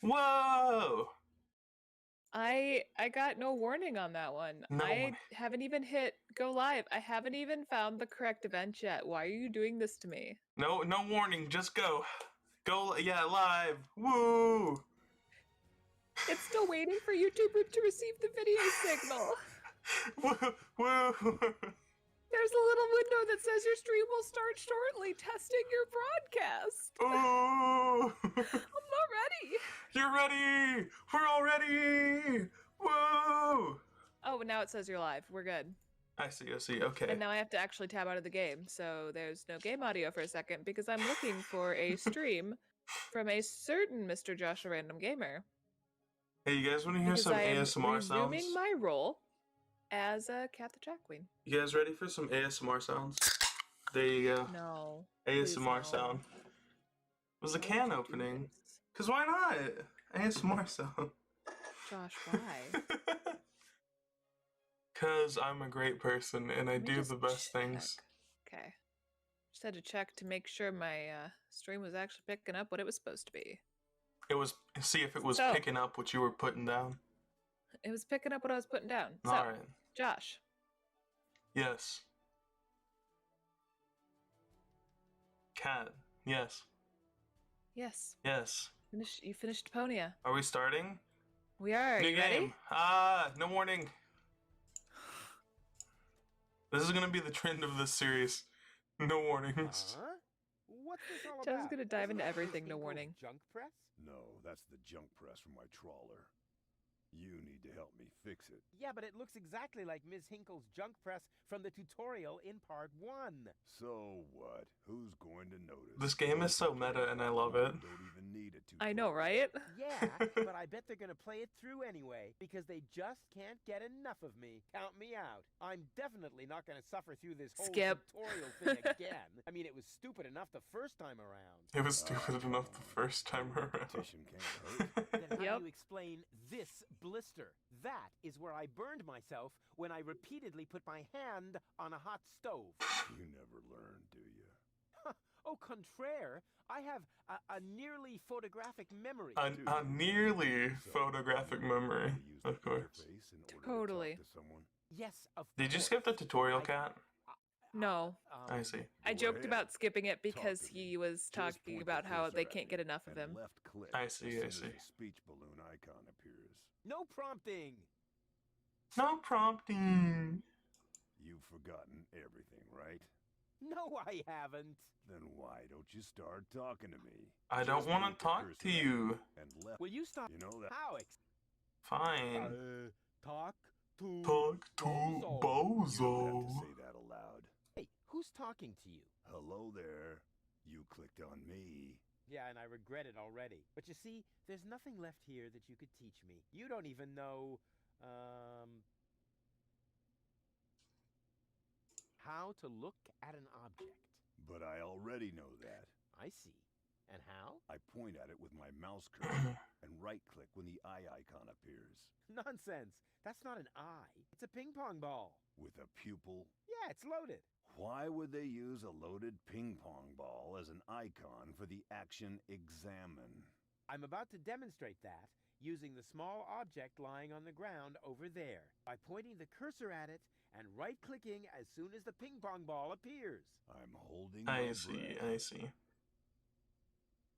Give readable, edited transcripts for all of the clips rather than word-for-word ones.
Whoa! I got no warning on that one. No I haven't even hit go live. I haven't even found the correct event yet. Why are you doing this to me? No warning. Just go. Go. Yeah, live. Woo! It's still waiting for YouTube to receive the video signal. Woo! Woo! There's a little window that says your stream will start shortly, testing your broadcast. Ooh! I'm not ready. You're ready! We're all ready! Woo! Oh, now it says you're live. We're good. I see, okay. And now I have to actually tab out of the game, so there's no game audio for a second because I'm looking for a stream from a certain Mr. JoshARandomGamer. Hey, you guys want to hear some ASMR sounds? I'm resuming my role as a KatTheSassQueen. You guys ready for some ASMR sounds? There you go. No. ASMR sound. It was a can opening. Cause why not? ASMR sound. Josh, why? Cause I'm a great person and I do the best things. Okay. Just had to check to make sure my stream was actually picking up what it was supposed to be. It was, see if it was picking up what you were putting down. It was picking up what I was putting down. So, alright. Josh. Yes. Kat. Yes. Yes. Yes. You finished Deponia. Are we starting? We are. New you game. Ready? No warning. This is gonna be the trend of this series. No warnings. What's this all Josh's about? gonna dive into everything, no warning. Junk press? No, that's the junk press from my trawler. You need to help me fix it. Yeah, but it looks exactly like Ms. Hinkle's junk press from the tutorial in part 1. So what? Who's going to notice? This game is so meta and I love it. Don't even need it to. I know, right? Yeah, but I bet they're gonna play it through anyway, because they just can't get enough of me. Count me out. I'm definitely not gonna suffer through this whole tutorial thing again. I mean, it was stupid enough the first time around. It was stupid enough the first time around. Competition can't hurt. Then how do you explain this blister? That is where I burned myself when I repeatedly put my hand on a hot stove. You never learn, do you? Au contraire, I have a nearly photographic memory. A nearly photographic memory, of course. Totally. Yes, of course. Did you skip the tutorial, Kat? No. I see. I joked about skipping it because he was talking about how they can't get enough of him. I see. Speech balloon icon appears. No prompting. No prompting. You've forgotten everything, right? No, I haven't. Then why don't you start talking to me? I don't want to talk to you. Will you stop? You know that. How? Fine. Talk to Bozo. You don't have to say that aloud. Hey, who's talking to you? Hello there. You clicked on me. Yeah, and I regret it already. But you see, there's nothing left here that you could teach me. You don't even know, how to look at an object. But I already know that. I see. And how? I point at it with my mouse cursor and right-click when the eye icon appears. Nonsense. That's not an eye. It's a ping pong ball. With a pupil? Yeah, it's loaded. Why would they use a loaded ping pong ball as an icon for the action examine? I'm about to demonstrate that using the small object lying on the ground over there by pointing the cursor at it and right-clicking as soon as the ping pong ball appears. I'm holding my breath. I see.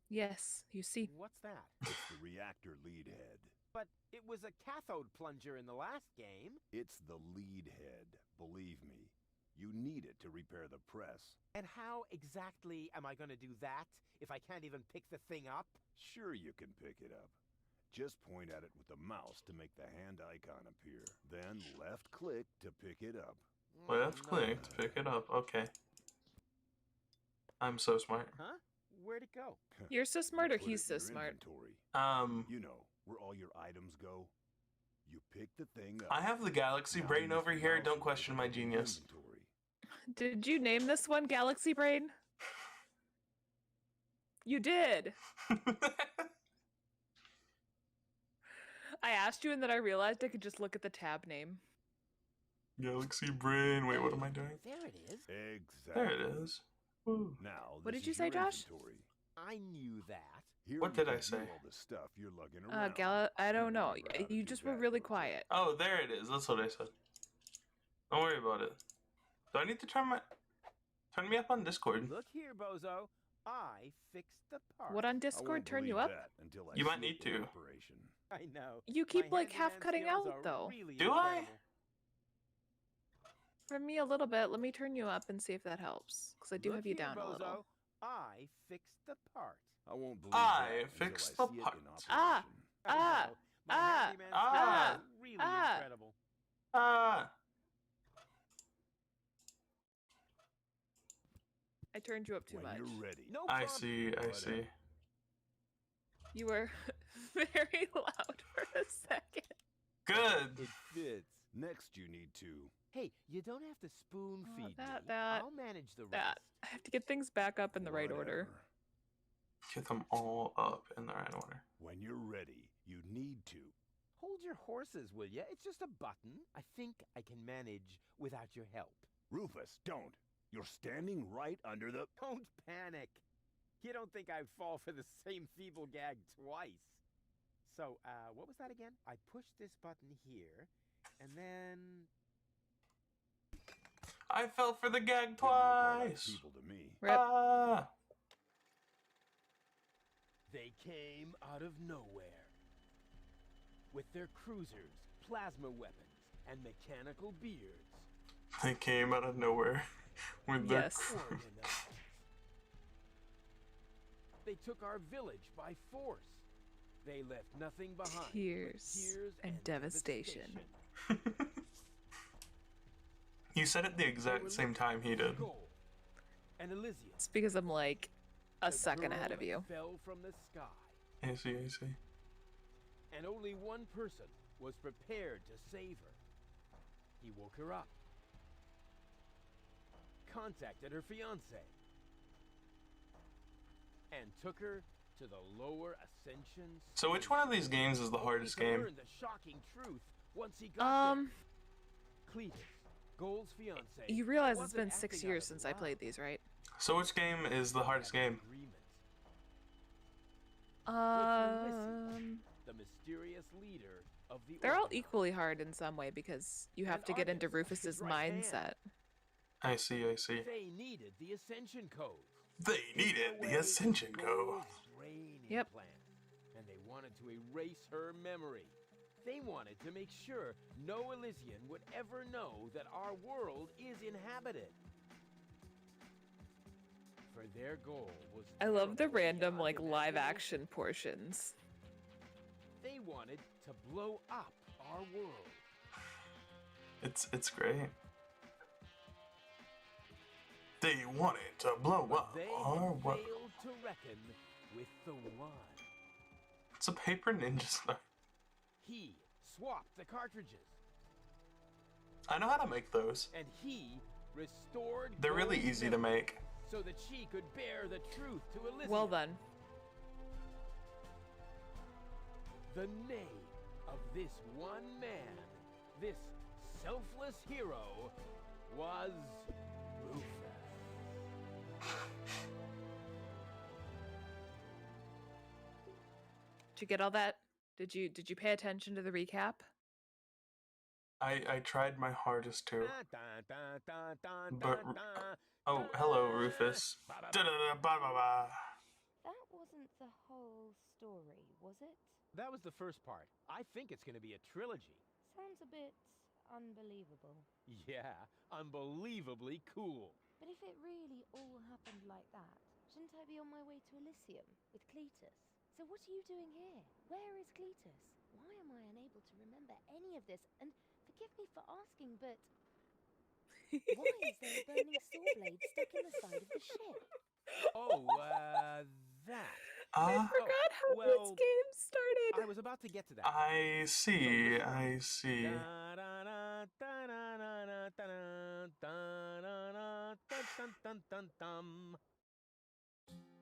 Yes, you see. What's that? It's the reactor lead head. But it was a cathode plunger in the last game. It's the lead head, believe me. You need it to repair the press. And how exactly am I going to do that if I can't even pick the thing up? Sure you can pick it up. Just point at it with the mouse to make the hand icon appear. Then left-click to pick it up. Left-click to pick it up. Okay. I'm so smart. Huh? Where'd it go? You're so smart or he's so smart? Inventory. You know, where all your items go. You pick the thing up. I have the galaxy brain over here. Don't question my genius. Did you name this one Galaxy Brain? You did. I asked you and then I realized I could just look at the tab name. Galaxy brain. Wait, what am I doing? There it is. Exactly. There it is. Woo. Now, what did you say, Josh? I knew that. Here What we did I give you say? all the stuff you're lugging around. Gala, I don't know. Never had a You too just were bad really project. quiet. Oh, there it is. That's what I said. Don't worry about it. Do I need to turn me up on Discord? Look here, Bozo. I fixed the part. What on I Discord won't turn you believe up? that until I You might see need it in to. operation. I know. You keep My like half handyman cutting skills out are though. really Do I? incredible. For me a little bit. Let me turn you up and see if that helps. Because I do Look have you here, down a Bozo. little. I fixed the part. I won't believe I that until fixed I the see it part. in operation. Ah! I Ah! know. My Ah! handyman skills Ah! are really Ah! incredible. Ah! I turned you up too When much. you're ready. No I problem. see. I Whatever. see. You were very loud for a second. Good. It fits. Next, you need to. Hey, you don't have to spoon feed me. that, I'll manage the rest. That. I have to get things back up in the right order. Whatever. Get them all up in the right order. When you're ready, you need to. Hold your horses, will ya? It's just a button. I think I can manage without your help. Rufus, don't. You're standing right under the. Don't panic. You don't think I'd fall for the same feeble gag twice. So, what was that again? I push this button here, and then... I fell for the gag Didn't look all that twice. people to me. Rip. Ah! They came out of nowhere. With their cruisers, plasma weapons, and mechanical beards. They came out of nowhere with their. Yes. Organized. They took our village by force. They left nothing behind. but Tears and devastation. You said it the They exact were same looking time he for did. gold and Elysium. It's because I'm like a The second girl ahead of that you. Fell from the sky, I see. I see. and only one person was prepared to save her. He woke her up, contacted her fiance, and took her to the lower ascension. So which one of these games is the hardest Only to game? learn the shocking truth once he got there. Um, Cletus, Gold's fiance. you realize it's wasn't been 6 acting out years of since I love. played these, right? So which game is the hardest They had an game? agreement. The mysterious leader of the They're all Orphan. equally hard in some way because you have And to get into Argus, his Rufus's right hand. mindset. I see. I see. They needed the ascension code. They needed the Ascension Code. Gold's brain Yep. implant, and they wanted to erase her memory. They wanted to make sure no Elysian would ever know that our world is inhabited. For their goal was I love the terrible random beyond like live imagination. action portions. They wanted to blow up our world. It's great. They wanted to blow But up they our had world. failed to reckon with the one. It's a paper ninja star. He swapped the cartridges, I know how to make those. and he restored. They're really Gold's easy to memory make. so that she could bear the truth to Elysium. Well done. The name of this one man, this selfless hero, was Rufus. Did you get all that? Did you pay attention to the recap? I tried my hardest to. But oh, hello, Rufus. Da-da-da-ba-ba-ba. That wasn't the whole story, was it? That was the first part. I think it's going to be a trilogy. Sounds a bit unbelievable. Yeah, unbelievably cool. But if it really all happened like that, shouldn't I be on my way to Elysium with Cletus? So what are you doing here? Where is Cletus? Why am I unable to remember any of this? And forgive me for asking, but why is there a burning saw blade stuck in the side of the ship? Oh, that. I Ah, forgot how well, this game started. I was about to get to that. I see. I see.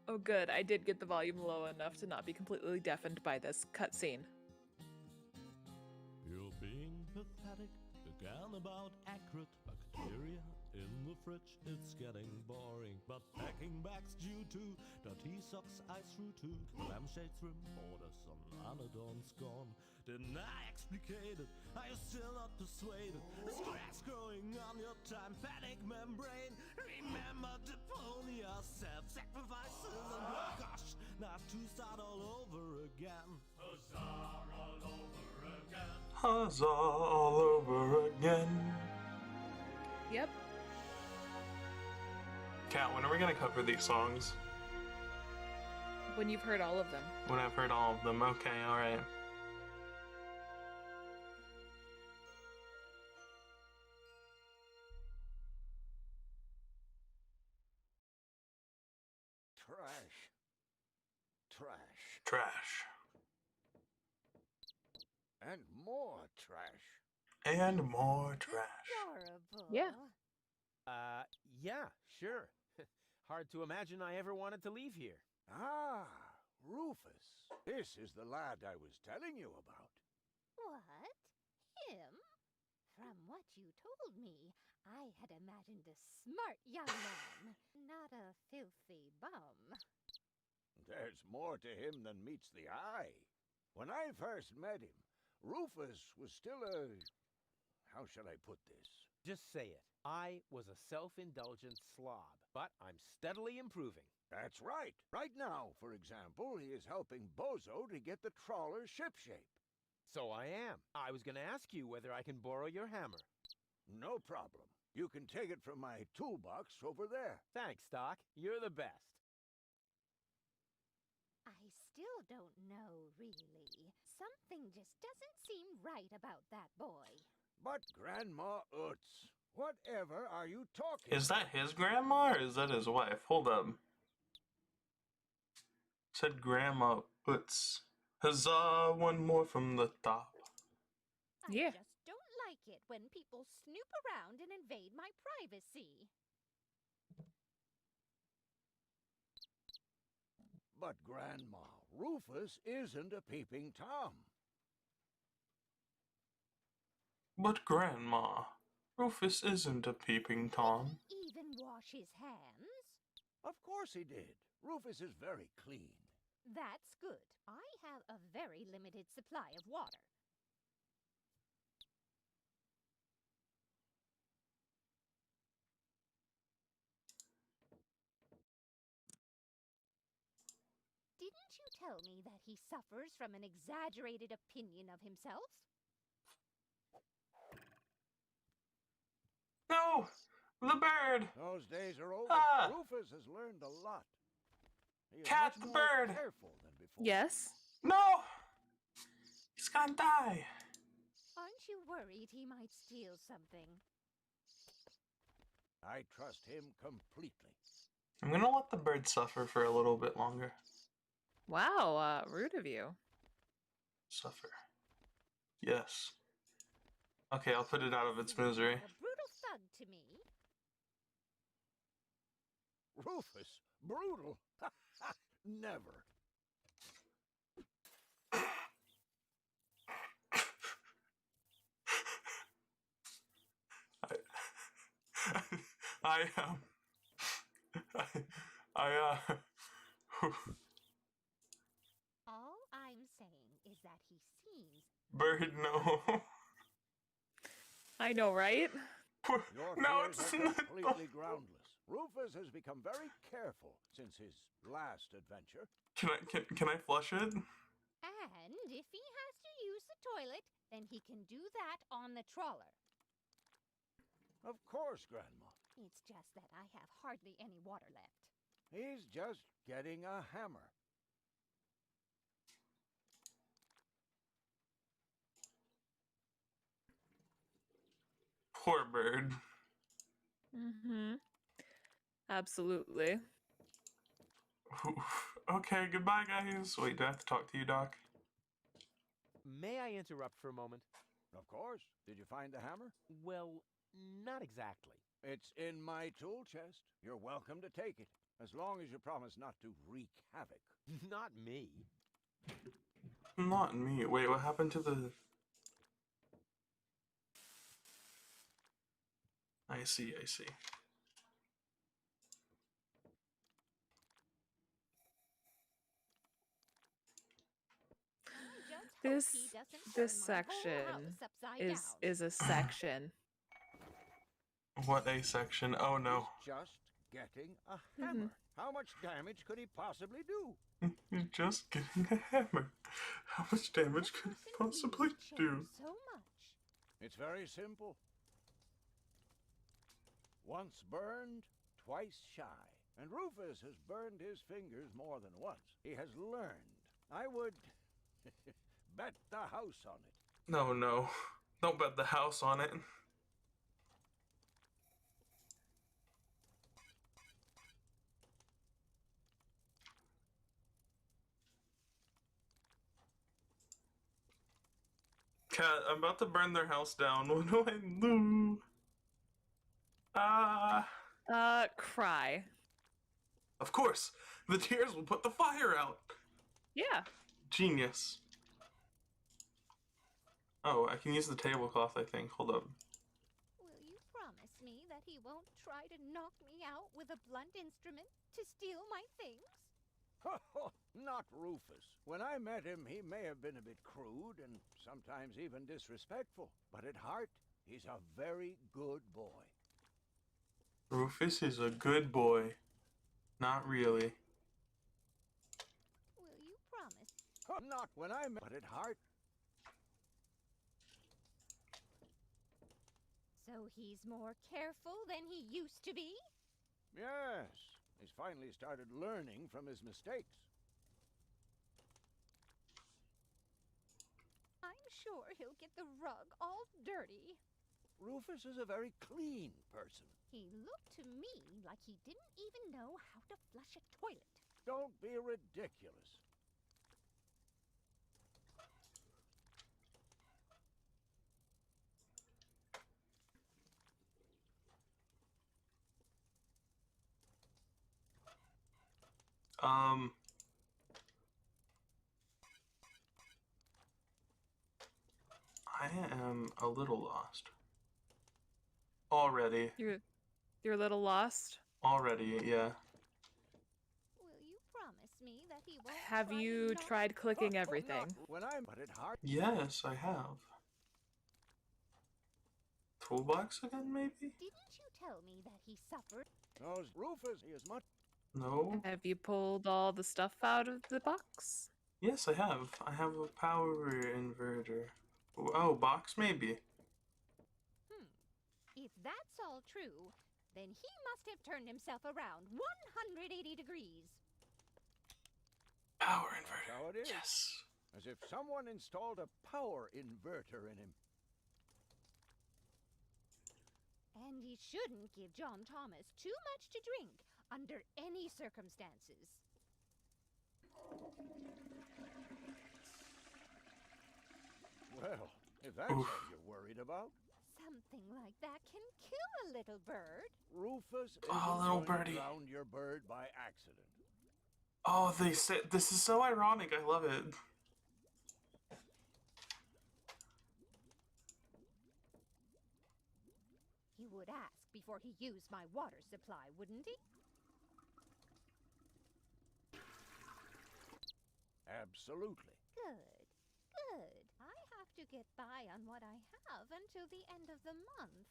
Oh good, I did get the volume low enough to not be completely deafened by this cutscene. You're being pathetic, began about accurate bacteria. In the fridge it's getting boring, but packing bags due to dirty socks I threw to the lampshades rim for the sun anodon's gone. Didn't I explicate it? Are you still not persuaded? Stress growing on your tympanic membrane. Remember Deponia, self-sacrifices and oh gosh, not to start all over again. Huzzah all over again. Huzzah all over again. Yep. Kat, when are we gonna cover these songs? When you've heard all of them. When I've heard all of them. Okay, alright. Trash. Trash. Trash. And more trash. And more trash. Adorable. Yeah. Yeah, sure. Hard to imagine I ever wanted to leave here. Ah, Rufus. This is the lad I was telling you about. What? Him? From what you told me, I had imagined a smart young man, not a filthy bum. There's more to him than meets the eye. When I first met him, Rufus was still a... How shall I put this? Just say it. I was a self-indulgent slob, but I'm steadily improving. That's right. Right now, for example, he is helping Bozo to get the trawler shipshape. So I am. I was going to ask you whether I can borrow your hammer. No problem. You can take it from my toolbox over there. Thanks, Doc. You're the best. I still don't know, really. Something just doesn't seem right about that boy. But Grandma Utz, whatever are you talking Is that his grandma or is that his wife? Hold up. Said Grandma Utz. Huzzah, one more from the top. Yeah. I just don't like it when people snoop around and invade my privacy. But Grandma, Rufus isn't a peeping Tom. But Grandma, Rufus isn't a peeping Tom. Even wash his hands? Of course he did. Rufus is very clean. That's good. I have a very limited supply of water. Didn't you tell me that he suffers from an exaggerated opinion of himself? No! The bird! Those days are over. Ah! Rufus has learned a lot. He is Cat much the more bird! careful than before. Yes. No! He's gonna die! Aren't you worried he might steal something? I trust him completely. I'm gonna let the bird suffer for a little bit longer. Wow, rude of you. Suffer. Yes. Okay, I'll put it out of its misery. A brutal thug to me. Rufus? Brutal? Never. I All I'm saying is that he seems... bird, no. I know, right? Your No, fears it's are not. completely groundless. Rufus has become very careful since his last adventure. Can I flush it? And if he has to use the toilet, then he can do that on the trawler. Of course, Grandma. It's just that I have hardly any water left. He's just getting a hammer. Poor bird. Mm-hmm. Absolutely. Oof. Okay, goodbye, guys. Wait, do I have to talk to you, Doc? May I interrupt for a moment? Of course. Did you find the hammer? Well, not exactly. It's in my tool chest. You're welcome to take it, as long as you promise not to wreak havoc. Not me. Not me. Wait, what happened to the... I I see, I see. This section is a section. What a section. Oh no. He's just getting a hammer. How much damage could he possibly do? He's just getting a hammer. How much damage could he possibly do? So much. It's very simple. Once burned, twice shy. And Rufus has burned his fingers more than once. He has learned. I would bet the house on it. No, no. Don't bet the house on it. Cat, I'm about to burn their house down. What do I do? Cry. Of course, the tears will put the fire out. Yeah. Genius. Oh, I can use the tablecloth, I think. Hold up. Will you promise me that he won't try to knock me out with a blunt instrument to steal my things? Not Rufus. When I met him, he may have been a bit crude and sometimes even disrespectful. But at heart, he's a very good boy. Rufus is a good boy. Not really. Will you promise? Not when I met, but at heart. So he's more careful than he used to be? Yes, he's finally started learning from his mistakes. I'm sure he'll get the rug all dirty. Rufus is a very clean person. He looked to me like he didn't even know how to flush a toilet. Don't be ridiculous. I am a little lost. Already. You're a little lost? Already, yeah. Will you promise me that he won't Have try to you knock- tried clicking everything? When I'm but at heart. Yes, I have. Toolbox again, maybe? Didn't you tell me that he suffered? Knows Rufus, he is much. No? Have you pulled all the stuff out of the box? Yes, I have. I have a power inverter. Oh, box maybe. If that's all true, then he must have turned himself around 180 degrees. Power That's inverter. how it is. Yes. As if someone installed a power inverter in him. And he shouldn't give John Thomas too much to drink under any circumstances. Well, if that's Oof. what you're worried about. Something like that can kill a little bird. Rufus isn't Oh, little going to birdie. drown your bird by accident. Oh, they said this is so ironic. I love it. He would ask before he used my water supply, wouldn't he? Absolutely. Good, good. I have to get by on what I have until the end of the month.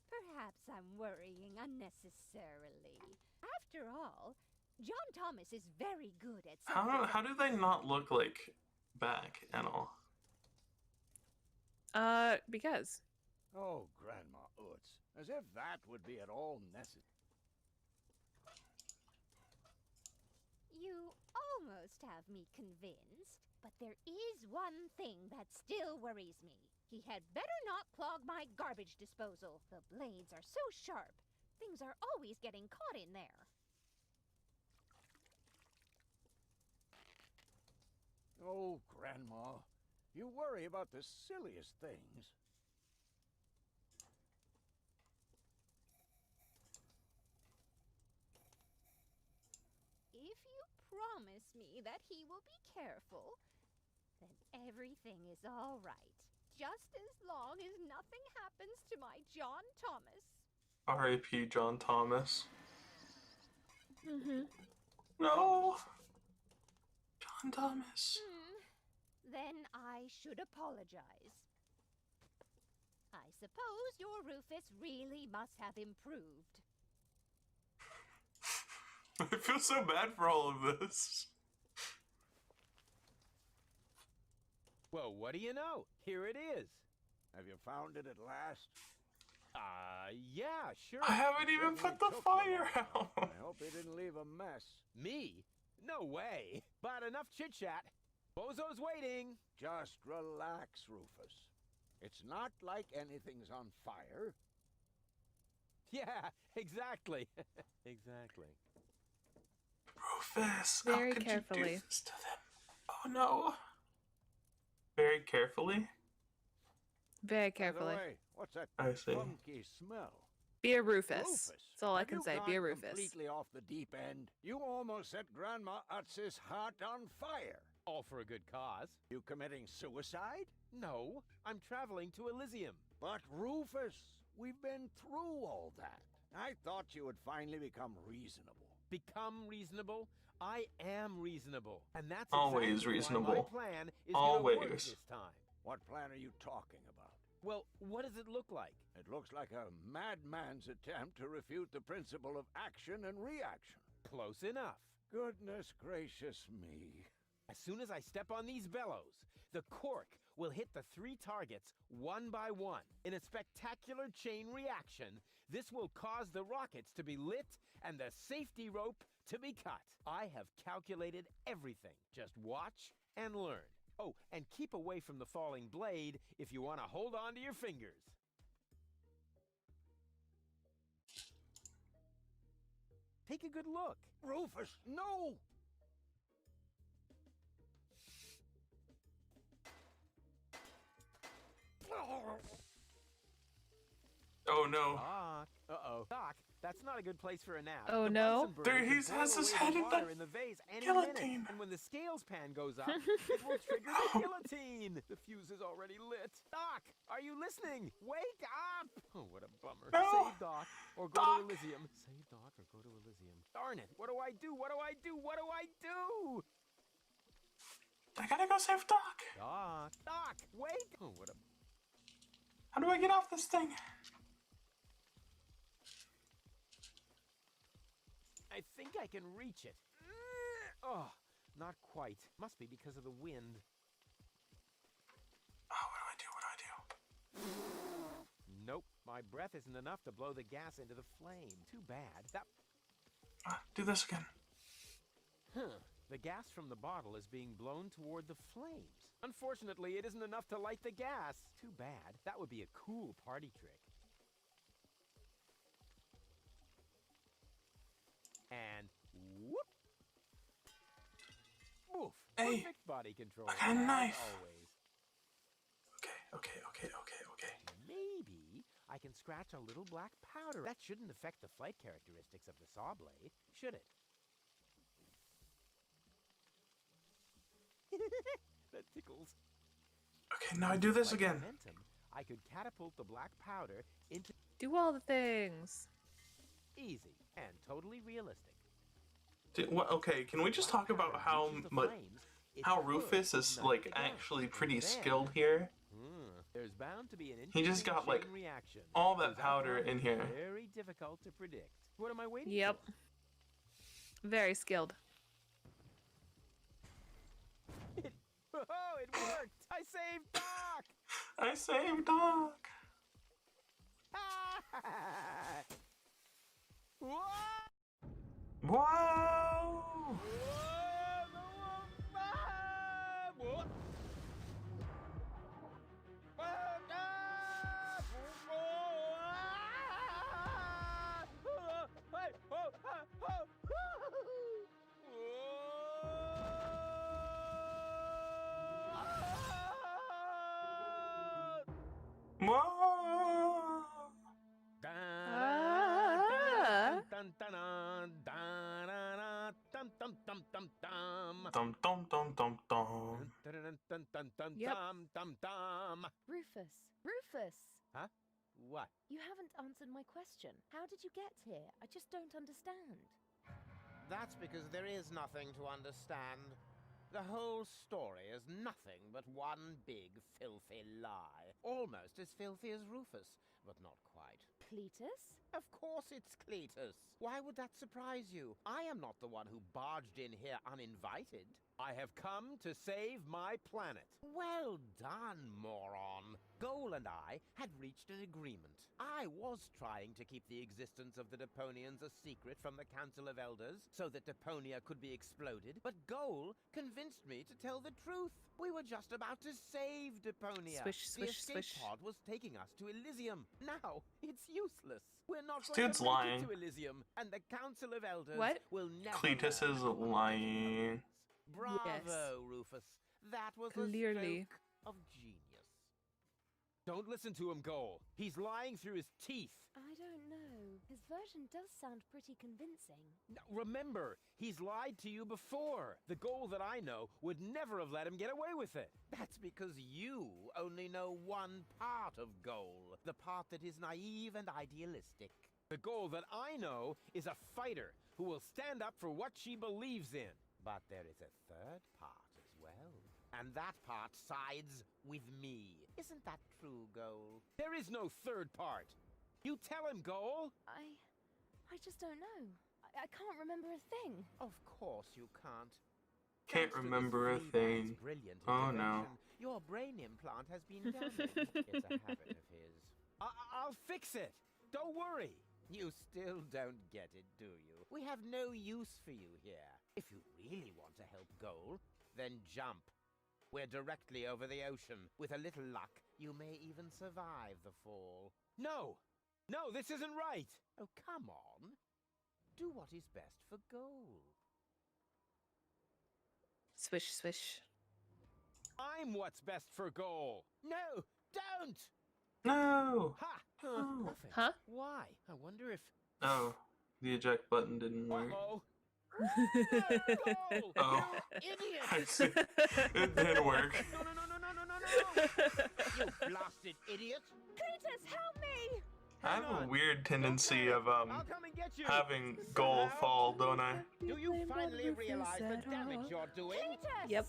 Perhaps I'm worrying unnecessarily. After all, John Thomas is very good at How do they not look like back and all? Because. Oh, Grandma Utz. As if that would be at all necessary. You almost have me convinced, but there is one thing that still worries me. He had better not clog my garbage disposal. The blades are so sharp. Things are always getting caught in there. Oh, Grandma. You worry about the silliest things. If you promise me that he will be careful, Then everything is all right. Just as long as nothing happens to my John Thomas. R.I.P. John Thomas. Mm-hmm. No! John Thomas. Then I should apologize. I suppose your Rufus really must have improved. I feel so bad for all of this. Well, what do you know? Here it is. Have you found it at last? Yeah, sure. I haven't even Certainly put the took you fire long enough. out. I hope he didn't leave a mess. Me? No way. But enough chit-chat. Bozo's waiting. Just relax, Rufus. It's not like anything's on fire. Yeah, exactly. Exactly. Rufus, Very how could carefully. you do this to them? Oh no. Very carefully? Very By the carefully. way, what's that I see. funky smell? Be a Rufus. Rufus, That's all I have can you say. gone Be a Rufus. completely off the deep end? You almost set Grandma Utz's heart on fire. All for a good cause. You committing suicide? No, I'm traveling to Elysium. But Rufus, we've been through all that. I thought you would finally become reasonable. Become reasonable? I am reasonable. And that's Always exactly reasonable. why my plan is gonna work Always. this time. What plan are you talking about? Well, what does it look like? It looks like a madman's attempt to refute the principle of action and reaction. Close enough. Goodness gracious me. As soon as I step on these bellows, the cork will hit the 3 targets one by one. In a spectacular chain reaction, this will cause the rockets to be lit and the safety rope to be cut. I have calculated everything. Just watch and learn. Oh, and keep away from the falling blade if you want to hold on to your fingers. Take a good look. Rufus, no! Oh no. Doc. Uh-oh. Doc, that's not a good place for a nap. Oh, The no. Bunsen burner There could he boil has his away head the in water the in the vase any guillotine. minute. And when the scales pan goes up, it will trigger the guillotine. The fuse is already lit. Doc, are you listening? Wake up! Oh, what a bummer. No. Save Doc or go Doc. to Elysium. Save Doc or go to Elysium. Darn it. What do I do? What do I do? What do I do? I gotta go save Doc. Doc. Doc, wake! Oh, what a... How do I get off this thing? I think I can reach it. Oh, not quite. Must be because of the wind. Oh, what do I do? What do I do? Nope, my breath isn't enough to blow the gas into the flame. Too bad. That... Do this again. The gas from the bottle is being blown toward the flames. Unfortunately, it isn't enough to light the gas. Too bad. That would be a cool party trick. And whoop! Woof! Hey, Perfect body control. I got a as knife. Always. Okay. Maybe I can scratch a little black powder. That shouldn't affect the flight characteristics of the saw blade, should it? That tickles. Okay, now I do this Like again. momentum, I could catapult the black powder into Do all the things. easy and totally realistic. Okay, can we just talk about how how Rufus is like actually pretty skilled here? There's bound to be an He just got, interesting like, chain reaction. all that Those powder outcomes in are here. Very difficult to predict. What am I waiting Yep. for? Very skilled. Oh, it worked! I saved Doc! I saved Doc. What? Whoa! Whoa! Ah. Dun, dun, dun, dun. dum dum dum dum dum. Dum dum dum dum dum. Yep. Dum dum. Rufus! Rufus! Huh? What? You haven't answered my question. How did you get here? I just don't understand. That's because there is nothing to understand. The whole story is nothing but one big filthy lie. Almost as filthy as Rufus, but not quite. Cletus? Of course it's Cletus. Why would that surprise you? I am not the one who barged in here uninvited. I have come to save my planet. Well done, moron. Goal and I had reached an agreement. I was trying to keep the existence of the Deponians a secret from the Council of Elders so that Deponia could be exploded, but Goal convinced me to tell the truth. We were just about to save Deponia. Swish, The swish, escape swish. pod was taking us to Elysium. Now, it's useless. We're not This going dude's to make lying. it to Elysium, and the Council of Elders What? will never Cletus learn is about the lying. Deponians. Bravo, Yes. Rufus. That was Clearly. a stroke of genius. Don't listen to him, Goal. He's lying through his teeth. I don't know. His version does sound pretty convincing. Now, remember, he's lied to you before. The Goal that I know would never have let him get away with it. That's because you only know one part of Goal, the part that is naive and idealistic. The Goal that I know is a fighter who will stand up for what she believes in. But there is a third part as well. And that part sides with me. Isn't that true, Goal? There is no third part. You tell him, Goal. I just don't know. I can't remember a thing. Of course you can't. Can't Thanks to this remember a free thing. man's brilliant Oh, no. intervention, your brain implant has been damaged. It's a habit of his. I'll fix it. Don't worry. You still don't get it, do you? We have no use for you here. If you really want to help Goal, then jump. We're directly over the ocean. With a little luck, you may even survive the fall. No! No, this isn't right! Oh, come on. Do what is best for Goal. Swish, swish. I'm what's best for Goal. No, don't! No! Ha! Oh. Perfect. Huh? Why? I wonder if... Oh, the eject button didn't work. Uh-oh! Goal! Oh. You idiot! I see. It did work. No, no, no, no, no, no, no, no! You blasted idiot! Cletus, help me! I have Hang a on. weird tendency Don't of panic. I'll come and get you. having Goal fall, don't I? Do you finally realize the damage you're doing? Cletus! Yep.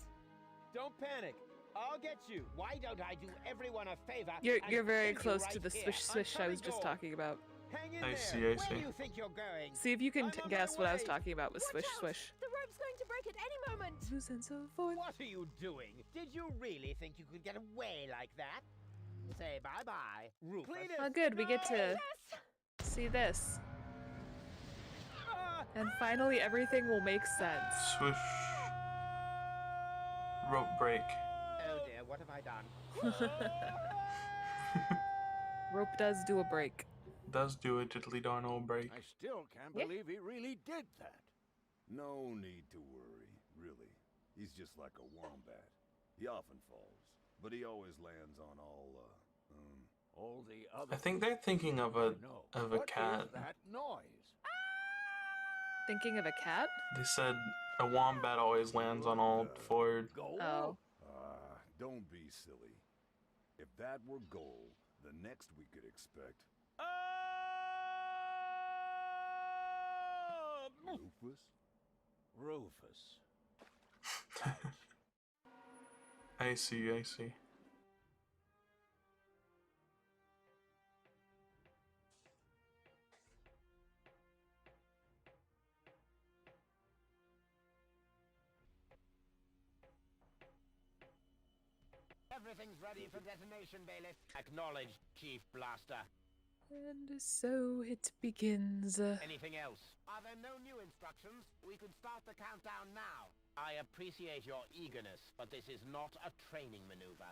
Don't panic. I'll get you. Why don't I do everyone a favor? You're and very send you close right to the here? swish I'm swish I coming, was just Goal. talking about. Hang in I there. see, I Where see. do you think you're going? See if you can I'm on my guess what I was way. talking about with Watch swish out! swish. The rope's going to break at any moment! Loose and so forth. What are you doing? Did you really think you could get away like that? Say bye-bye, Rufus. Oh, good. We get to Yes! see this. Ah! And finally, everything will make sense. Swish. Rope break. Oh dear, what have I done? Rope does do a break. Does do a diddly darn old break. I still can't Yeah. believe he really did that. No need to worry, really. He's just like a wombat. He often falls, but he always lands on All the other I think they're thinking of a No. of a What is cat. that noise? Thinking of a cat? They said a wombat always lands on old Ford. Goal? Oh. don't be silly. If that were Goal, the next we could expect Rufus. Rufus. I see, I see. Everything's ready for detonation, Bailiff. Acknowledged, Chief Blaster. And so it begins. Anything else? Are there no new instructions? We could start the countdown now. I appreciate your eagerness, but this is not a training maneuver.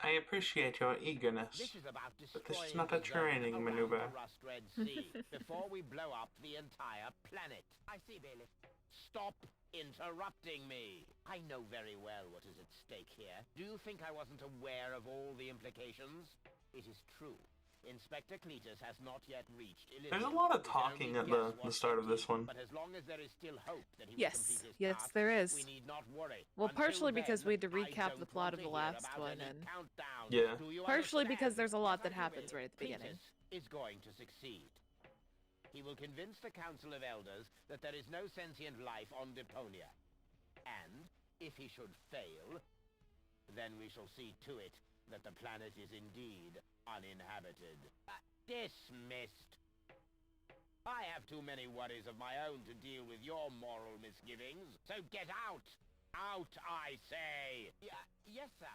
I appreciate your eagerness. This is about But destroying this is not the a zone training around maneuver. the Rust Red Sea before we blow up the entire planet. I see, Bailiff. Stop interrupting me. I know very well what is at stake here. Do you think I wasn't aware of all the implications? It is true. Inspector Cletus has not yet reached Elysium. There's a lot of We can talking only at guess the what start of may this be, one. But as long as there is still hope that he will Yes, complete his yes, task, there is. we need not worry. Well, Until partially because then, we had to I recap the don't plot want of to the hear last about one, any and countdown. Yeah. Do you partially because understand? there's a lot that If I do happens it, right at the beginning. Cletus is going to succeed. He will convince the Council of Elders that there is no sentient life on Deponia. And, if he should fail, then we shall see to it that the planet is indeed uninhabited. Dismissed. I have too many worries of my own to deal with your moral misgivings, so get out! Out, I say! Yes, sir.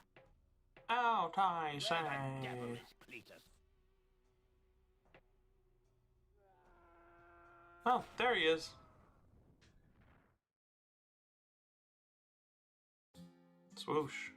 Out, I say. Where the devil is Cletus? Oh, there he is. Swoosh.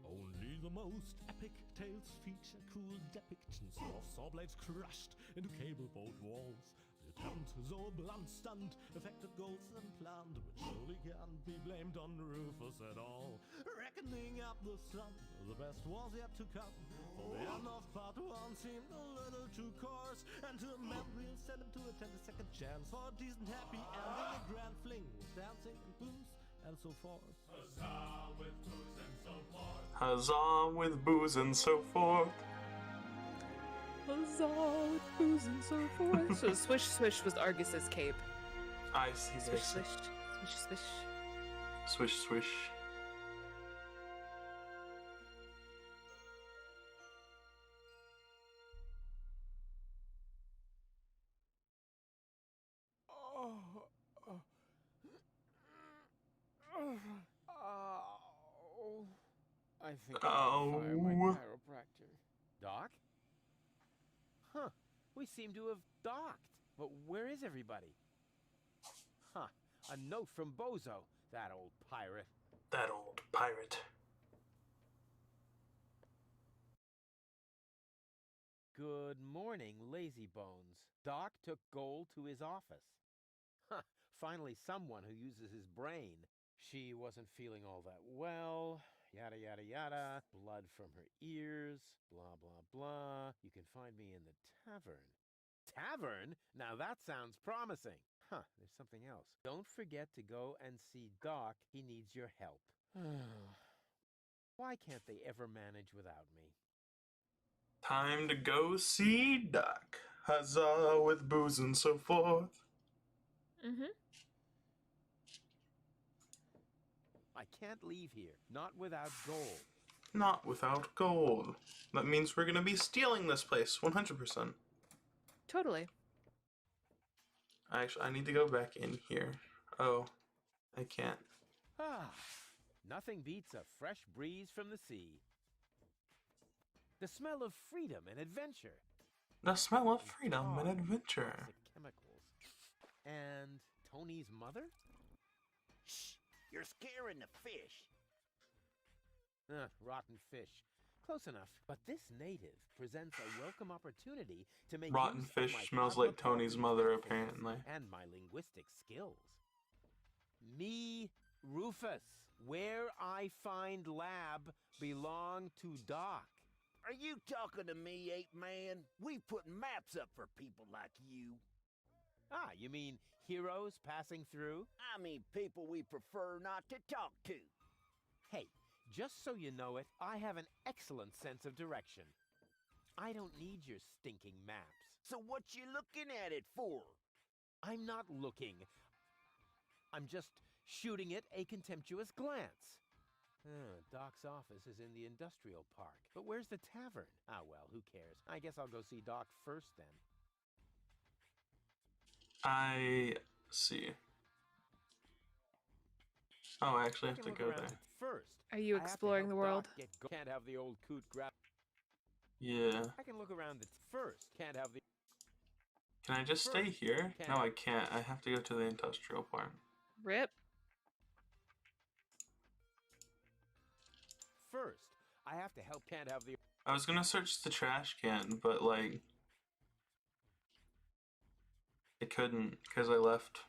Only the most epic tales feature cool depictions of saw blades crushed into cable boat walls. The attempt, though a blunt stunt, affected goals and planned, but surely can't be blamed on Rufus at all. Reckoning up the sun, the best was yet to come, for the end of part 1 seemed a little too coarse, and to amend we'll send him to attend a second chance for a decent happy ending, a grand fling with dancing and booze and so forth. Huzzah with booze and so forth. Huzzah with booze and so forth. Huzzah with booze and so forth. So swish swish was Argus's cape. I see. Swish swish, swish swish. Swish swish. I think I'll fire my Oh. chiropractor. Doc? Huh. We seem to have docked. But where is everybody? Huh. A note from Bozo, that old pirate. That old pirate. Good morning, Lazy Bones. Doc took Gold to his office. Huh. Finally someone who uses his brain. She wasn't feeling all that well. Yada, yada, yada. Blood from her ears. Blah, blah, blah. You can find me in the tavern. Tavern? Now that sounds promising. Huh, there's something else. Don't forget to go and see Doc. He needs your help. Why can't they ever manage without me? Time to go see Doc. Huzzah with booze and so forth. Mm-hmm. I can't leave here, not without gold. Not without gold. That means we're gonna be stealing this place, 100%. Totally. Actually, I need to go back in here. Oh, I can't. Ah, nothing beats a fresh breeze from the sea. The smell of freedom and adventure. The smell of freedom and Tar, adventure. toxic chemicals. And Tony's mother? Shh! You're scaring the fish. Rotten fish. Close enough. But this native presents a welcome opportunity to make Rotten use fish of my smells like Tony's cosmopolitan mother, thoughtfulness apparently. and my linguistic skills. Me, Rufus, where I find lab belong to Doc. Are you talking to me, ape man? We put maps up for people like you. Ah, you mean heroes passing through? I mean people we prefer not to talk to. Hey, just so you know it, I have an excellent sense of direction. I don't need your stinking maps. So what you looking at it for? I'm not looking. I'm just shooting it a contemptuous glance. Doc's office is in the industrial park. But where's the tavern? Ah, well, who cares? I guess I'll go see Doc first then. I see. Oh, I actually have to go there. First. Are you I have to exploring help the world? Doc can't have the old coot grab. Yeah. I can look around first. Can't have the. Can I just stay here? No, I can't. I have to go to the industrial park. Rip. First, I have to help. Can't have the. I was gonna search the trash can, but like I couldn't because I left.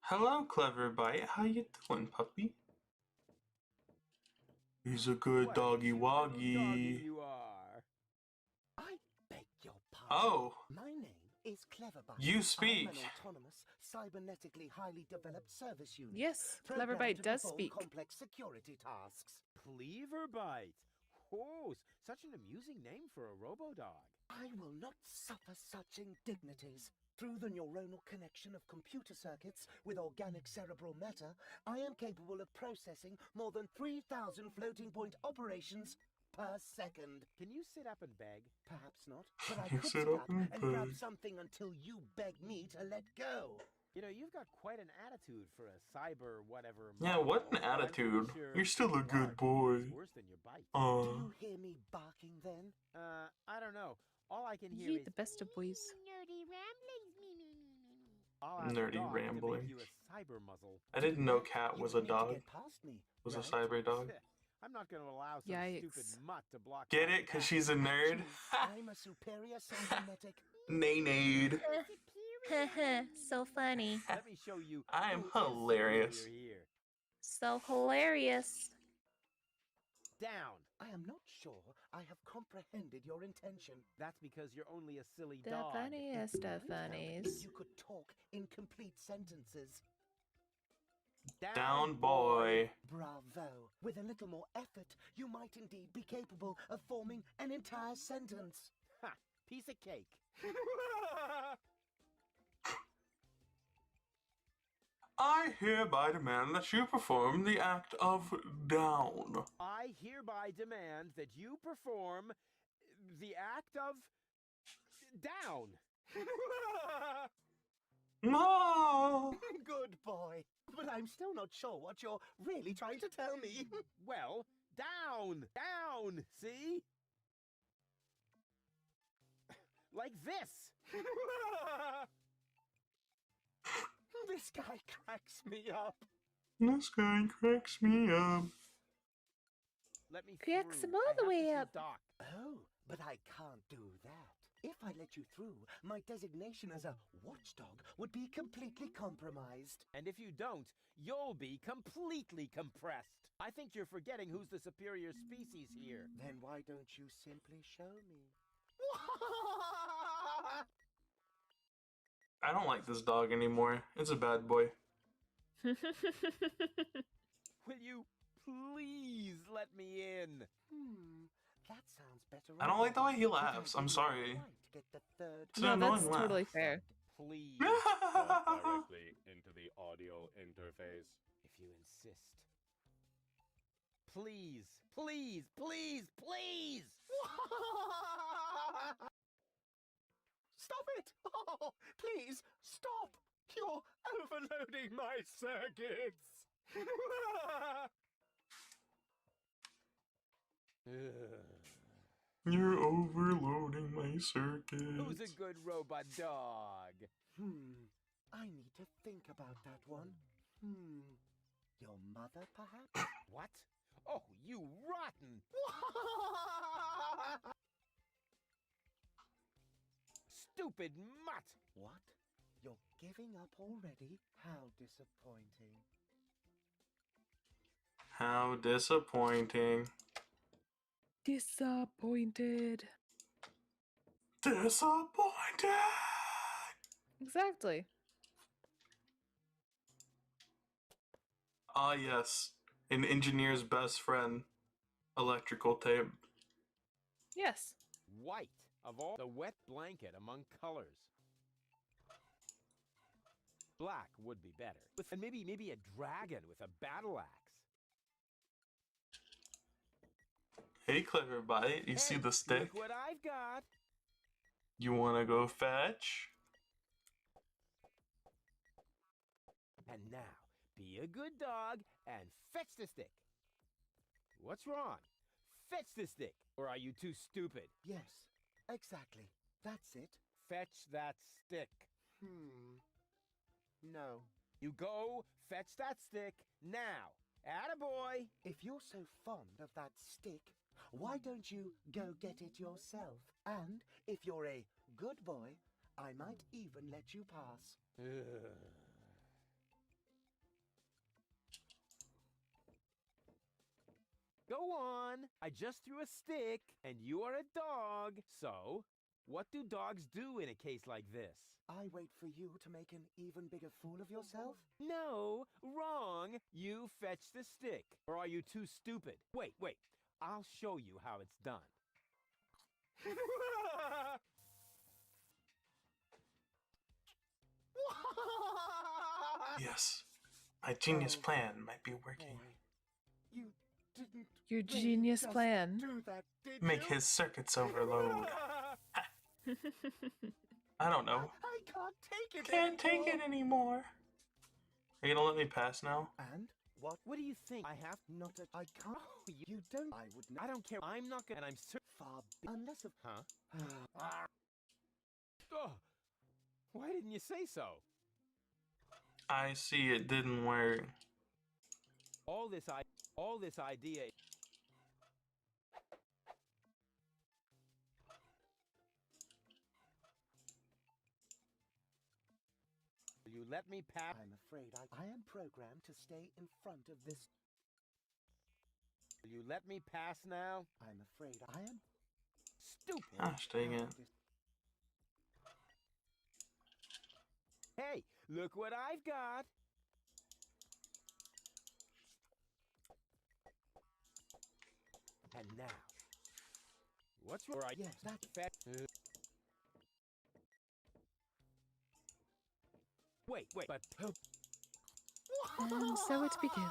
Hello, Clever Bite. How you doing, puppy? He's a good What a doggy cute little doggy woggy. you are. I beg your pardon. Oh, My name is Cleverbite. you speak. I'm an autonomous, cybernetically highly developed service unit. Yes, programmed Cleverbite to does perform speak. complex security tasks. Cleverbite. Oh, such an amusing name for a robo-dog. I will not suffer such indignities. Through the neuronal connection of computer circuits with organic cerebral matter, I am capable of processing more than 3,000 floating point operations per second. Can you sit up and beg? Perhaps not, but I You could sit sit up up and and grab beg. something until you beg me to let go. You know, you've got quite an attitude for a cyber whatever. Yeah, what an model. I'm pretty attitude. sure You're still a your good bark boy. is worse than your bite. Do you hear me barking then? I don't know. All I can hear Ye is the best of boys. Nerdy ramblings, me. I'll ask Nerdy dog rambling. to make you a cyber muzzle. I didn't know Cat You was would a need to dog. get past me, Was a right? cyber dog. I'm not going to allow some Yikes. stupid mutt to block. Get my it? Cause path. she's a nerd. Actually, I'm a superior cybernetic. Nay-nade. So funny. Let me show you. I am who is hilarious. superior here. So hilarious. Down. I am not sure I have comprehended your intention. That's because you're only a silly The dog. funniest of If funnies. you could talk in complete sentences. Down boy. Bravo. With a little more effort, you might indeed be capable of forming an entire sentence. Ha! Piece of cake. I hereby demand that you perform the act of down. I hereby demand that you perform the act of down. No. Good boy. But I'm still not sure what you're really trying to tell me. Well, down, down, see? Like this. This guy cracks me up. This guy cracks me up. Let me Cracks through. him all I the have to way see up. Doc. Oh, but I can't do that. If I let you through, my designation as a watchdog would be completely compromised. And if you don't, you'll be completely compressed. I think you're forgetting who's the superior species here. Then why don't you simply show me? I don't like this dog anymore. It's a bad boy. Will you please let me in? That sounds better. I don't like the way he already, but I laughs. I'm didn't sorry. quite get the third. It's an No, annoying that's laugh. totally fair. Please, Talk directly into the audio interface. if you insist. Please, please, please, please! Stop it! Oh, please, stop! You're overloading my circuits! You're overloading my circuits. Who's a good robot dog? I need to think about that one. Your mother, perhaps? What? Oh, you rotten! Stupid mutt! What? You're giving up already? How disappointing. How disappointing. Disappointed. Disappointed! Exactly. Ah, yes. An engineer's best friend. Electrical tape. Yes. White, of all the wet blanket among colors. Black would be better. And maybe a dragon with a battle axe. Hey, Clever Bite, you see Hey, the stick? Look what I've got! You wanna go fetch? And now, be a good dog and fetch the stick. What's wrong? Fetch the stick, or are you too stupid? Yes, exactly. That's it. Fetch that stick. No. You go fetch that stick now. Attaboy! If you're so fond of that stick, why don't you go get it yourself? And if you're a good boy, I might even let you pass. Go on. I just threw a stick, and you are a dog. So, what do dogs do in a case like this? I wait for you to make an even bigger fool of yourself? No, wrong. You fetch the stick. Or are you too stupid? Wait. I'll show you how it's done. Yes, my genius plan might be working. Boy, you didn't Your really genius just plan. do that, did Make you? his circuits overload. I don't know. I can't take it Can't take it anymore. Are you gonna let me pass now? And what? What do you think? I have Not a... I can't... Oh, You don't... I would not... I don't care. I'm not gonna. And I'm Far... Unless of... Huh? Oh, why didn't you say so? I see it didn't work. All this idea. Will you let me pass? I'm afraid I am programmed to stay in front of this... Will you let me pass now? I'm afraid I am... Stupid. Gosh dang it. Hey, look what I've got. And now, what's your idea? Yes, that... Wait, but And so it begins.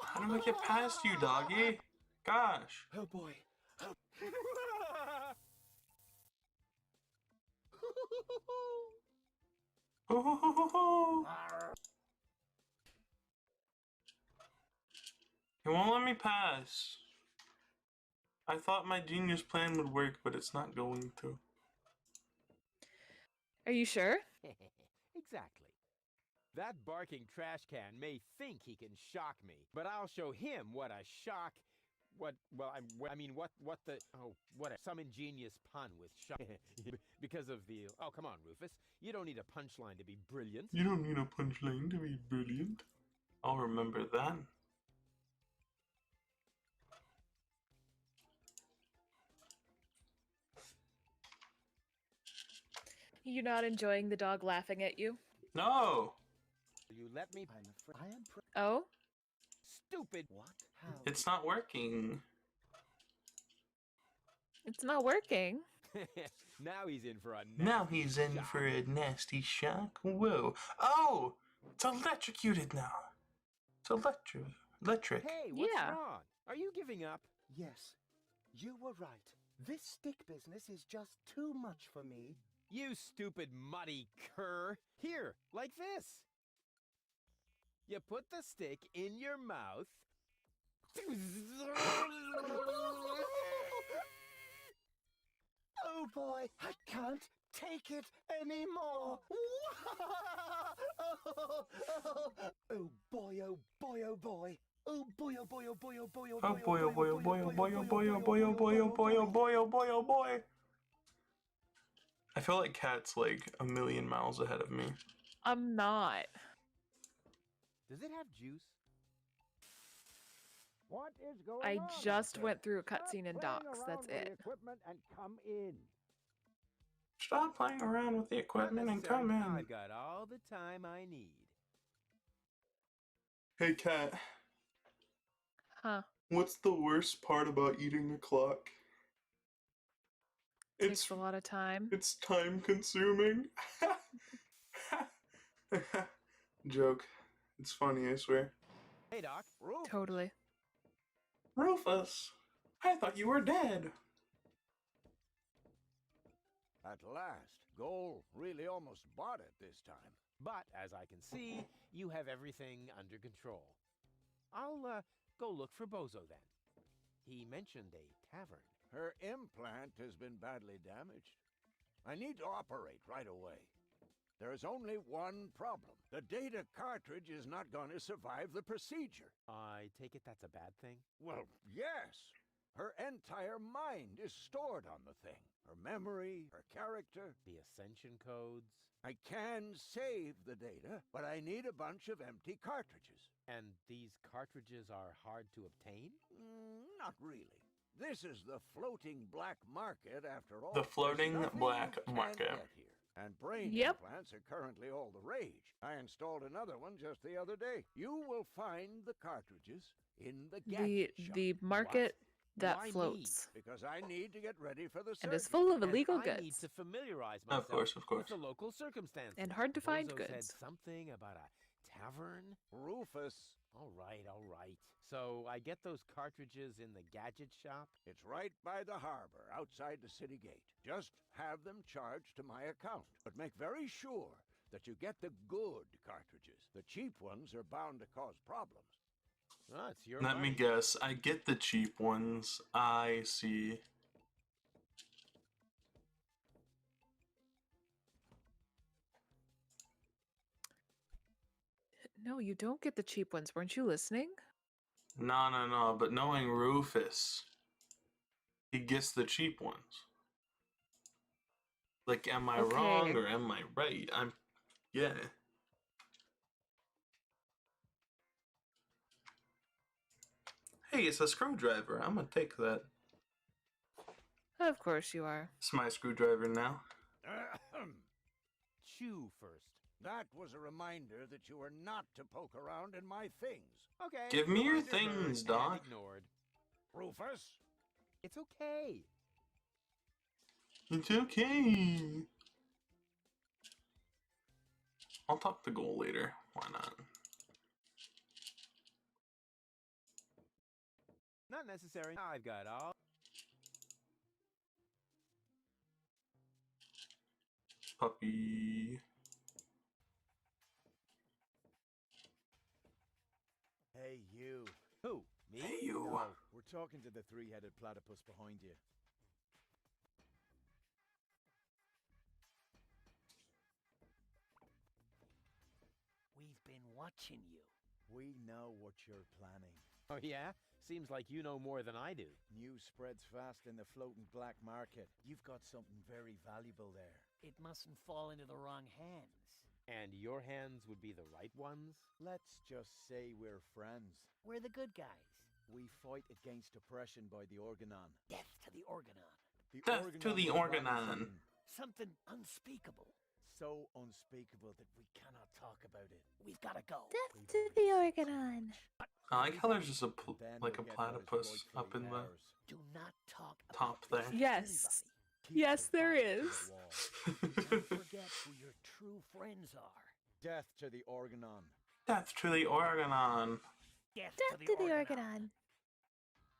How do I get past you, doggy? Gosh. Oh boy. It won't let me pass. I thought my genius plan would work, but it's not going to. Are you sure? exactly. That barking trash can may think he can shock me, but I'll show him what a shock. What the some ingenious pun with shock because of the. Oh, come on, Rufus. You don't need a punchline to be brilliant. You don't need a punchline to be brilliant. I'll remember that. You not enjoying the dog laughing at you? No! You let me. I'm afraid I am... Oh? Stupid. What? How? It's not working. It's not working. Now he's in for a. Now he's in shock. for a nasty shock. Whoa. Oh! It's electrocuted now. It's electric. Hey, what's Yeah. wrong? Are you giving up? Yes, you were right. This stick business is just too much for me. You stupid muddy cur. Here, like this. You put the stick in your mouth. Oh boy, I can't take it anymore. Oh boy, oh boy, oh boy. Oh boy, oh boy, oh boy, oh boy, oh boy, Oh boy, oh boy, oh boy, oh boy, oh boy, oh boy, oh boy, oh boy, oh boy, oh boy, oh boy. I feel like Kat's like a million miles ahead of me. I'm not. Does it have juice? What is going I on? just out went there? through a cutscene in Stop Docs, playing that's around with it. the equipment and come in. Stop playing around with the equipment and Unnecessary. come in. I've got all the time I need. Hey Kat, Huh. what's the worst part about eating a clock? Takes a lot of time. It's time consuming. Joke. It's funny, I swear. Hey, Doc. Rufus, Totally. Rufus, I thought you were dead. at last, goal really almost bought it this time. But, as I can see, you have everything under control. I'll, go look for Bozo then. He mentioned a tavern. Her implant has been badly damaged. I need to operate right away. There is only one problem. The data cartridge is not going to survive the procedure. I take it that's a bad thing? Well, yes. Her entire mind is stored on the thing. her memory, her character. The ascension codes. I can save the data, but I need a bunch of empty cartridges. And these cartridges are hard to obtain? Not really. This is the floating black market, after all. The floating There's nothing black you can't market. get here. And brain Yep. implants are currently all the rage. I installed another one just the other day. You will find the cartridges in the gadget shop. The market that Why me? floats Because I need to get ready for the and is circus. full of And illegal I need goods to familiarize Of myself course. with the local circumstances. and hard to find Bozo's goods. said something about a tavern. Rufus, All right, all right. So I get those cartridges in the gadget shop? it's right by the harbor, outside the city gate. Just have them charged to my account. But make very sure that you get the good cartridges. The cheap ones are bound to cause problems. Oh, it's your Let me money. guess. I get the cheap ones. I see. No, you don't get the cheap ones. Weren't you listening? No. But knowing Rufus, he gets the cheap ones. Like, am I wrong or am I right? Yeah. Hey, it's a screwdriver. I'm gonna take that. Of course you are. It's my screwdriver now. Chew first. That was a reminder that you are not to poke around in my things. Okay. Give me your reminder heard things, and Doc. Ignored. Rufus? It's okay. It's okay. I'll talk to Goal later. Why not? Not necessary. I've got all. Puppy. Hey, you. Who? Me? Hey, you. No, we're talking to the three-headed platypus behind you. We've been watching you. We know what you're planning. Oh, yeah? Seems like you know more than I do. News spreads fast in the floating black market. You've got something very valuable there. It mustn't fall into the wrong hands. And your hands would be the right ones? Let's just say we're friends. We're the good guys. We fight against oppression by the Organon. Death to the Organon. The Death to the is planning Organon. Something unspeakable. so unspeakable that we cannot talk about it. We've got to go. Death to the Organon. I like how there's just a Then like a we'll get what is platypus rightfully up in the ours. Do not talk top about there. this to Yes. Keep Yes, your there backs to is. the wall. anybody. Don't forget who your true friends are. Death to the Organon. Death to the Organon. Death, Death to the Organon.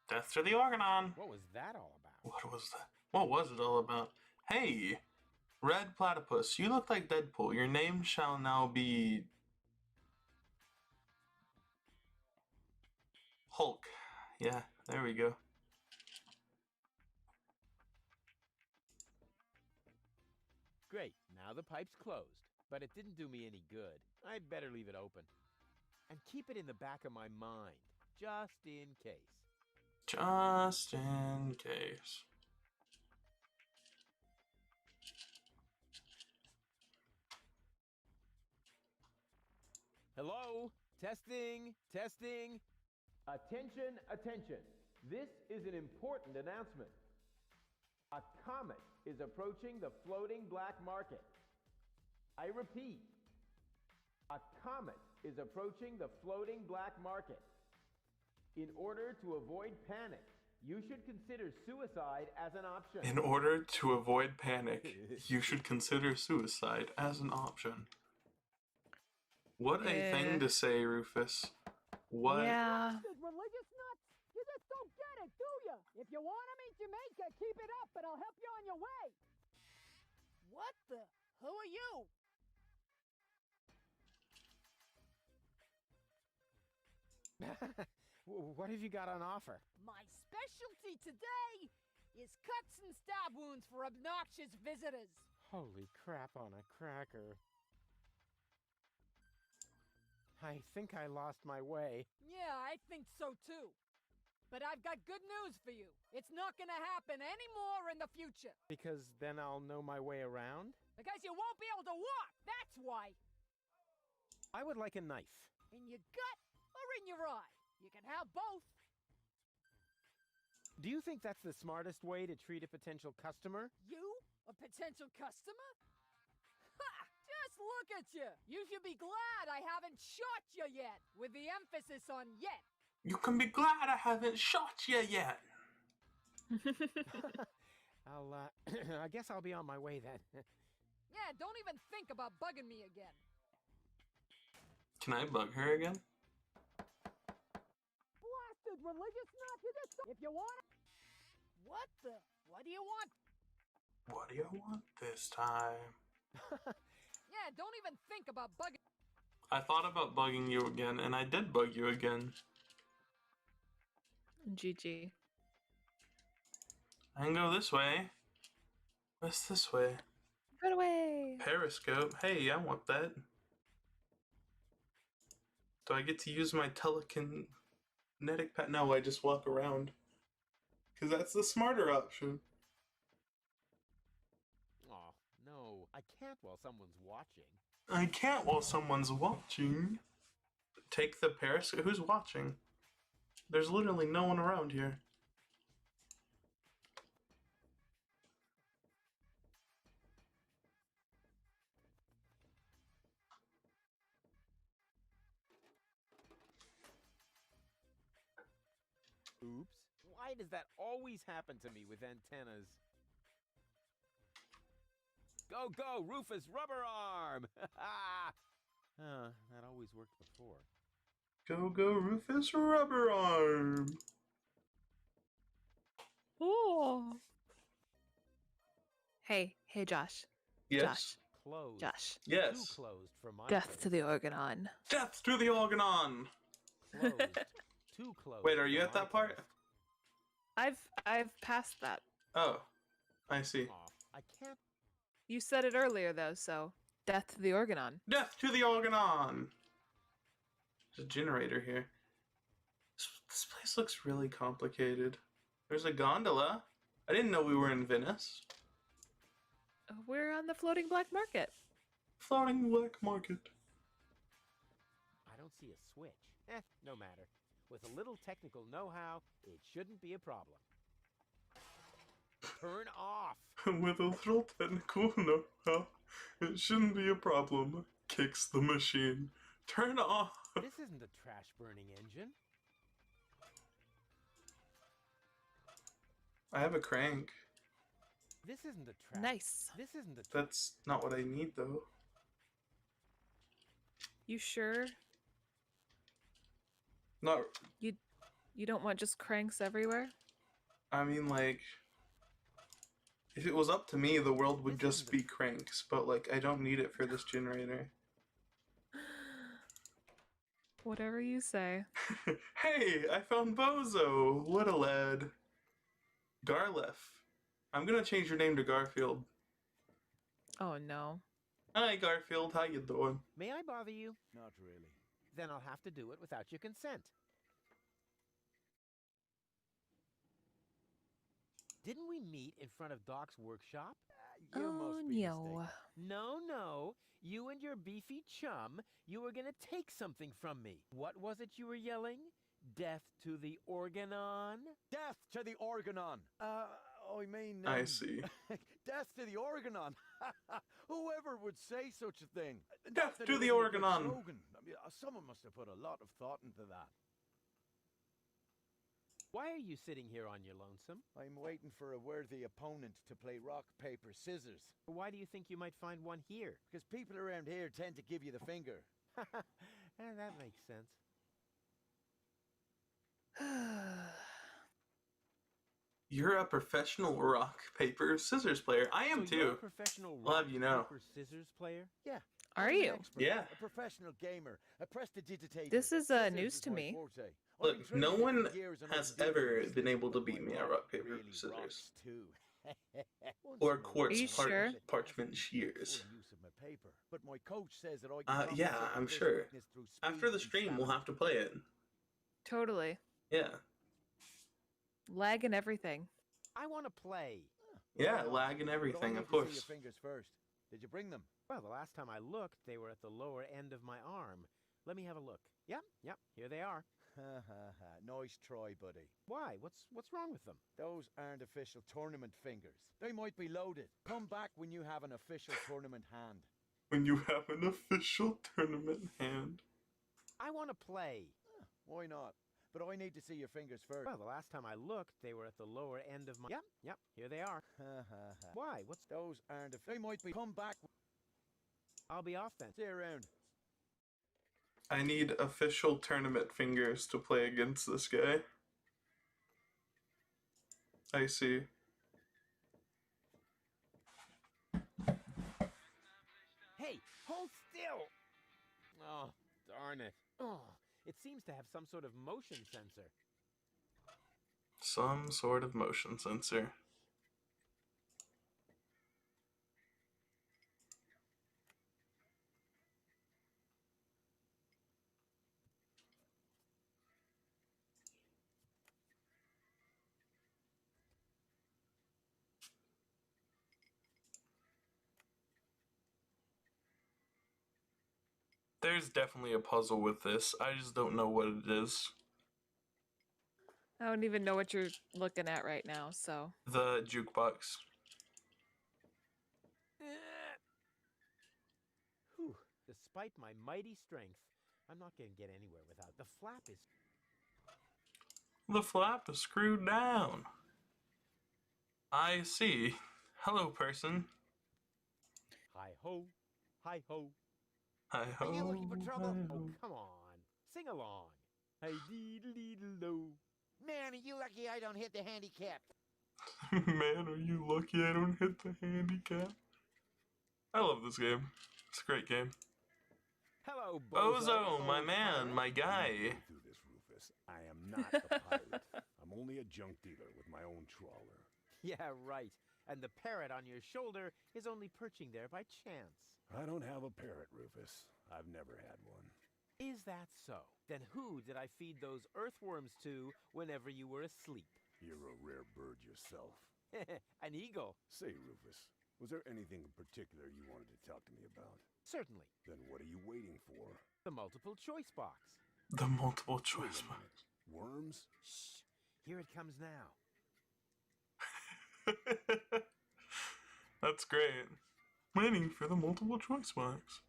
Death to the Organon. What was that all about? What was that? What was it all about? Hey, Red Platypus, you look like Deadpool. Your name shall now be Hulk. Yeah, there we go. Great, now the pipe's closed. But it didn't do me any good. I'd better leave it open. And keep it in the back of my mind, just in case. Just in case. Hello? Testing, testing. Attention, attention. This is an important announcement. A comet is approaching the floating black market. I repeat, a comet is approaching the floating black market. In order to avoid panic, you should consider suicide as an option. In order to avoid panic, you should consider suicide as an option. What a thing to say, Rufus. What? Yeah. Religious nuts? You just don't get it, do you? If you want to meet Jamaica, keep it up, and I'll help you on your way. What the? Who are you? What have you got on offer? My specialty today is cuts and stab wounds for obnoxious visitors. Holy crap on a cracker. I think I lost my way. Yeah, I think so too. But I've got good news for you. It's not gonna happen anymore in the future. Because then I'll know my way around? Because you won't be able to walk, that's why. I would like a knife. In your gut or in your eye. You can have both. Do you think that's the smartest way to treat a potential customer? You? A potential customer? Ha! Just look at you! You should be glad I haven't shot you yet, with the emphasis on yet. You can be glad I haven't shot you yet. I guess I'll be on my way then. Yeah, don't even think about bugging me again. Can I bug her again? Blasted religious nut! You just... If you want it... What the... What do you want? What do you want this time? Yeah, don't even think about bugging... I thought about bugging you again, and I did bug you again. GG. I can go this way. What's this way? Run away! Periscope. Hey, I want that. Do I get to use my telekinetic pet? No, I just walk around. Because that's the smarter option. Oh, no. I can't while someone's watching. I can't while someone's watching. Take the periscope. Who's watching? There's literally no one around here. Oops. Why does that always happen to me with antennas? Go, go, Rufus Rubber Arm! That always worked before. Go, go, Rufus Rubber Arm! Oh. Hey, Josh. Yes? Josh. Closed. Josh. Yes. Too closed for my Death taste. to the Organon. Death to the Organon! Closed. Too closed. Wait, are you for at my that part? taste. I've passed that. Oh, I see. Aw, I can't. You said it earlier though, so death to the Organon. Death to the Organon! There's a generator here. This place looks really complicated. There's a gondola. I didn't know we were in Venice. We're on the floating black market. Floating black market. I don't see a switch. No matter. With a little technical know-how, it shouldn't be a problem. Turn off! With a little technical know-how, it shouldn't be a problem. Kicks the machine. Turn off! This isn't a trash-burning engine. I have a crank. This isn't a trash... Nice. This isn't a... That's not what I need, though. You sure? Not... You don't want just cranks everywhere? I mean, like... If it was up to me, the world would just be cranks, but, like, I don't need it for this generator. Whatever you say. Hey, I found Bozo! What a lad. Garlef. I'm gonna change your name to Garfield. Oh no. Hi, Garfield. How you doing? May I bother you? Not really. Then I'll have to do it without your consent. Didn't we meet in front of Doc's workshop? You Oh must be no. No, no. You and your beefy chum, you were gonna take something from me. What was it you were yelling? Death to the Organon? Death to the Organon! I mean... I see. Death to the Organon! Whoever would say such a thing? Death Not that to it the isn't a good Organon. slogan. I mean, someone must have put a lot of thought into that. Why are you sitting here on your lonesome? I'm waiting for a worthy opponent to play rock, paper, scissors. Why do you think you might find one here? Because people around here tend to give you the finger. That makes sense. You're a professional rock, paper, scissors player. I am So you're too. a professional I'll rock, have you know. paper, scissors player? Yeah. Are I'm an you? expert, Yeah. A professional gamer, a prestidigitator. This is Scissors news is to my me. forte. I've Look, been training no for one years and has I'm ever dangerous. been able to beat My me at rock rock, paper, really scissors. rocks too. Once Or in a quartz Are you while, sure? parchment shears. full use of my paper. But my coach says that I can Yeah, compensate I'm for this sure. weakness through After speed the and stream, we'll stamina. have to play it. Totally. Yeah. Lag and everything. I want to play. Yeah, lag and everything, of But I need to see course. your fingers first. Did you bring them? Well, the last time I looked, they were at the lower end of my arm. Let me have a look. Yep, here they are. Ha ha ha. Nice try, buddy. Why? What's wrong with them? Those aren't official tournament fingers. They might be loaded. Come back when you have an official tournament hand. When you have an official tournament hand. I want to play. Why not? But I need to see your fingers first. Well, the last time I looked, they were at the lower end of my... Yep, here they are. Ha ha ha. Why? Those aren't... They might be... Come back. I'll be off then. See you around. I need official tournament fingers to play against this guy. I see. Hey, hold still! Oh, darn it. Oh, it seems to have some sort of motion sensor. Some sort of motion sensor. There's definitely a puzzle with this. I just don't know what it is. I don't even know what you're looking at right now, so. The jukebox. Whew. Despite my mighty strength, I'm not going to get anywhere without the flap is... The flap is screwed down. I see. Hello, person. Hi-ho, hi-ho. Hi-ho. Are you looking for trouble? Hi-ho. Oh, come on. Sing along. Hey-dee-dee-dee-lo. Man, are you lucky I don't hit the handicap. Man, are you lucky I don't hit the handicap? I love this game. It's a great game. Hello, Bozo, my man, my guy. Through this, Rufus. I am not a pirate. I'm only a junk dealer with my own trawler. Yeah, right. And the parrot on your shoulder is only perching there by chance. I don't have a parrot, Rufus. I've never had one. Is that so? Then who did I feed those earthworms to whenever you were asleep? You're a rare bird yourself. An eagle. Say, Rufus, was there anything in particular you wanted to talk to me about? Certainly. Then what are you waiting for? The multiple choice box. The multiple choice box. Worms? Shh. Here it comes now. That's great. Waiting for the multiple choice box.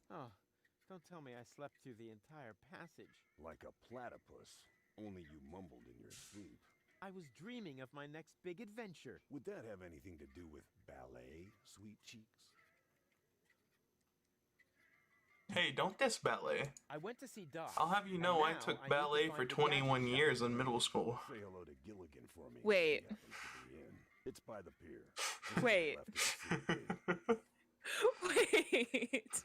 Oh, don't tell me I slept through the entire passage. Like a platypus, only you mumbled in your sleep. I was dreaming of my next big adventure. Would that have anything to do with ballet, sweet cheeks? Hey, don't diss ballet. I went to see Doc. I'll have you know I took ballet for 21 years in middle school. Say hello to Gilligan for me. Wait. It's by the pier. Wait. Wait.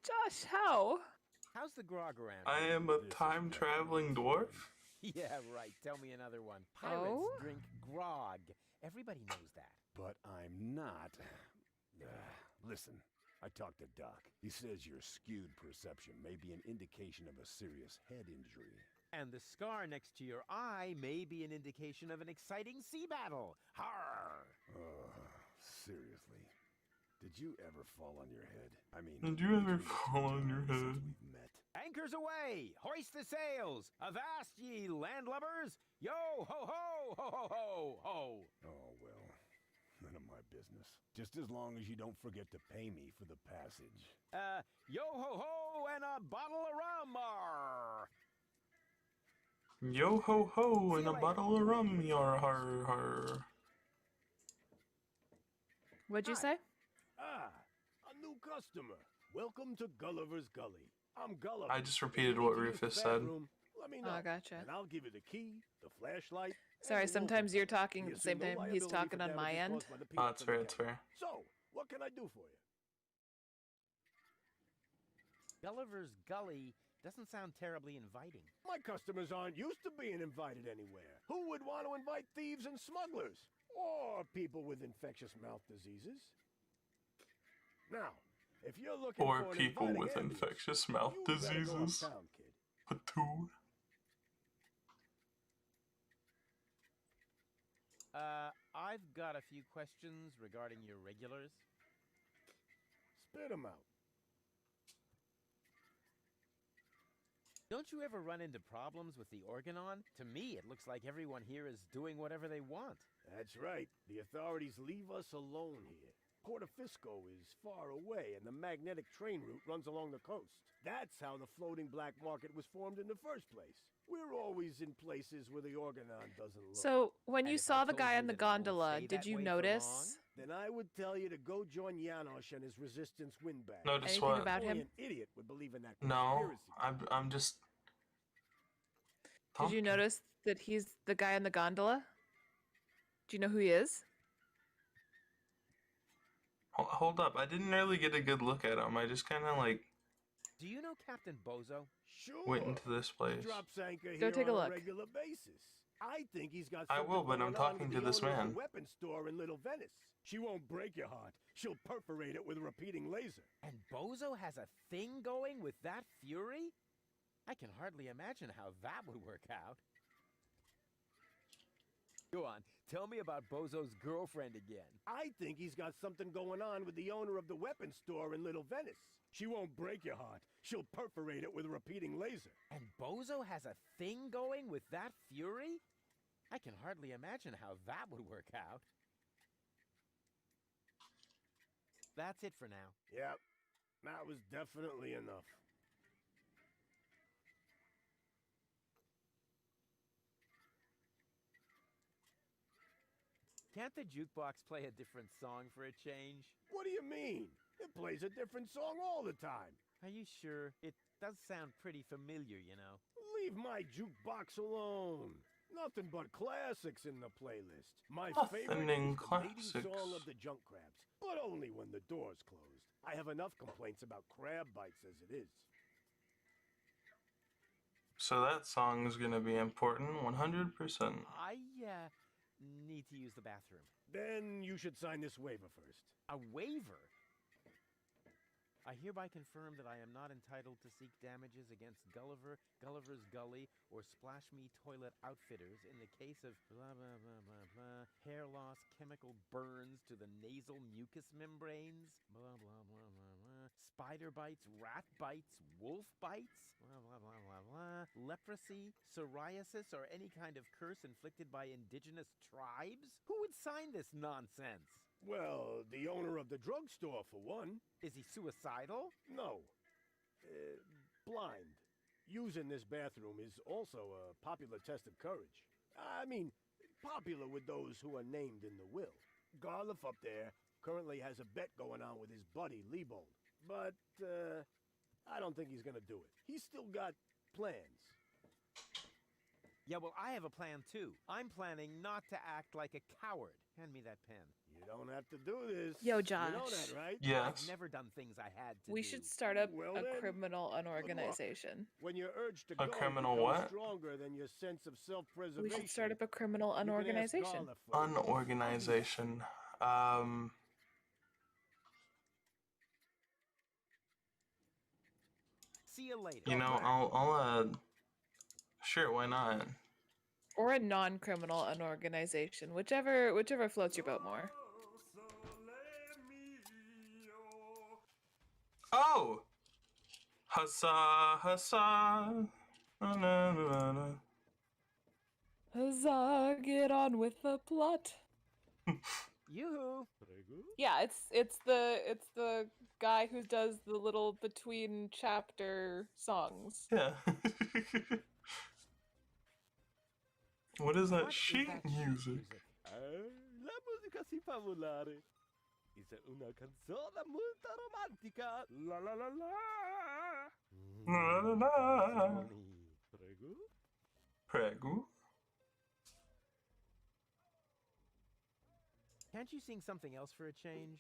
Josh, how? How's the grog around? I am a time-traveling dwarf? Yeah, right. Tell me another one. Pirates drink grog. Everybody knows that. But I'm not. Listen, I talked to Doc. He says your skewed perception may be an indication of a serious head injury. And the scar next to your eye may be an indication of an exciting sea battle. Harr! Seriously. Did you ever fall on your head? I mean, did you ever fall on your head? Anchors away! Hoist the sails! Avast ye landlubbers! Yo ho ho ho ho ho ho! Oh well, none of my business. Just as long as you don't forget to pay me for the passage. Yo ho ho and a bottle of rum! Arr. Yo ho ho and a bottle of rum, yar har har. What'd you say? Ah, a new customer. Welcome to Gulliver's Gully. I'm Gulliver. I just repeated what Rufus said. Let me know. Oh, gotcha. And I'll give you the key, the flashlight. Sorry, sometimes you're talking at the same time he's talking on my end. Oh, it's fair, it's fair. So, what can I do for you? Gulliver's Gully doesn't sound terribly inviting. My customers aren't used to being invited anywhere. Who would want to invite thieves and smugglers? Or people with infectious mouth diseases? Now, if you're looking or for an people inviting with ambience, infectious mouth you better go diseases. uptown, kid. Patoo. I've got a few questions regarding your regulars. Spit 'em out. Don't you ever run into problems with the Organon? To me, it looks like everyone here is doing whatever they want. That's right. The authorities leave us alone here. Portofisco is far away, and the magnetic train route runs along the coast. That's how the floating black market was formed in the first place. We're always in places where the Organon doesn't look. So, when you saw the guy on the gondola, did you notice? Then I would tell you to go join Janosch and his resistance windbag. Notice Anything what? about him? Only an idiot would believe in that No, conspiracy. I'm just. Did you notice that he's the guy on the gondola? Do you know who he is? Hold up, I didn't really get a good look at him. I just kind of like Do you know Captain Bozo? Sure. went into this place. Drops anchor Go here take a on look. a regular basis. I think he's got I something will, but I'm going on talking with to the this owner of man. the weapons store in Little Venice. She won't break your heart. She'll perforate it with a repeating laser. And Bozo has a thing going with that Fury? I can hardly imagine how that would work out. Go on, tell me about Bozo's girlfriend again. I think he's got something going on with the owner of the weapons store in Little Venice. She won't break your heart. She'll perforate it with a repeating laser. And Bozo has a thing going with that Fury? I can hardly imagine how that would work out. That's it for now. Yep, that was definitely enough. Can't the jukebox play a different song for a change? What do you mean? It plays a different song all the time. Are you sure? It does sound pretty familiar, you know. Leave my jukebox alone. Nothing but classics in the playlist. My Nothing favorite in is the leading classics. song of the Junk Crabs, but only when the door's closed. I have enough complaints about crab bites as it is. So that song is gonna be important, 100%. I, need to use the bathroom. Then you should sign this waiver first. A waiver? I hereby confirm that I am not entitled to seek damages against Gulliver, Gulliver's Gully, or Splash Me Toilet Outfitters in the case of blah blah blah blah blah, hair loss, chemical burns to the nasal mucous membranes, blah blah blah blah blah, spider bites, rat bites, wolf bites, blah blah blah blah blah, leprosy, psoriasis, or any kind of curse inflicted by indigenous tribes? Who would sign this nonsense? Well, the owner of the drugstore, for one. Is he suicidal? No. Blind. Using this bathroom is also a popular test of courage. I mean, popular with those who are named in the will. Garliff up there currently has a bet going on with his buddy, Liebold. But, I don't think he's gonna do it. He's still got plans. Yeah, well, I have a plan too. I'm planning not to act like a coward. Hand me that pen. You don't have to do this. Yo, You know Josh. that, right? Yes. I've never done things I had to We do. should start up Well a then, criminal Look, unorganization. when your urge to A go criminal becomes what? stronger than your sense of We self-preservation. should start up a criminal you can ask unorganization. Garliff for it. Unorganization. See you later. You know, I'll sure, why not? Or a non-criminal unorganization, whichever floats your boat more. Oh! Huzzah, huzzah. Na, na, na, na. Huzzah, get on with the plot. Yoo-hoo. Yeah, it's the guy who does the little between chapter songs. Yeah. What is that What is sheet that music? La musica si fa volare. Is una canzone molto romantica. La la la la. La, la, la. Prego. Prego. Can't you sing something else for a change?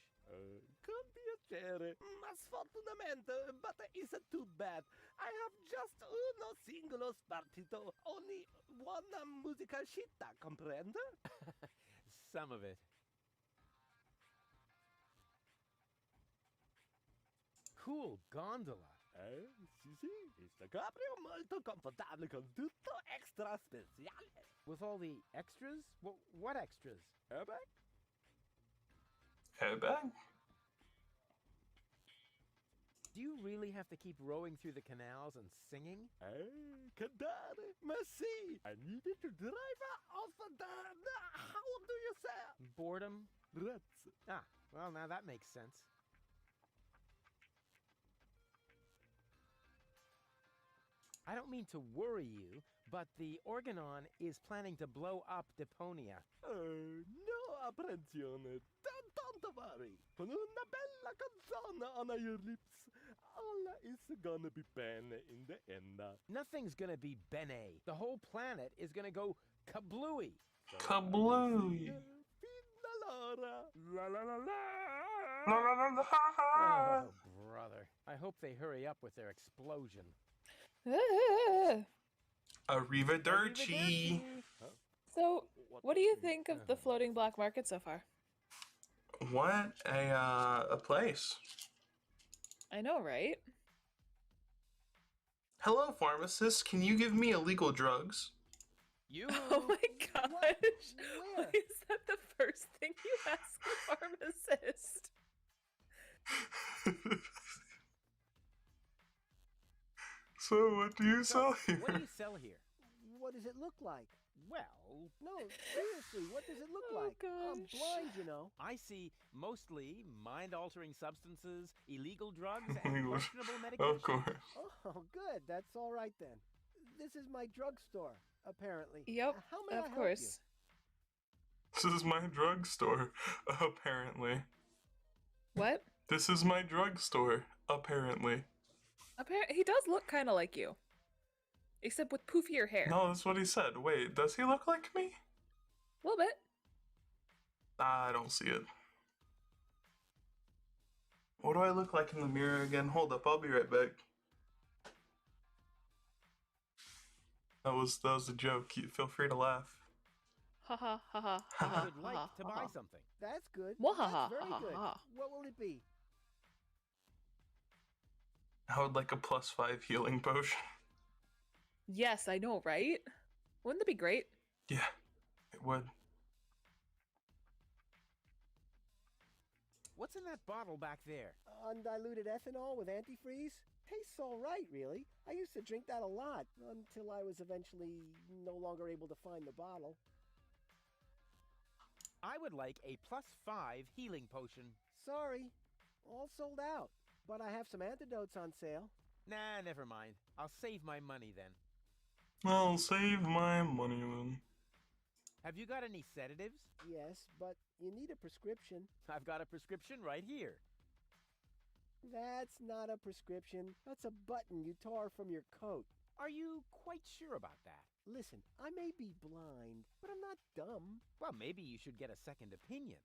Con piacere. Ma sfortunatamente, but it's too bad. I have just uno singolo spartito. Only one musica scitta, comprende? Some of it. Cool gondola. Sì, sì, sta cabrio molto confortable con tutto extra speciale. With all the extras? What extras? Airbag? Airbag? Do you really have to keep rowing through the canals and singing? Cantare, ma sì. I needed to drive off the... How do you say? Boredom? Rats. Ah, well, now that makes sense. I don't mean to worry you, but the Organon is planning to blow up Deponia. No apprensione. Don't worry. Con una bella canzone on your lips, all is gonna be bene in the end. Nothing's gonna be bene. The whole planet is gonna go kablooey. Kablooey. Allora. La la la la. La la la la. Oh, brother. I hope they hurry up with their explosion. Arrivederci. So, what do you think of the floating black market so far? What a place. I know, right? Hello, pharmacist. Can you give me illegal drugs? You? Oh my gosh! Why is that the first thing you ask a pharmacist? So, what do you sell here? What do you sell here? What does it look like? Well, No, seriously, what does it look Oh, like? I'm gosh. blind, you know. I see mostly mind-altering substances, illegal drugs, and Illegal- questionable medication. Of course. Oh, good. That's all right then. This is my drugstore, apparently. Yep, How may I of help course. This is my drugstore, apparently. What? This is my drugstore, apparently. Apparently, he does look kind of like you. Except with poofier hair. No, that's what he said. Wait, does he look like me? A little bit. I don't see it. What do I look like in the mirror again? Hold up, I'll be right back. That was a joke. Feel free to laugh. Ha ha ha ha I ha would like to buy something. That's good. Mwahaha, That's very ha, good. ha. What will it be? I would like a +5 healing potion. Yes, I know, right? Wouldn't that be great? Yeah, it would. What's in that bottle back there? Undiluted ethanol with antifreeze? Tastes all right, really. I used to drink that a lot until I was eventually no longer able to find the bottle. I would like a +5 healing potion. Sorry, all sold out. But I have some antidotes on sale. Nah, never mind. I'll save my money then. I'll save my money then. Have you got any sedatives? Yes, but you need a prescription. I've got a prescription right here. That's not a prescription. That's a button you tore from your coat. Are you quite sure about that? Listen, I may be blind, but I'm not dumb. Well, maybe you should get a second opinion.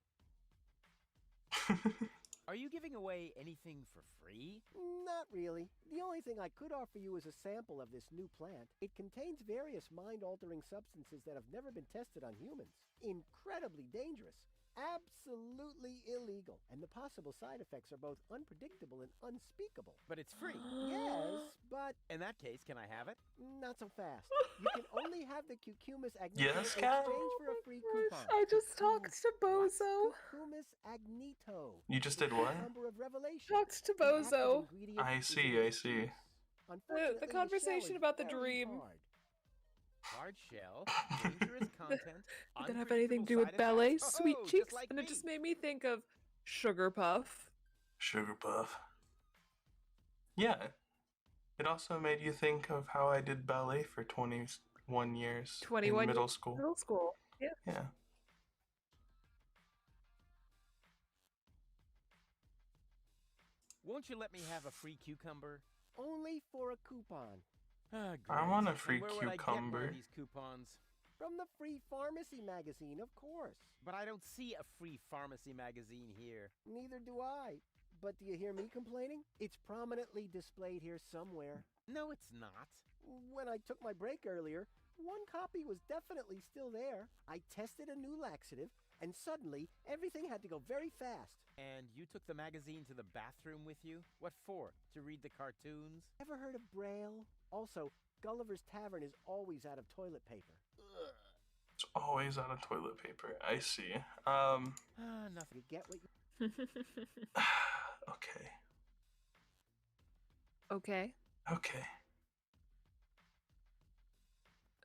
Are you giving away anything for free? Not really. The only thing I could offer you is a sample of this new plant. It contains various mind-altering substances that have never been tested on humans. Incredibly dangerous. Absolutely illegal. And the possible side effects are both unpredictable and unspeakable. But it's free. Yes, but In that case, can I have it? not so fast. You can only have the Cucumis agnito Yes, in Cat? exchange for a free coupon. I just talked to Bozo. Cucumis agnito. You just did what? Number of revelation. Talked to The active Bozo. ingredient I is see, in I see. Unfortunately, The shell conversation is about the very dream. hard. Hard shell, dangerous content. It didn't have anything to do with unpredictable ballet, side effects. sweet Oh, cheeks, just like and it me. just made me think of Sugar Puff. Sugar Puff. Yeah. It also made you think of how I did ballet for 21 years 21 in middle years- school. Middle school. Yeah. Yeah. Won't you let me have a free cucumber? Only for a coupon. Ah, I want a great. free And where would I get one cucumber. of these coupons? From the Free Pharmacy magazine, of course. But I don't see a free pharmacy magazine here. Neither do I. But do you hear me complaining? It's prominently displayed here somewhere. No, it's not. When I took my break earlier, one copy was definitely still there. I tested a new laxative, and suddenly everything had to go very fast. And you took the magazine to the bathroom with you? What for? To read the cartoons? Ever heard of Braille? Also, Gulliver's Tavern is always out of toilet paper. It's always out of toilet paper. I see. Nothing. You get what you... Okay. Okay. Okay.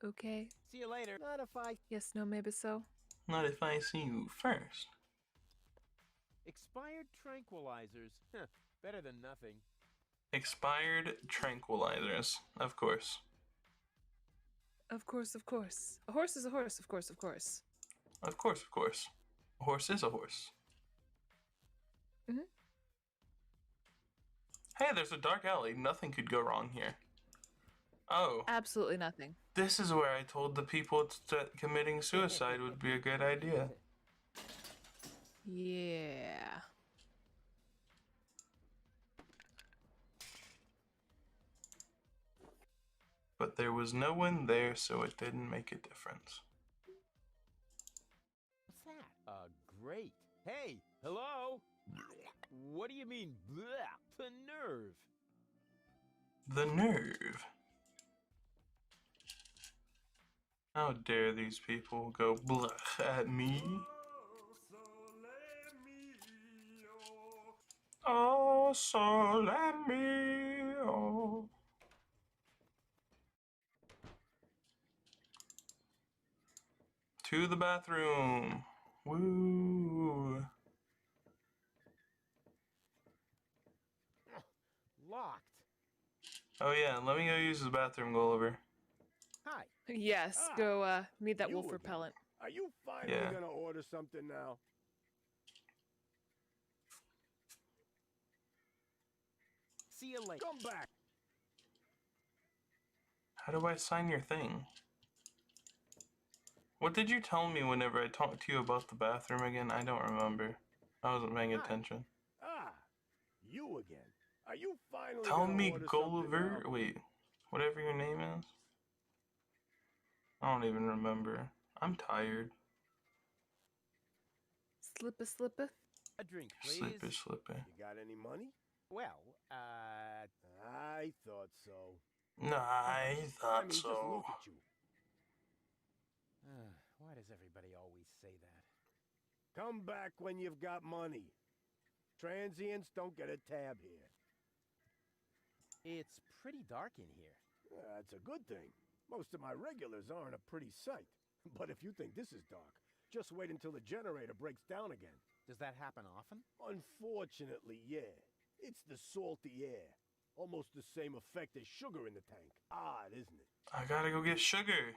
Okay. See you later. Not if I... Yes, no, maybe so. Not if I see you first. Expired tranquilizers. Better than nothing. Expired tranquilizers. Of course. Of course, of course. A horse is a horse, of course, of course. Of course, of course. A horse is a horse. Mm-hmm. Hey, there's a dark alley. Nothing could go wrong here. Oh. Absolutely nothing. This is where I told the people that committing suicide would be a good idea. Yeah. But there was no one there, so it didn't make a difference. What's that? Great. Hey, hello? What do you mean, bleh? The nerve. The nerve. How dare these people go blech at me? Oh, so let me. Oh. To the bathroom. Woo. Locked. Oh yeah, let me go use the bathroom, Gulliver. Hi. Yes, go meet that you wolf again. repellent. Are you finally gonna order something now? See you later. Come back. How do I sign your thing? What did you tell me whenever I talked to you about the bathroom again? I don't remember. I wasn't paying attention. Ah, you again. Are you finally Tell gonna me, order something Gulliver. now? Wait, whatever your name is. I don't even remember. I'm tired. Slipper. A drink, please. Slipper. You got any money? Well, I thought so. No, I thought Just so. look at you. Why does everybody always say that? Come back when you've got money. Transients don't get a tab here. It's pretty dark in here. That's a good thing. Most of my regulars aren't a pretty sight. But if you think this is dark, just wait until the generator breaks down again. Does that happen often? Unfortunately, yeah. It's the salty air. Almost the same effect as sugar in the tank. Odd, isn't it? I gotta go get sugar.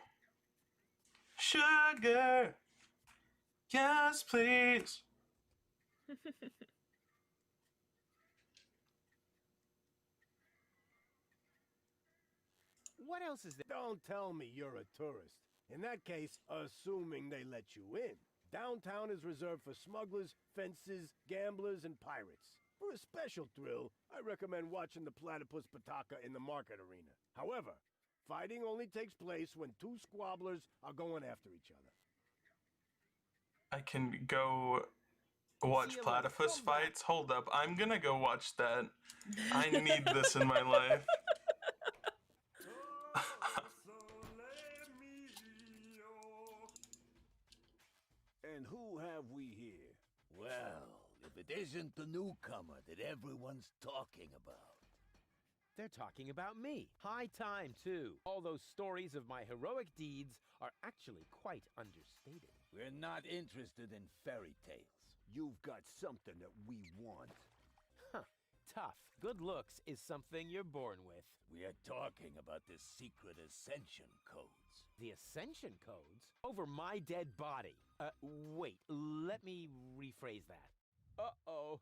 Sugar! Yes, please! What else is there? Don't tell me you're a tourist. In that case, assuming they let you in. Downtown is reserved for smugglers, fences, gamblers, and pirates. For a special thrill, I recommend watching the platypus pataka in the market arena. However, fighting only takes place when two squabblers are going after each other. I can go watch platypus fights? Hold up, I'm gonna go watch that. I need this in my life. And who have we here? Well, if it isn't the newcomer that everyone's talking about. They're talking about me. High time, too. All those stories of my heroic deeds are actually quite understated. We're not interested in fairy tales. You've got something that we want. Huh. Tough. Good looks is something you're born with. We are talking about the secret ascension codes. The ascension codes? Over my dead body. Wait, let me rephrase that. Uh-oh.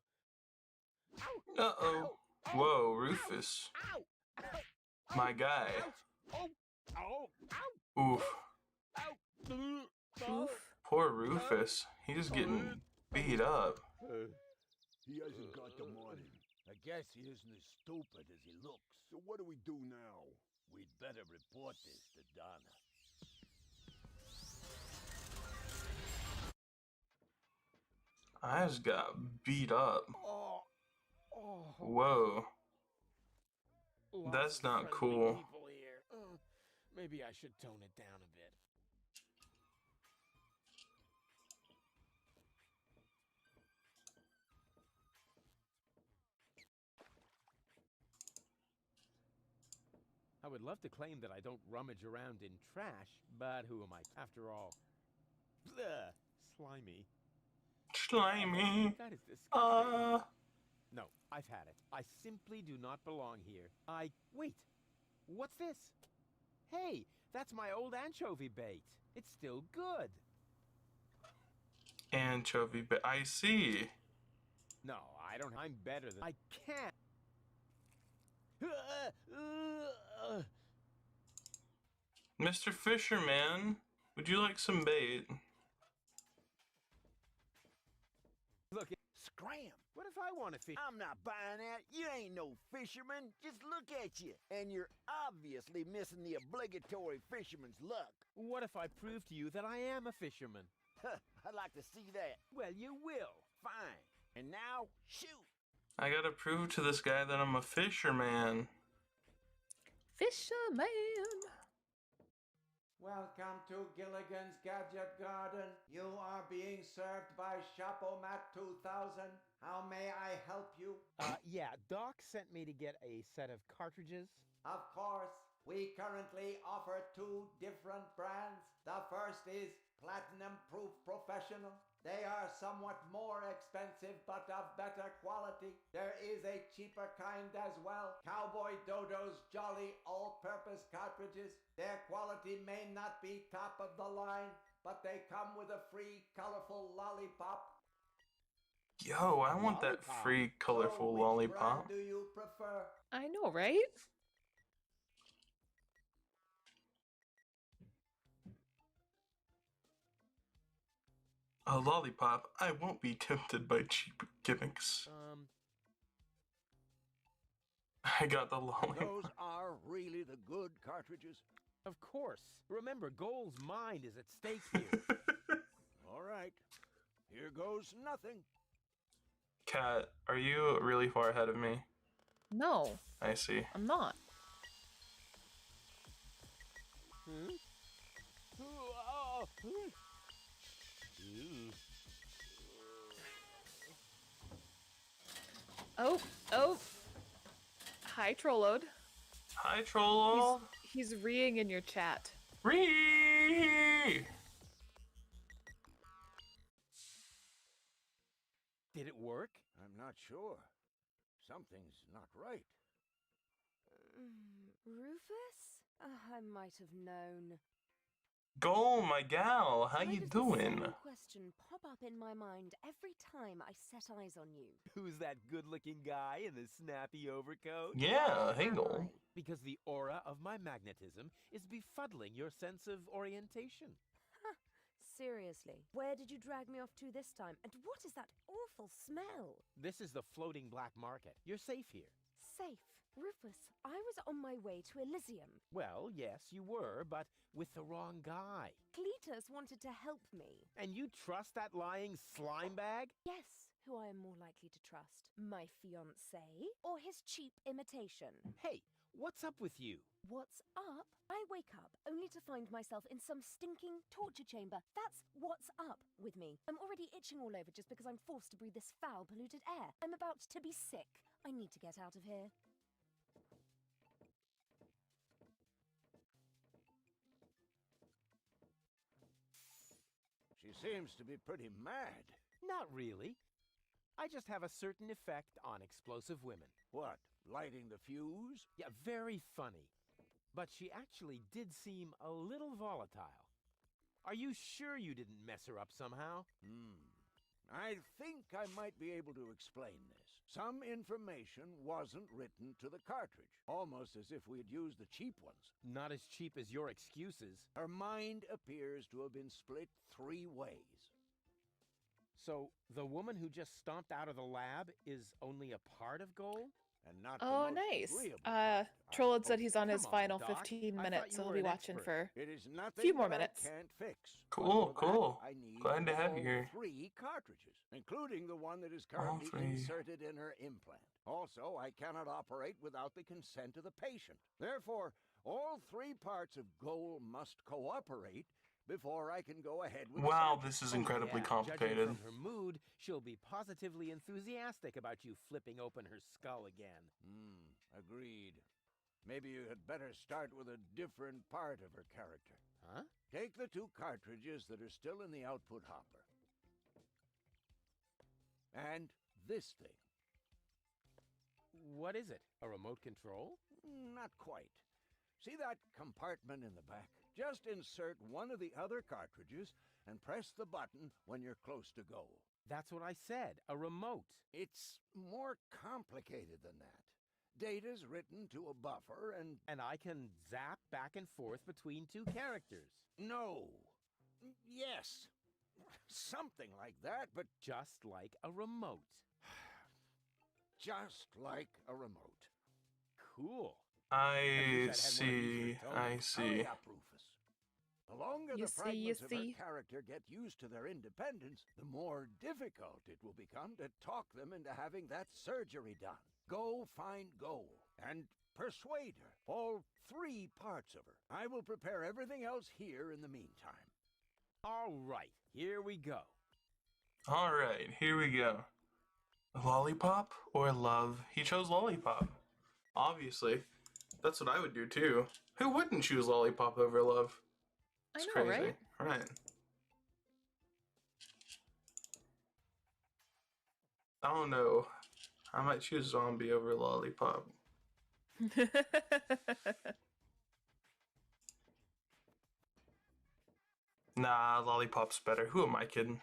Ow! Uh-oh. Ow! Whoa, Rufus. Ow! Ow! My guy. Oh! Ow! Ow! Oof. Ow! Oof. Poor Rufus. He's getting beat up. He hasn't got the money. I guess he isn't as stupid as he looks. So what do we do now? We'd better report this to Donna. I just got beat up. Oh. Oh. Whoa. Lots That's of not friendly cool. people here. Maybe I should tone it down a bit. I would love to claim that I don't rummage around in trash, but who am I? After all, bleh, slimy. Slimy. That is disgusting. No, I've had it. I simply do not belong here. Wait, what's this? Hey, that's my old anchovy bait. It's still good. Anchovy, but I see. No, I don't. I'm better than. I can't. Mr. Fisherman, would you like some bait? Look, Scram! what if I want to fish? I'm not buying that. You ain't no fisherman. Just look at you. And you're obviously missing the obligatory fisherman's luck. What if I prove to you that I am a fisherman? I'd like to see that. Well, you will. Fine. And now, shoot! I gotta prove to this guy that I'm a fisherman. Fisherman. Welcome to Gilligan's Gadget Garden. You are being served by Shopomat 2000. How may I help you? Yeah, Doc sent me to get a set of cartridges. Of course, we currently offer 2 different brands. The first is Platinum Proof Professional. They are somewhat more expensive, but of better quality. There is a cheaper kind as well. Cowboy Dodo's Jolly All-Purpose Cartridges. Their quality may not be top of the line, but they come with a free colorful lollipop. Yo, I want that free colorful lollipop. Which brand do you prefer? I know, right? A lollipop? I won't be tempted by cheap gimmicks. I got the lollipop. Those are really the good cartridges? Of course. Remember, Goal's mind is at stake here. All right. Here goes nothing. Kat, are you really far ahead of me? No. I see. I'm not. Oh. Hi, Trollode. Hi, Trollode. He's reeing in your chat. Ree! Did it work? I'm not sure. Something's not right. Rufus? I might have known. Go, my gal. How you doing? The same question pop up in my mind every time I set eyes on you. Who's that good-looking guy in the snappy overcoat? Yeah, Hegel. Because the aura of my magnetism is befuddling your sense of orientation. Seriously, where did you drag me off to this time? And what is that awful smell? This is the floating black market. You're safe here. Safe? Rufus, I was on my way to Elysium. Well, yes, you were, but with the wrong guy. Cletus wanted to help me. And you trust that lying slime bag? Yes, who I am more likely to trust. My fiancé or his cheap imitation? Hey, what's up with you? What's up? I wake up only to find myself in some stinking torture chamber. That's what's up with me. I'm already itching all over just because I'm forced to breathe this foul, polluted air. I'm about to be sick. I need to get out of here. She seems to be pretty mad. Not really. I just have a certain effect on explosive women. What, lighting the fuse? Yeah, very funny. But she actually did seem a little volatile. Are you sure you didn't mess her up somehow? I think I might be able to explain this. Some information wasn't written to the cartridge, almost as if we had used the cheap ones. Not as cheap as your excuses. Her mind appears to have been split 3 ways. So, the woman who just stomped out of the lab is only a part of Goal? and not the Oh, most nice. agreeable part, I Trollid said hope. he's on his Come on, final Doc. 15 I minutes, thought you so he'll were be an watching expert. for It is a nothing few more that minutes. I can't fix. Cool, But for that, cool. I need Glad to have you all here. 3 cartridges, including the one that is All currently 3. inserted in her implant. Also, I cannot operate without the consent of the patient. Therefore, all 3 parts of gold must cooperate before I can go ahead with Wow, the surgery. this is Oh, incredibly yeah. complicated. Judging from her mood, she'll be positively enthusiastic about you flipping open her skull again. Agreed. Maybe you had better start with a different part of her character. Huh? Take the 2 cartridges that are still in the output hopper. And this thing. What is it? A remote control? Not quite. See that compartment in the back? Just insert one of the other cartridges and press the button when you're close to go. That's what I said, a remote. It's more complicated than that. Data's written to a buffer and... And I can zap back and forth between 2 characters. No. Yes. Something like that, but... Just like a remote. Just like a remote. Cool. I see. I see. Hurry up, Rufus. The longer You the see, fragments you of her see. character get used to their independence, the more difficult it will become to talk them into having that surgery done. Go find Goal and persuade her. All 3 parts of her. I will prepare everything else here in the meantime. All right, here we go. All right, here we go. Lollipop or love? He chose lollipop. Obviously. That's what I would do too. Who wouldn't choose lollipop over love? It's I know, crazy. right? Right. I don't know. I might choose zombie over lollipop. Nah, lollipop's better. Who am I kidding?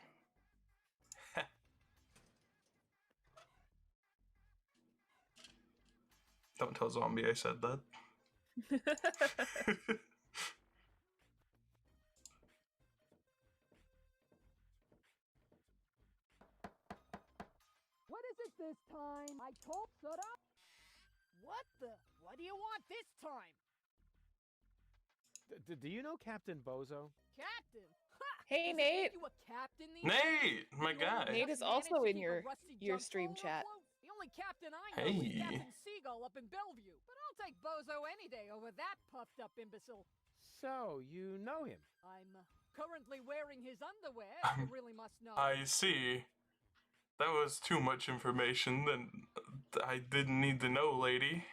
Don't tell zombie I said that. What is it this time? I told shut up. What the? What do you want this time? Do you know Captain Bozo? Captain? Ha! Hey, Does it Nate. make you a captain these Nate, days? my You only guy. Nate just is also managed to in keep a rusty your junk stream roller chat. afloat? The only captain I know is Hey. Captain Seagull up in Bellevue. But I'll take Bozo any day over that puffed up imbecile. So, you know him? I'm currently wearing his underwear, you really must know. I see. That was too much information that I didn't need to know, lady.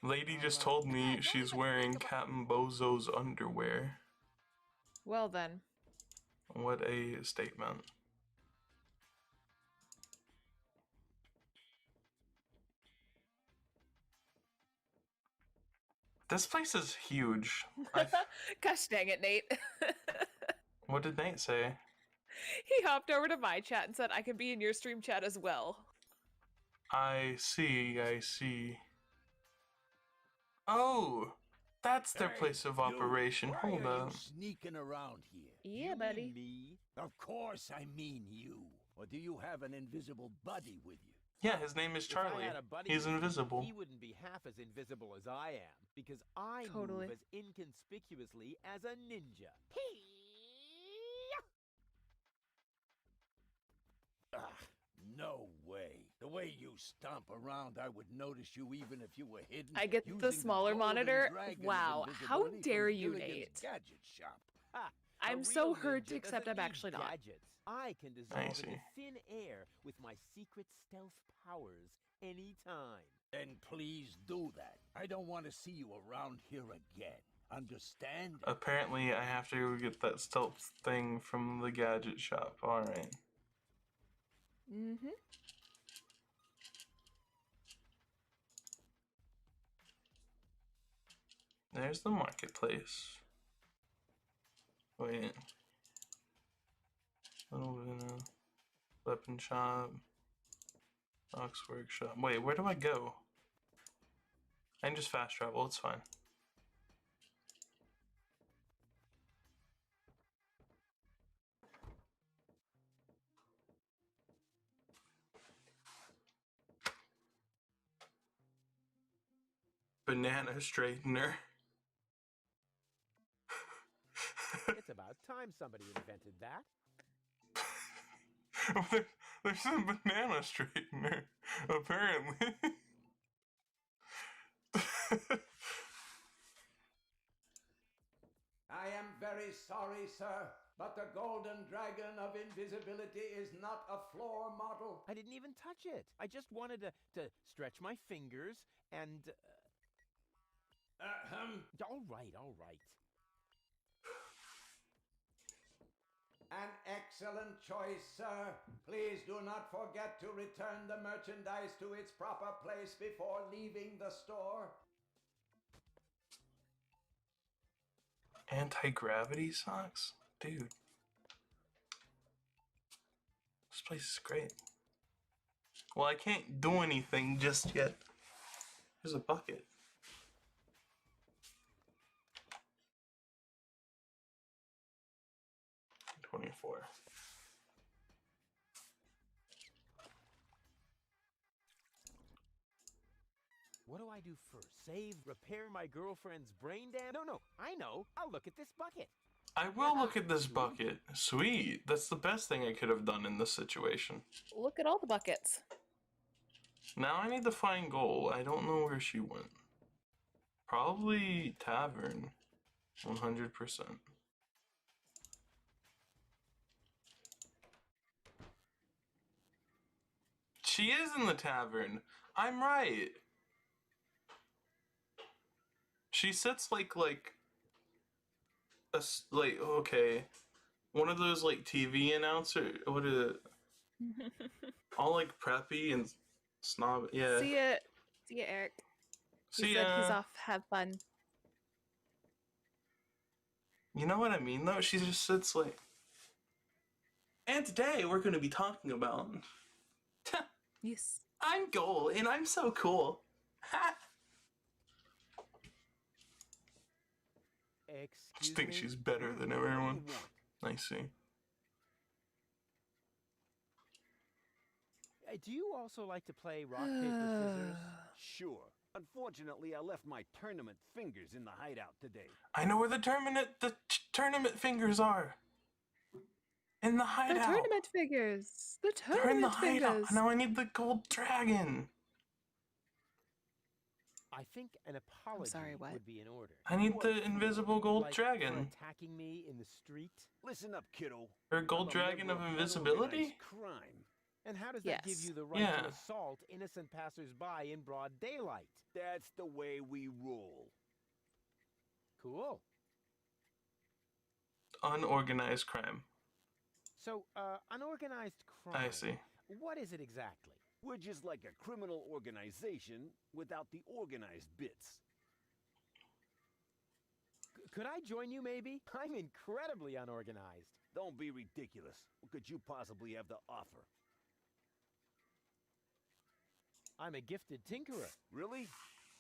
Lady just told me she's wearing Captain Bozo's underwear. Well then. What a statement. This place is huge. Gosh dang it, Nate. What did Nate say? He hopped over to my chat and said I could be in your stream chat as well. I see, I see. Oh, that's their place of operation. Why Hold are up. you sneaking around here? Yeah, buddy. Me? Of course I mean you. Or do you have an invisible buddy with you? Yeah, his name is If I Charlie. had a buddy He's with me, invisible. He wouldn't be half as invisible as I am, because I Totally. move as inconspicuously as a ninja. No way. The way you stomp around, I would notice you even if you were hidden. I get the using smaller golden monitor. dragon of Wow, how invisibility dare from you, Gilligan's Nate? Gadget shop. Ha! I'm A so real hurt ninja to accept doesn't I'm need actually not. gadgets. I can I dissolve see. into thin air with my secret stealth powers anytime. Then please do that. I don't want to see you around here again. Understand? Apparently, I have to go get that stealth thing from the gadget shop. Alright. Mm-hmm. There's the marketplace. Wait. Little weapon shop. Box workshop. Wait, where do I go? I can just fast travel, it's fine. banana straightener. It's about time somebody invented that. There's a banana straightener, apparently. I am very sorry, sir, but the Golden Dragon of Invisibility is not a floor model. I didn't even touch it. I just wanted to stretch my fingers and... All right, all right. An excellent choice, sir. Please do not forget to return the merchandise to its proper place before leaving the store. Anti-gravity socks? Dude. This place is great. Well, I can't do anything just yet. Here's a bucket. $24. What do I do first? Save, repair my girlfriend's brain dam? No, I know. I'll look at this bucket. I will look at this bucket. Sweet. That's the best thing I could have done in this situation. Look at all the buckets. Now I need to find Goal. I don't know where she went. Probably tavern. 100%. She is in the tavern. I'm right. She sits like okay, one of those like TV announcer. What is it? All like preppy and snob. Yeah. See ya, Eric. He said he's off. Have fun. You know what I mean, though? She just sits like. And today we're going to be talking about. Yes. I'm Goal, and I'm so cool. I just think she's better than everyone. I see. Do you also like to play rock, paper, scissors? Sure. Unfortunately, I left my tournament fingers in the hideout today. I know where the tournament fingers are. In the hideout. The tournament figures. The tournament They're in the figures. hideout. Now I need the gold dragon. I think an apology would be in order. I need the invisible gold For dragon. attacking me in the street? Listen up, kiddo. Or gold dragon of invisibility? Crime. And how does that give you the right to assault innocent passersby in broad daylight? That's the way we roll. Cool. Unorganized crime. So, unorganized crime. I see. What is it exactly? We're just like a criminal organization without the organized bits. Could I join you, maybe? I'm incredibly unorganized. Don't be ridiculous. What could you possibly have to offer? I'm a gifted tinkerer. Really?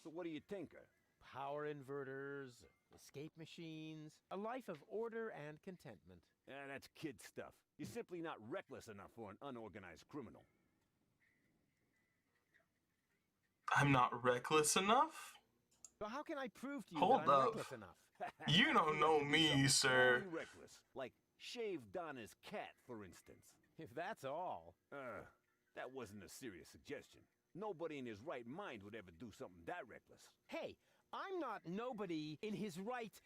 So what do you tinker? Power inverters, escape machines, a life of order and contentment. That's kid stuff. You're simply not reckless enough for an unorganized criminal. I'm not reckless enough? So how can I prove to you that I'm reckless enough? You don't know me, sir. Reckless. Like shave Donna's cat, for instance. If that's all. That wasn't a serious suggestion. Nobody in his right mind would ever do something that reckless. Hey, I'm not nobody in his right...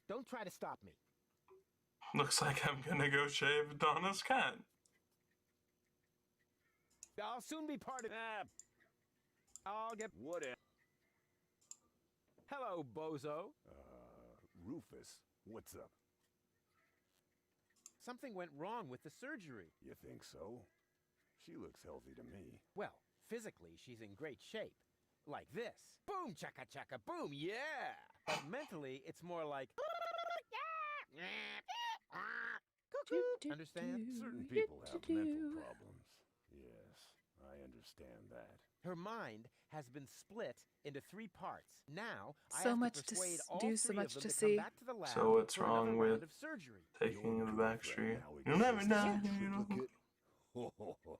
Don't try to stop me. Looks like I'm gonna go shave Donna's cat. I'll soon be part of... I'll get... Whatever. Hello, bozo. Rufus, what's up? Something went wrong with the surgery. You think so? She looks healthy to me. Well, physically, she's in great shape. Like this. Boom, chaka chaka, boom, yeah! But mentally, it's more like... Understand? Certain people have mental problems. Yes, I understand that. Her mind has been split into 3 parts. Now, So I have much to to persuade all do, so 3 much of to them to see. come back to the lab So what's for another wrong round with of surgery. taking the back street? You'll never know. You know.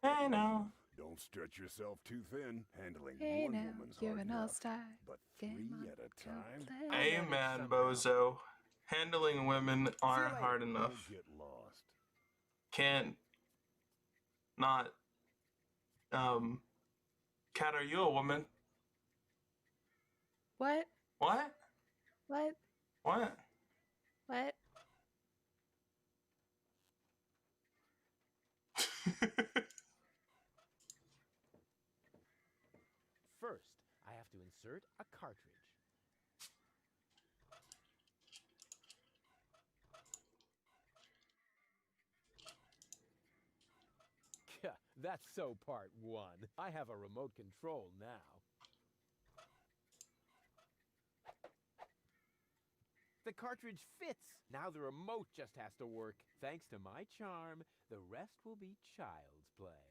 I know. Don't stretch yourself too thin. Handling Hey one now, woman's you're hard an enough, all-star. but Game 3 on at a to time? play. Amen, bozo. Handling women aren't hard enough. Don't get lost. Can't not. Kat, are you a woman? What? What? What? What? What? First, I have to insert a cartridge. That's so part 1. I have a remote control now. The cartridge fits. Now the remote just has to work. Thanks to my charm, the rest will be child's play.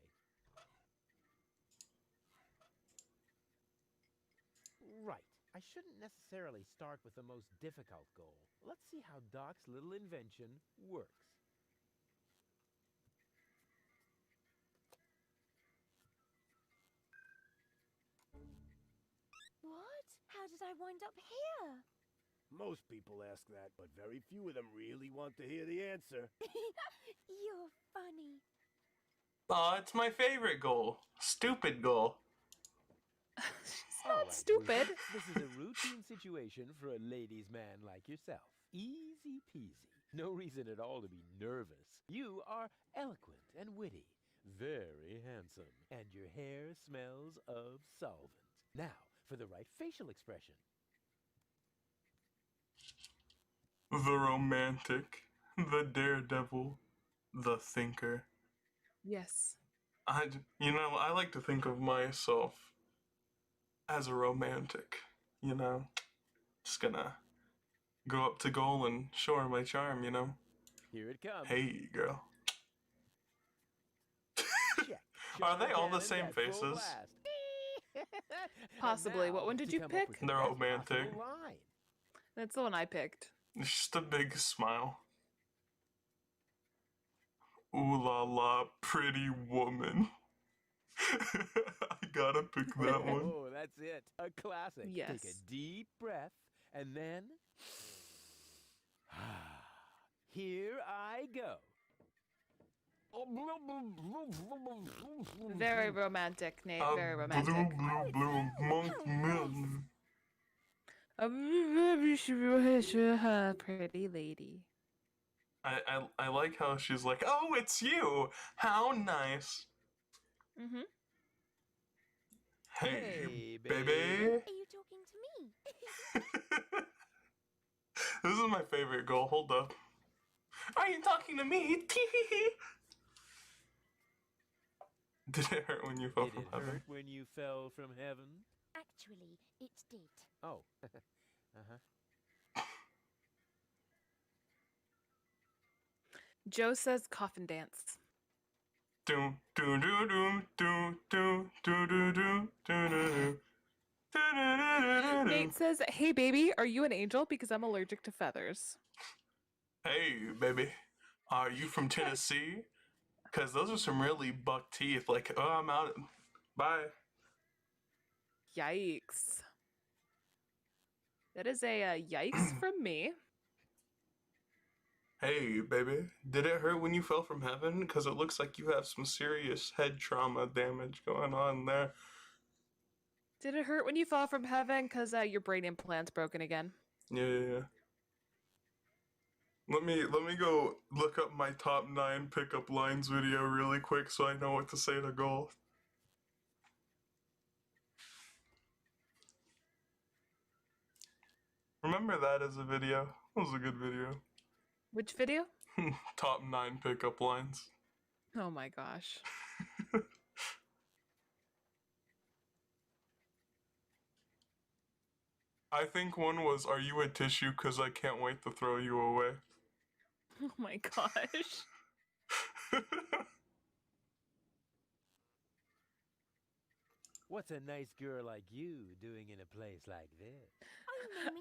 Right. I shouldn't necessarily start with the most difficult goal. Let's see how Doc's little invention works. What? How did I wind up here? Most people ask that, but very few of them really want to hear the answer. You're funny. Oh, it's my favorite goal. Stupid goal. It's All not right, stupid. Lucy, this is a routine situation for a ladies' man like yourself. Easy peasy. No reason at all to be nervous. You are eloquent and witty, very handsome, and your hair smells of solvent. Now, for the right facial expression. The romantic, the daredevil, the thinker. Yes. I like to think of myself as a romantic, Just gonna go up to goal and show her my charm, Here it comes. Hey, girl. Check. Are they all the Cannons same at full faces? blast. Possibly. And What one now, did to you come up pick? with the They're best romantic. possible line. That's the one I picked. It's just a big smile. Ooh la la, pretty woman. I gotta pick that one. Oh, that's it. A classic. Yes. Take a deep breath, and then... Here I go. Very romantic, Nate. Very Blue, romantic. blue, monkey man. Pretty lady. I like how she's like, oh, it's you. How nice. Mm-hmm. Hey, baby. baby. Are you talking to me? This is my favorite goal. Hold up. Are you talking to me? Did it hurt when you fell Did from it heaven? hurt when you fell from heaven? Actually, it did. Oh. Uh-huh. Joe says coffin dance. Do do do do do do do do do do do. Nate says, hey baby, are you an angel? Because I'm allergic to feathers. Hey, baby. Are you from Tennessee? Because those are some really buck teeth. Like, oh, I'm out. Bye. Yikes. That is a yikes from me. Hey, baby. Did it hurt when you fell from heaven? Because it looks like you have some serious head trauma damage going on there. Did it hurt when you fall from heaven? Because your brain implant's broken again. Yeah. Let me go look up my top 9 pickup lines video really quick so I know what to say to goal. Remember that as a video? That was a good video. Which video? Top 9 pickup lines. Oh my gosh. I think one was, are you a tissue? Because I can't wait to throw you away. Oh my gosh. What's a nice girl like you doing in a place like this?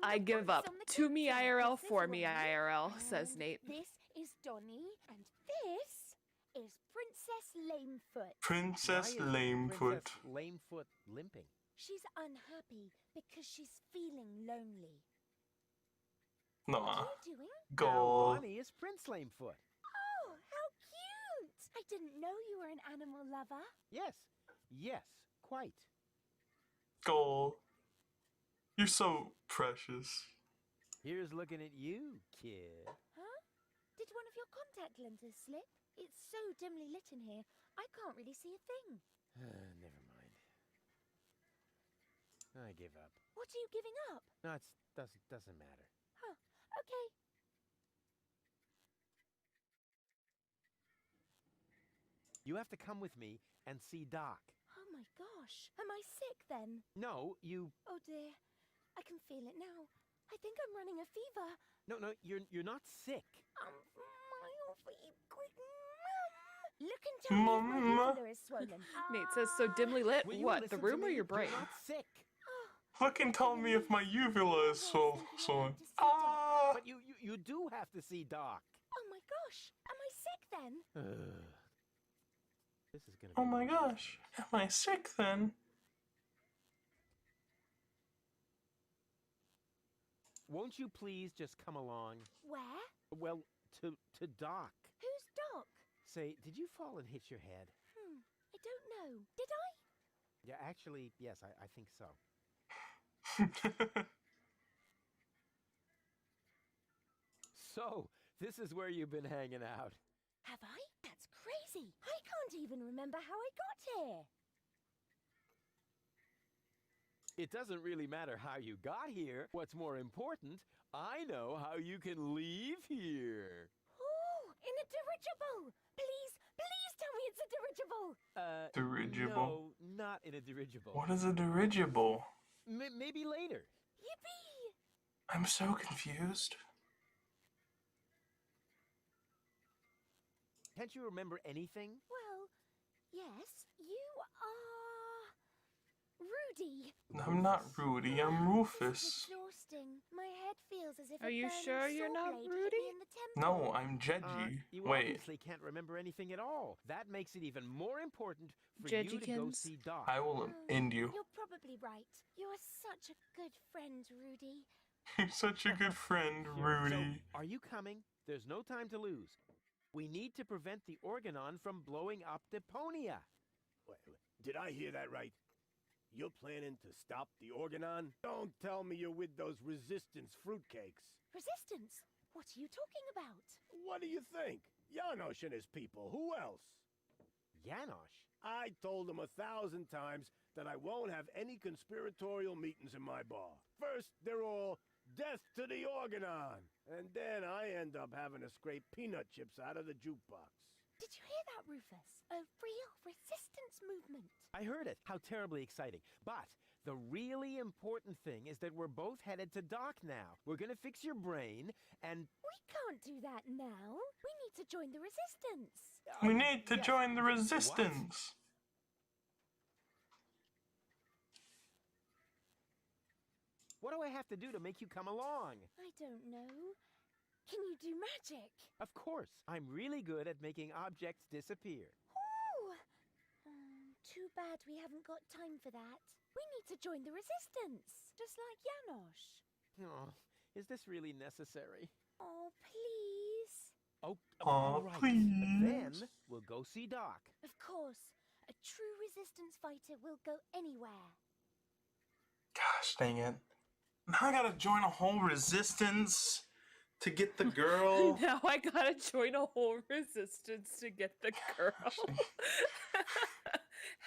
I give up. To me IRL, for me IRL, says Nate. This is Donnie, and this is Princess Lamefoot. Princess Why is Lamefoot. Princess Lamefoot limping? She's unhappy because she's feeling lonely. Nah. What are you doing? Now Goal. Ronnie is Prince Lamefoot. Oh, how cute! I didn't know you were an animal lover. Yes, yes, quite. Goal. You're so precious. Here's looking at you, kid. Huh? Did one of your contact lenses slip? It's so dimly lit in here, I can't really see a thing. Never mind. I give up. What are you giving up? No, it doesn't matter. Huh, okay. You have to come with me and see Doc. Oh my gosh, am I sick then? No, you... Oh dear, I can feel it now. I think I'm running a fever. No, you're not sick. Look and tell me if my uvula is swollen. Nate says, so dimly lit. Will you What, the listen to room or me? your brain? You're not sick. Look and tell me if my uvula is swollen. Ah! But you do have to see Doc. Oh my gosh, am I sick then? This is gonna be... Oh my gosh. Am I sick then? Won't you please just come along? Where? Well, to Doc. Who's Doc? Say, did you fall and hit your head? I don't know. Did I? Yeah, actually, yes, I think so. So, this is where you've been hanging out. Have I? That's crazy. I can't even remember how I got here. It doesn't really matter how you got here. What's more important, I know how you can leave here. Oh, in a dirigible. Please tell me it's a dirigible. Dirigible? No, not in a dirigible. What is a dirigible? Maybe later. Yippee! I'm so confused. Can't you remember anything? Well, yes, you are Rudy. I'm not Rudy, I'm This Rufus. is exhausting. My head feels as if Are a you burning sure you're saw not blade hit Rudy? me in the temple. No, I'm Jeji. You Wait. obviously can't remember anything at all. That makes it even more important for you to go Jejikins. see Doc. I will end you. You're probably right. You are such a good friend, Rudy. You're such a good friend, Rudy. So, are you coming? There's no time to lose. We need to prevent the Organon from blowing up Deponia. Wait, did I hear that right? You're planning to stop the Organon? Don't tell me you're with those resistance fruitcakes. Resistance? What are you talking about? What do you think? Janosch and his people. Who else? Janosch? I told him 1,000 times that I won't have any conspiratorial meetings in my bar. First, they're all death to the Organon. And then I end up having to scrape peanut chips out of the jukebox. Did you hear that, Rufus? A real resistance movement. I heard it. How terribly exciting. But the really important thing is that we're both headed to Doc now. We're gonna fix your brain, and... We can't do that now. We need to join the resistance. We need to yes. join the resistance. What do I have to do to make you come along? I don't know. Can you do magic? Of course. I'm really good at making objects disappear. Ooh! Too bad we haven't got time for that. We need to join the resistance, just like Janosch. Oh, is this really necessary? Oh, please. Oh, Aw, all right. please. Then we'll go see Doc. Of course. A true resistance fighter will go anywhere. Gosh dang it. Now I gotta join a whole resistance to get the girl. Now I gotta join a whole resistance to get the girl.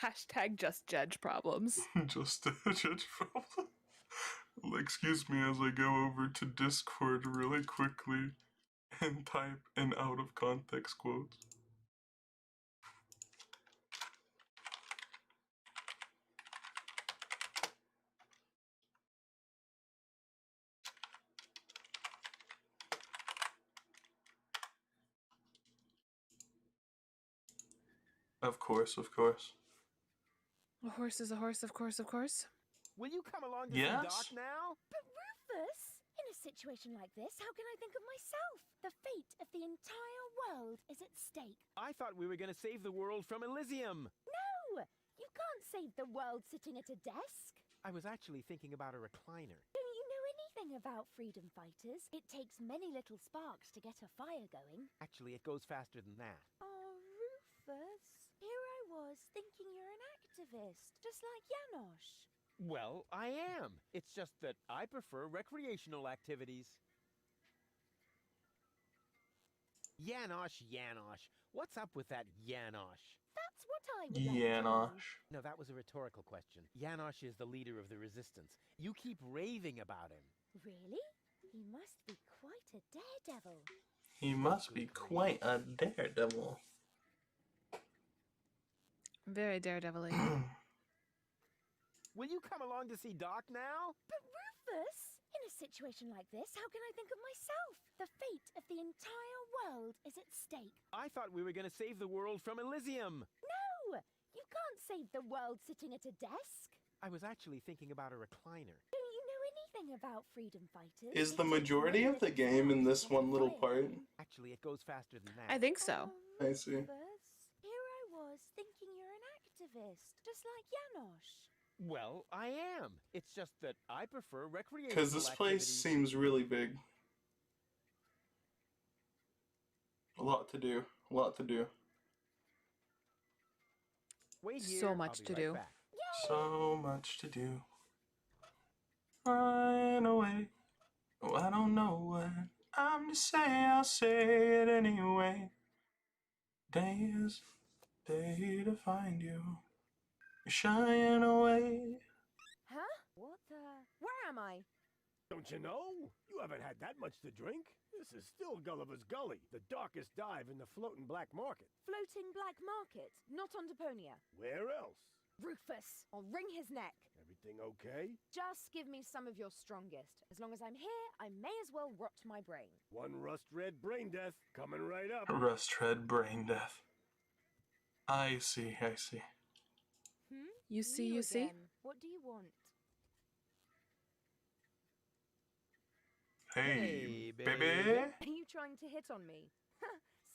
Hashtag just judge problems. Just a judge problem. Excuse me as I go over to Discord really quickly and type in out of context quotes. Of course, of course. A horse is a horse, of course, of course. Will you come along to Yes. see Doc now? But Rufus, in a situation like this, how can I think of myself? The fate of the entire world is at stake. I thought we were gonna save the world from Elysium. No! You can't save the world sitting at a desk. I was actually thinking about a recliner. Don't you know anything about freedom fighters? It takes many little sparks to get a fire going. Actually, it goes faster than that. Oh, Rufus. Here I was thinking you're an activist, just like Janosch. Well, I am. It's just that I prefer recreational activities. Janosch. What's up with that Janosch? That's what I would like to know. Janosch. No, that was a rhetorical question. Janosch is the leader of the resistance. You keep raving about him. Really? He must be quite a daredevil. He must be quite a daredevil. Very daredevil-y. Will you come along to see Doc now? But Rufus, in a situation like this, how can I think of myself? The fate of the entire world is at stake. I thought we were going to save the world from Elysium. No! You can't save the world sitting at a desk. I was actually thinking about a recliner. Don't you know anything about freedom fighters? Is the majority of the game in this one little part? Actually, it goes faster than that. I think so. I see. Rufus, here I was thinking you're an activist, just like Janosch. Well, I am. It's just that I prefer recreational Because this place activities. seems really big. A lot to do. A lot to do. Wait here, So I'll much be to right do. back. So much to do. Run away. Oh, I don't know what I'm to say. I'll say it anyway. Day is day to find you. You're shying away. Huh? What the? Where am I? Don't you know? You haven't had that much to drink. This is still Gulliver's Gully, the darkest dive in the floating black market. Floating black market, not on Deponia. Where else? Rufus, I'll wring his neck. Everything okay? Just give me some of your strongest. As long as I'm here, I may as well rot my brain. One rust-red brain death coming right up. Rust-red brain death. I see, I see. You see. Again. What do you want? Hey, baby. Are you trying to hit on me?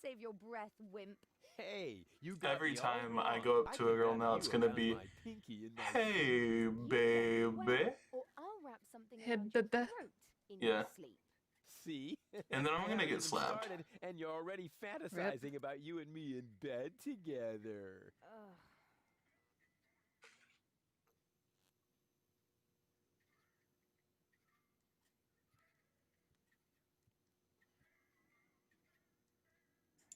Save your breath, wimp. Hey, you got Every me all time I wrong. go up to a think girl that now, you it's gonna around be, my pinky in my hey, baby. Or I'll wrap something Hey, around your baby. throat in Yeah. your sleep. See? And then I'm I gonna haven't get even slapped. started, and you're already fantasizing about you and me in bed together. Ugh.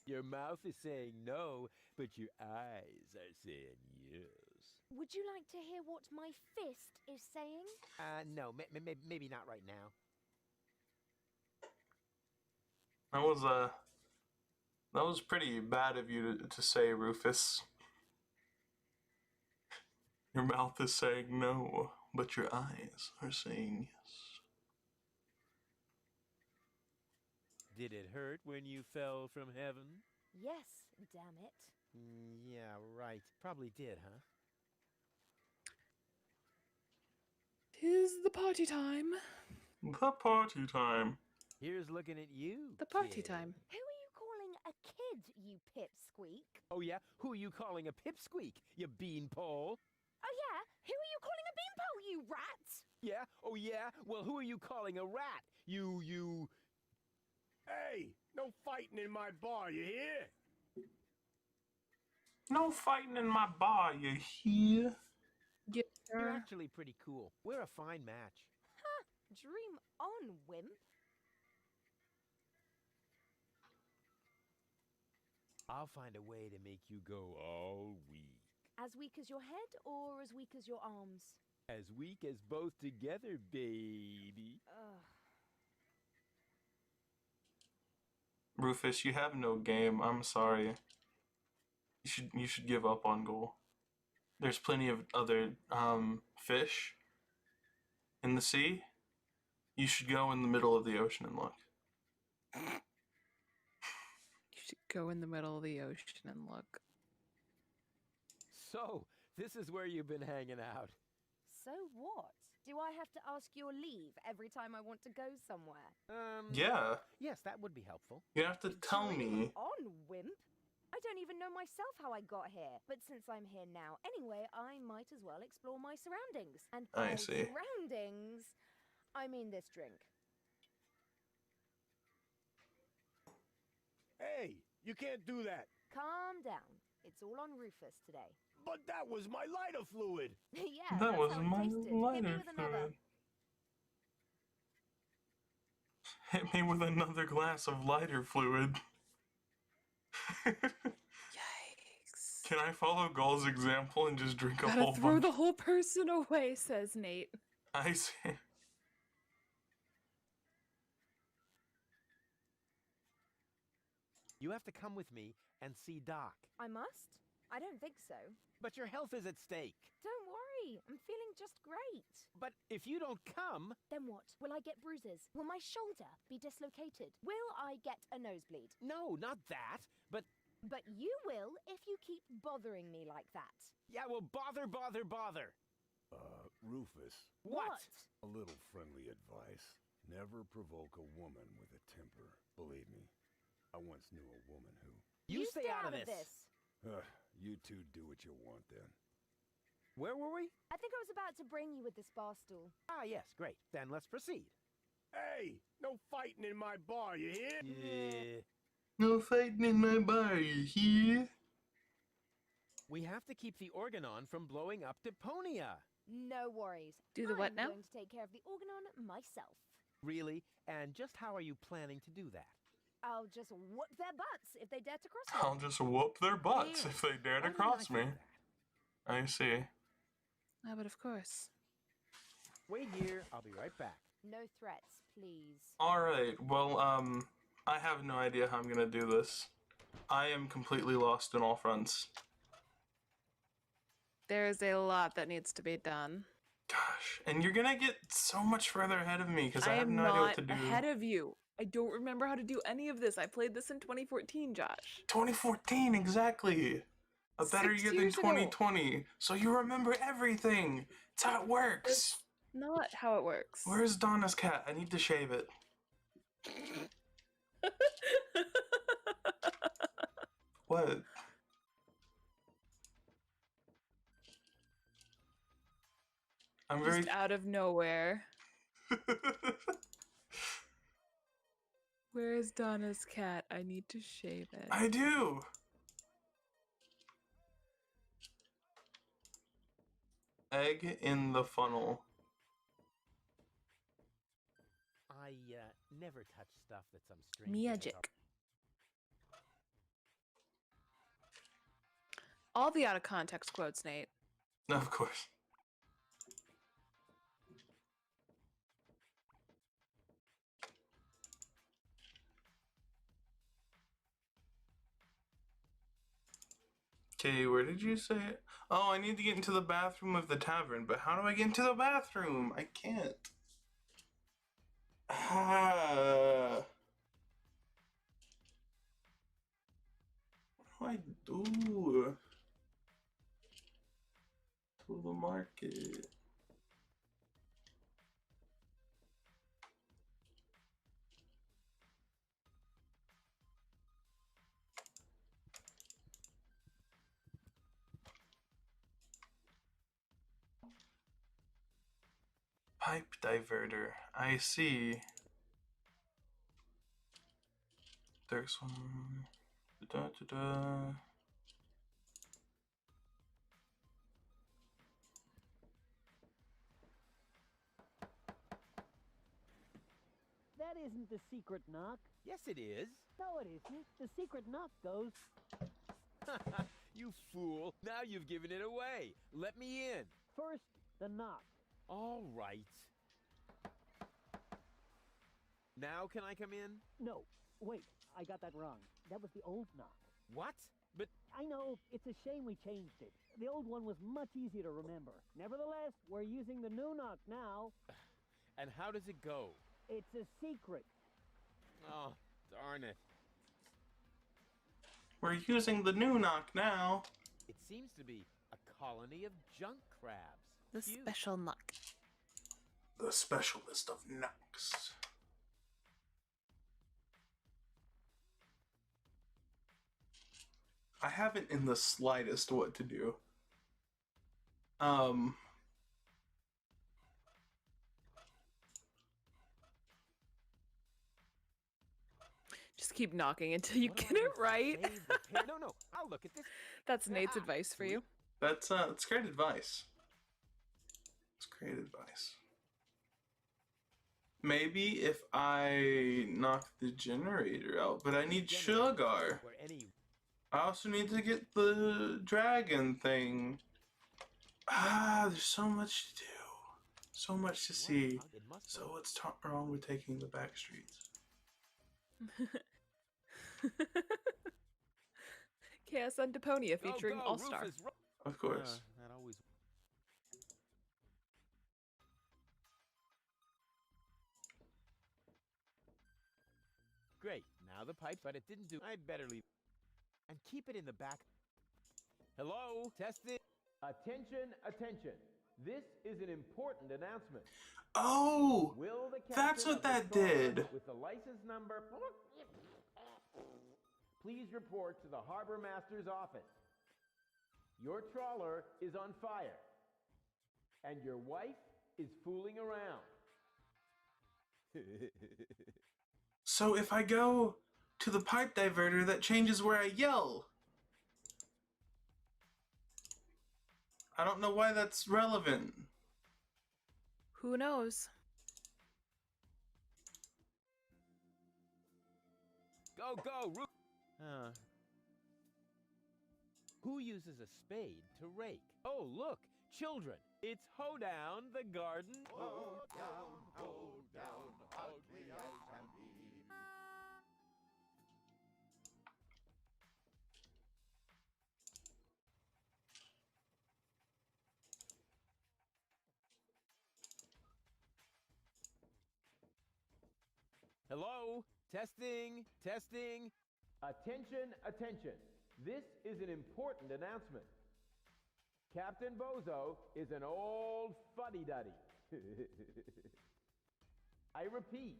Your mouth is saying no, but your eyes are saying yes. Would you like to hear what my fist is saying? No, maybe not right now. That was pretty bad of you to say, Rufus. Your mouth is saying no, but your eyes are saying yes. Did it hurt when you fell from heaven? Yes, damn it. Yeah, right. Probably did, huh? 'Tis the party time. The party time. Here's looking at you. The party kid. time. Who are you calling a kid, you pipsqueak? Oh, yeah? Who are you calling a pipsqueak, you beanpole? Oh yeah? Who are you calling a beanpole, you rat? Yeah? Oh, yeah? Well, who are you calling a rat? You... Hey, no fighting in my bar, you hear? No fighting in my bar, you hear? You're actually pretty cool. We're a fine match. Ha! Dream on, wimp. I'll find a way to make you go all weak. As weak as your head or as weak as your arms? As weak as both together, baby. Ugh. Rufus, you have no game. I'm sorry. You should give up on goal. There's plenty of other fish in the sea. You should go in the middle of the ocean and look. You should go in the middle of the ocean and look. So, this is where you've been hanging out. So what? Do I have to ask your leave every time I want to go somewhere? Yeah. Yes, that would be helpful. You have to tell me. On, wimp? I don't even know myself how I got here. But since I'm here now anyway, I might as well explore my surroundings. And by I see. surroundings, I mean this drink. Hey, you can't do that. Calm down. It's all on Rufus today. But that was my lighter fluid. Yeah, That that's was how it my tasted. Hit me lighter with another. fluid. Hit me with another glass of lighter fluid. Yikes. Can I follow Gull's example and just drink a Gotta whole throw bunch? the whole person away, says Nate. I see. You have to come with me and see Doc. I must? I don't think so. But your health is at stake. Don't worry. I'm feeling just great. But if you don't come... Then what? Will I get bruises? Will my shoulder be dislocated? Will I get a nosebleed? No, not that. But you will if you keep bothering me like that. yeah, well, bother. Rufus. What? A little friendly advice. Never provoke a woman with a temper. Believe me, I once knew a woman who... You stay out of this. You two do what you want then. Where were we? I think I was about to bring you with this bar stool. Ah, yes, great. Then let's proceed. Hey, no fighting in my bar, you hear? Yeah. No fighting in my bar, you hear? We have to keep the organon from blowing up Deponia. No worries. Do the what now? I'm going to take care of the organon myself. Really? And just how are you planning to do that? I'll just whoop their butts if they dare to cross me. I'll just whoop their butts Yeah. if they dare to Why didn't cross I me. think of that? I see. Ah, but of course. Wait here. I'll be right back. No threats, please. Alright, well, I have no idea how I'm gonna do this. I am completely lost in all fronts. There's a lot that needs to be done. Gosh, and you're gonna get so much further ahead of me because I have am no idea what to not do. ahead of you. I don't remember how to do any of this. I played this in 2014, Josh. 2014, exactly. A better 6 year than years ago. 2020. So you remember everything. It's how it works. Not how it works. Where's Donna's cat? I need to shave it. What? I'm very Just out of nowhere. Where's Donna's cat? I need to shave it. I do. Egg in the funnel. I never touch stuff that some stranger has Magic. All the out of context quotes, Nate. Of course. Okay, where did you say it? Oh, I need to get into the bathroom of the tavern, but how do I get into the bathroom? I can't. What do I do? To the market. Pipe diverter. I see. There's one. Da-da-da-da. That isn't the secret knock. Yes, it is. No, it isn't. The secret knock goes... You fool. Now you've given it away. Let me in. First, the knock. All right. Now can I come in? No, wait. I got that wrong. That was the old knock. What? But... I know. It's a shame we changed it. The old one was much easier to remember. Nevertheless, we're using the new knock now. And how does it go? It's a secret. Oh, darn it. We're using the new knock now. It seems to be a colony of junk crabs. The Cute. special knock. the specialist of knocks. I haven't in the slightest what to do. Just keep knocking until you get it right. No, I'll look at this. That's Nate's advice for you. That's great advice. It's great advice. Maybe if I knock the generator out, but I need sugar. I also need to get the dragon thing. There's so much to do. So much to see. So what's wrong with taking the back streets? Chaos on Deponia featuring All-Star. Of course. That always... Great. Now the pipe, but it didn't do... I better leave. And keep it in the back. Hello? Testing. Attention, attention. This is an important announcement. Oh! That's what that did. With the license number... Please report to the Harbor Master's office. Your trawler is on fire. And your wife is fooling around. So if I go to the pipe diverter, that changes where I yell. I don't know why that's relevant. Who knows? Go, go, Rufus! Who uses a spade to rake? Oh, look, children! It's Hoedown the garden. Hoedown, ugly as can be. Hello? Testing, testing. Attention, attention. This is an important announcement. Captain Bozo is an old fuddy-duddy. I repeat.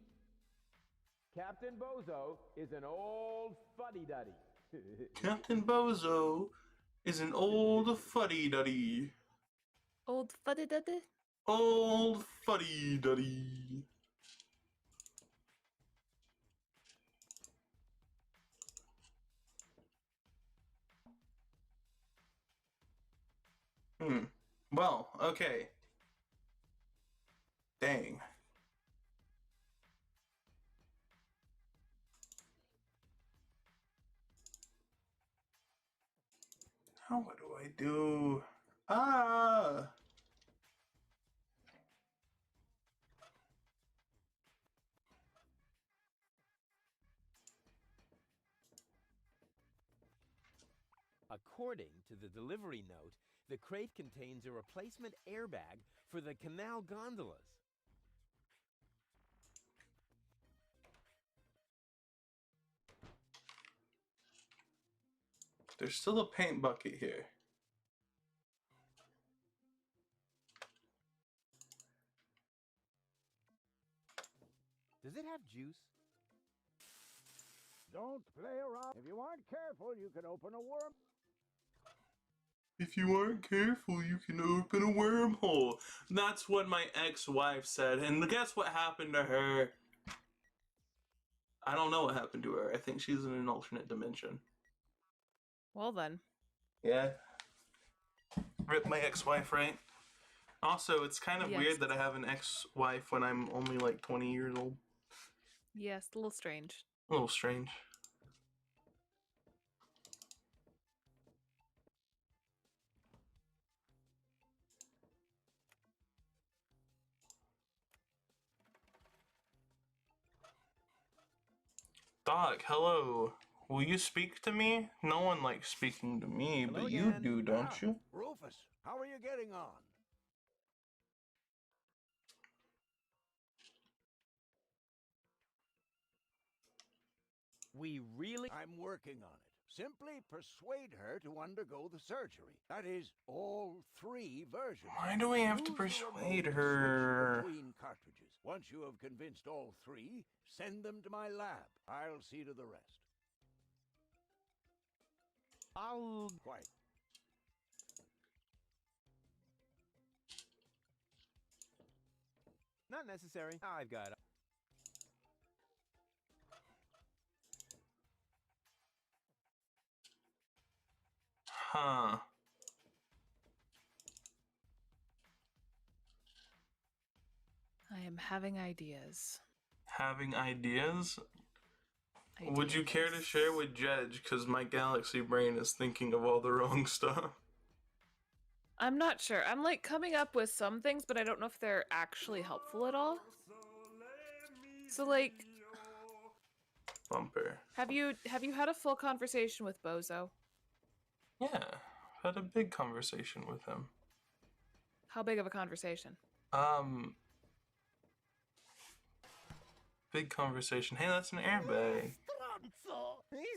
Captain Bozo is an old fuddy-duddy. Captain Bozo is an old fuddy-duddy. Old fuddy-duddy? Old fuddy-duddy. Well, okay. Dang. Now what do I do? According to the delivery note, the crate contains a replacement airbag for the canal gondolas. There's still a paint bucket here. Does it have juice? Don't play around. If you aren't careful, you can open a worm. If you aren't careful, you can open a wormhole. That's what my ex-wife said. And guess what happened to her? I don't know what happened to her. I think she's in an alternate dimension. Well then. Yeah. Rip my ex-wife, right? Also, it's kind of weird that I have an ex-wife when I'm only like 20 years old. Yes, a little strange. A little strange. Doc, hello. Will you speak to me? No one likes speaking to me, Hello but you again. do, don't you? Rufus, how are you getting on? We really... I'm working on it. Simply persuade her to undergo the surgery. That is, all 3 versions. Why do we have to Use the remote persuade to switch her? between cartridges. Once you have convinced all 3, send them to my lab. I'll see to the rest. I'll... Quiet. Not necessary. I've got it. Huh. I am having ideas. Having ideas? Would you care to share with Jedge? Because my galaxy brain is thinking of all the wrong stuff. I'm not sure. I'm like coming up with some things, but I don't know if they're actually helpful at all. So like, Bumper. have you had a full conversation with Bozo? Yeah, had a big conversation with him. How big of a conversation? Big conversation. Hey, that's an airbag.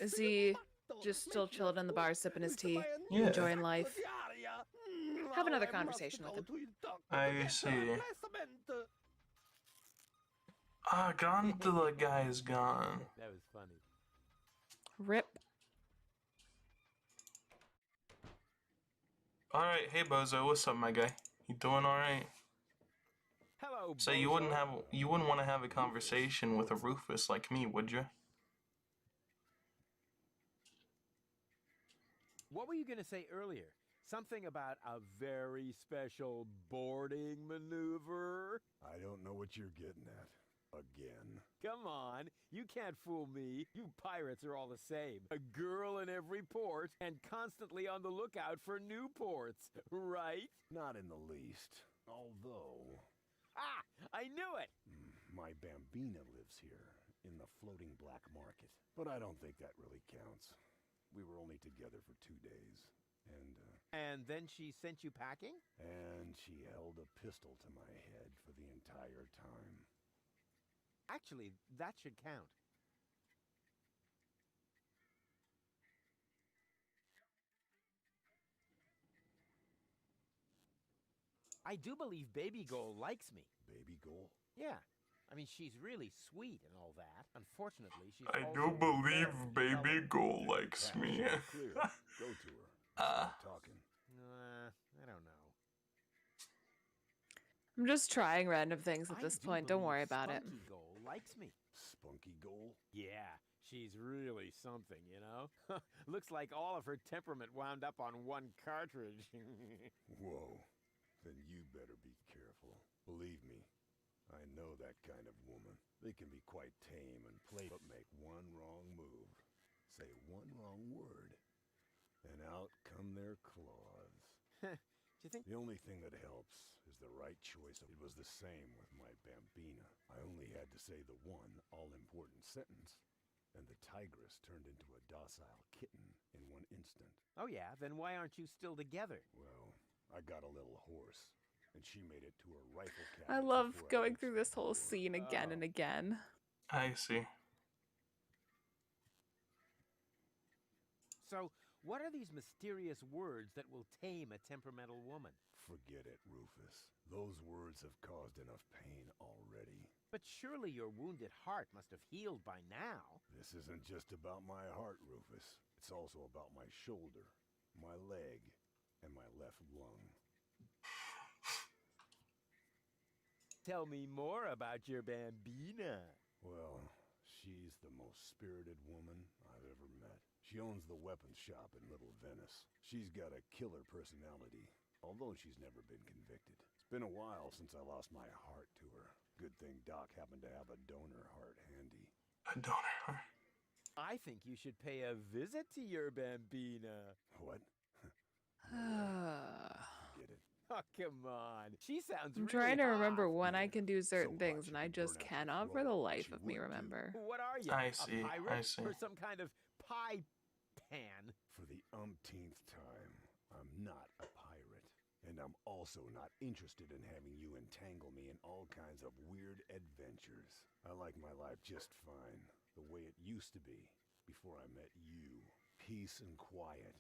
Is he just still chilling in the bar, sipping his tea, Yeah. enjoying life? Have another conversation with him. I see. Ah, gondola guy is gone. That was funny. Rip. Alright, hey Bozo, what's up, my guy? You doing alright? Hello, So you wouldn't want to have a conversation with a Rufus like me, would you? What were you going to say earlier? Something about a very special boarding maneuver? I don't know what you're getting at. Again. Come on, you can't fool me. You pirates are all the same. A girl in every port and constantly on the lookout for new ports, right? Not in the least. Although... Ah, I knew it! My Bambina lives here, in the floating black market. But I don't think that really counts. We were only together for 2 days, And then she sent you packing? and she held a pistol to my head for the entire time. Actually, that should count. I do believe Baby Goal likes me. Baby Goal? Yeah. I mean, she's really sweet and all that. Unfortunately, she's I also do believe very Baby Goal likes Yeah, me. so clear. Go to her. Stop talking. I don't know. I'm just trying random things at this I do point. Don't worry believe about it. Spunky Goal likes me. Spunky Goal? Yeah, she's really something, you know? Looks like all of her temperament wound up on one cartridge. Whoa. Then you better be careful. Believe me, I know that kind of woman. They can be quite tame and play, but make one wrong move. Say one wrong word, and out come their claws. Do you think? The only thing that helps is the right choice. It was the same with my Bambina. I only had to say the one all-important sentence, and the tigress turned into a docile kitten in one instant. Oh yeah, then why aren't you still together? Well, I got a little horse, and she made it to her rifle cabinet. I love before I going reached through the this whole door. scene again and again. I see. So, what are these mysterious words that will tame a temperamental woman? Forget it, Rufus. Those words have caused enough pain already. But surely your wounded heart must have healed by now. This isn't just about my heart, Rufus. It's also about my shoulder, my leg, and my left lung. Tell me more about your Bambina. Well, she's the most spirited woman I've ever met. She owns the weapons shop in Little Venice. She's got a killer personality, although she's never been convicted. It's been a while since I lost my heart to her. Good thing Doc happened to have a donor heart handy. A donor heart? I think you should pay a visit to your Bambina. What? Get it? Oh, come on. She sounds I'm really trying to hot. remember when I can do certain things, and I just cannot for the life of me remember. What are you? I see, A pirate? I see. Or some kind of pie pan? For the umpteenth time, I'm not a pirate. And I'm also not interested in having you entangle me in all kinds of weird adventures. I like my life just fine, the way it used to be, before I met you. peace and quiet.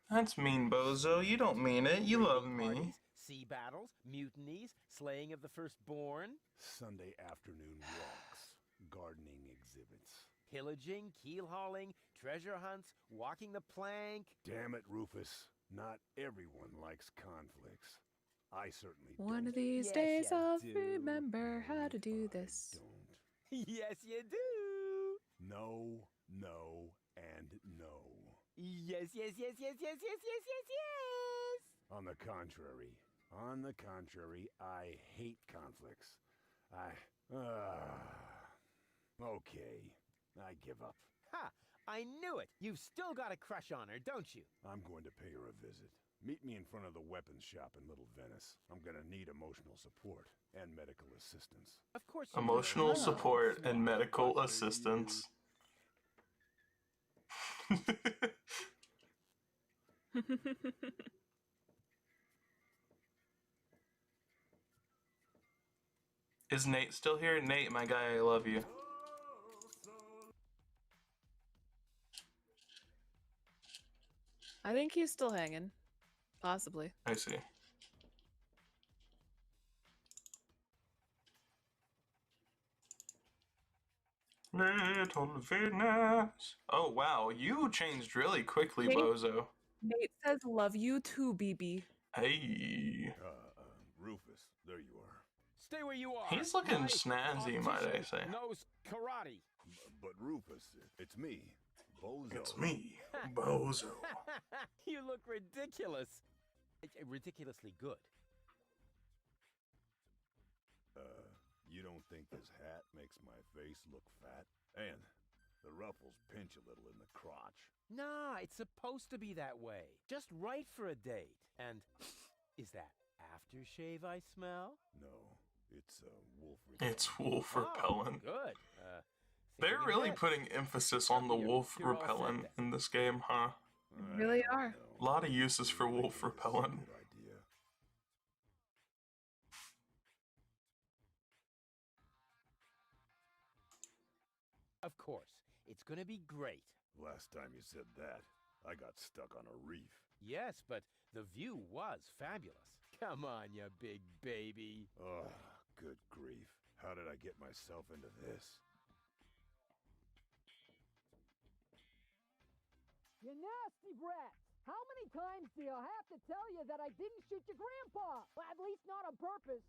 That's mean, Bozo. You don't mean it. You love me. Parties, sea battles, mutinies, slaying of the firstborn, Sunday afternoon walks, gardening exhibits. pillaging, keel hauling, treasure hunts, walking the plank. Damn it, Rufus. Not everyone likes conflicts. I certainly One don't. of these Yes, days you I'll do. remember how to do this. Yes, you do. No, no, and no. Yes, yes, yes, yes, yes, yes, yes, yes, yes. On the contrary, I hate conflicts. Okay, I give up. Ha! I knew it. You've still got a crush on her, don't you? I'm going to pay her a visit. Meet me in front of the weapons shop in Little Venice. I'm gonna need emotional support and medical assistance. Of course you Emotional will. support and medical assistance. Is Nate still here? Nate, my guy, I love you. I think he's still hanging. Possibly. I see. Little Venice. Oh wow, you changed really quickly, Nate- Bozo. Nate says love you too, BB. Hey. Rufus, there you are. Stay where you are. He's looking My snazzy, might I optician say. knows karate. But Rufus, it's me, Bozo. It's me, Bozo. You look ridiculous. Ridiculously good. You don't think this hat makes my face look fat? And the ruffles pinch a little in the crotch. Nah, it's supposed to be that way. Just right for a date. And is that aftershave I smell? No, it's wolf repellent. It's wolf repellent. Oh, good. They're really putting emphasis on the wolf You're all set repellent then. in this game, huh? They really are. A lot of uses for wolf repellent. Good idea. Of course. It's gonna be great. Last time you said that, I got stuck on a reef. Yes, but the view was fabulous. Come on, you big baby. Oh, good grief. How did I get myself into this? You nasty brat! How many times do I have to tell you that I didn't shoot your grandpa? Well, at least not on purpose.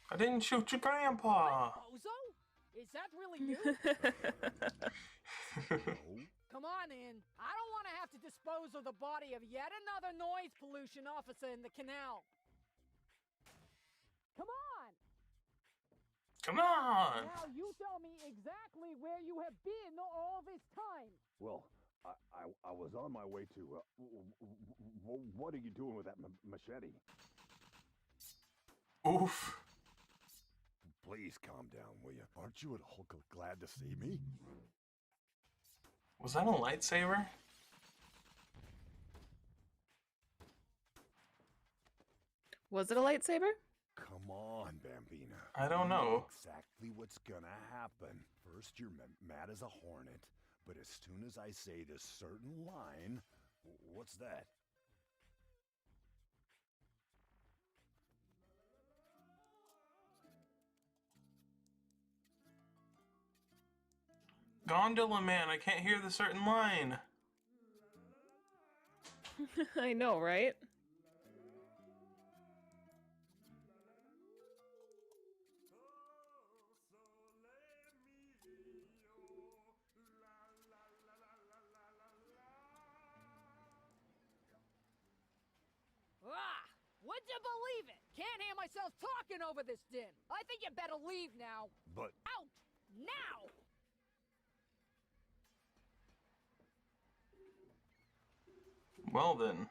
I didn't shoot your grandpa. Bozo? Is that really you? Come on in. I don't want to have to dispose of the body of yet another noise pollution officer in the canal. Come on! Come on! Now you tell me exactly where you have been all this time. Well, I was on my way to... what are you doing with that machete? Oof. Please calm down, will you? Aren't you at Hulk glad to see me? Was that a lightsaber? Was it a lightsaber? Come on, Bambina. I don't know. Exactly what's gonna happen. First, you're mad as a hornet, but as soon as I say this certain line... What's that? Gondola man, I can't hear the certain line. I know, right? Ah! Would you believe it? Can't hear myself talking over this din. I think you better leave now. But... Out! Now! Well then.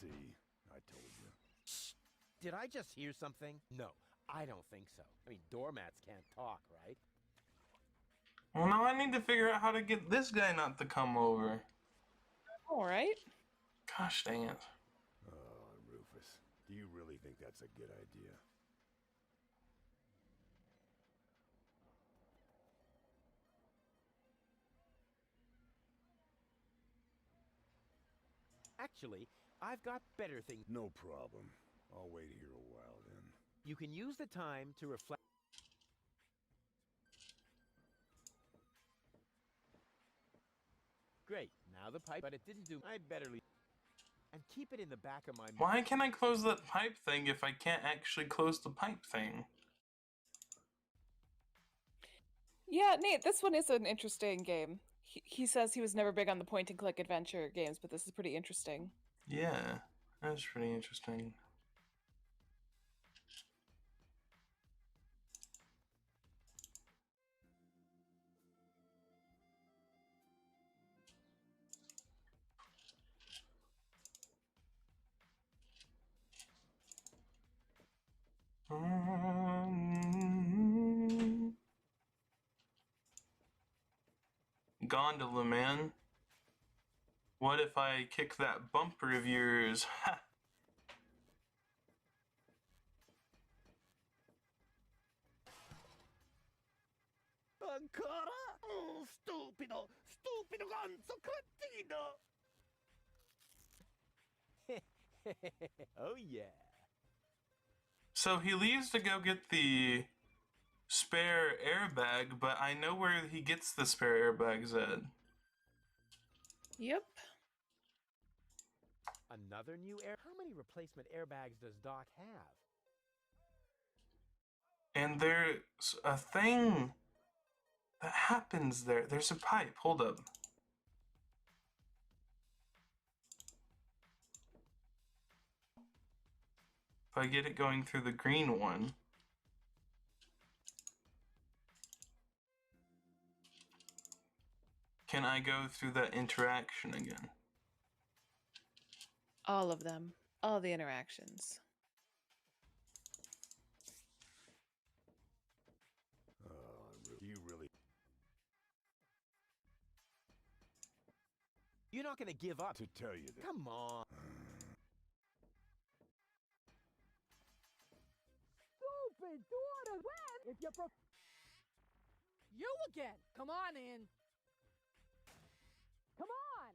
See, I told you. Shh! Did I just hear something? No, I don't think so. I mean, doormats can't talk, right? Well, now I need to figure out how to get this guy not to come over. Alright. Gosh dang it. Oh, Rufus, do you really think that's a good idea? Actually, I've got better things. No problem. I'll wait here a while then. You can use the time to reflect. Great. Now the pipe, but it didn't do. I'd better leave. And keep it in the back of my mind. Why can I close that pipe thing if I can't actually close the pipe thing? Yeah, Nate, this one is an interesting game. He says he was never big on the point-and-click adventure games, but this is pretty interesting. Yeah, that's pretty interesting. Gondola man. What if I kick that bumper of yours? Ha! Ancora? Oh, stupido! Stupido ganzo cretino! Oh yeah. So he leaves to go get the spare airbag, but I know where he gets the spare airbags at. Yep. Another new air. How many replacement airbags does Doc have? And there's a thing that happens there. There's a pipe. Hold up. If I get it going through the green one. Can I go through that interaction again? All of them. All the interactions. You really... You're not gonna give up. To tell you that... Come on. Stupid daughter, when? If you're You again! Come on in! Come on!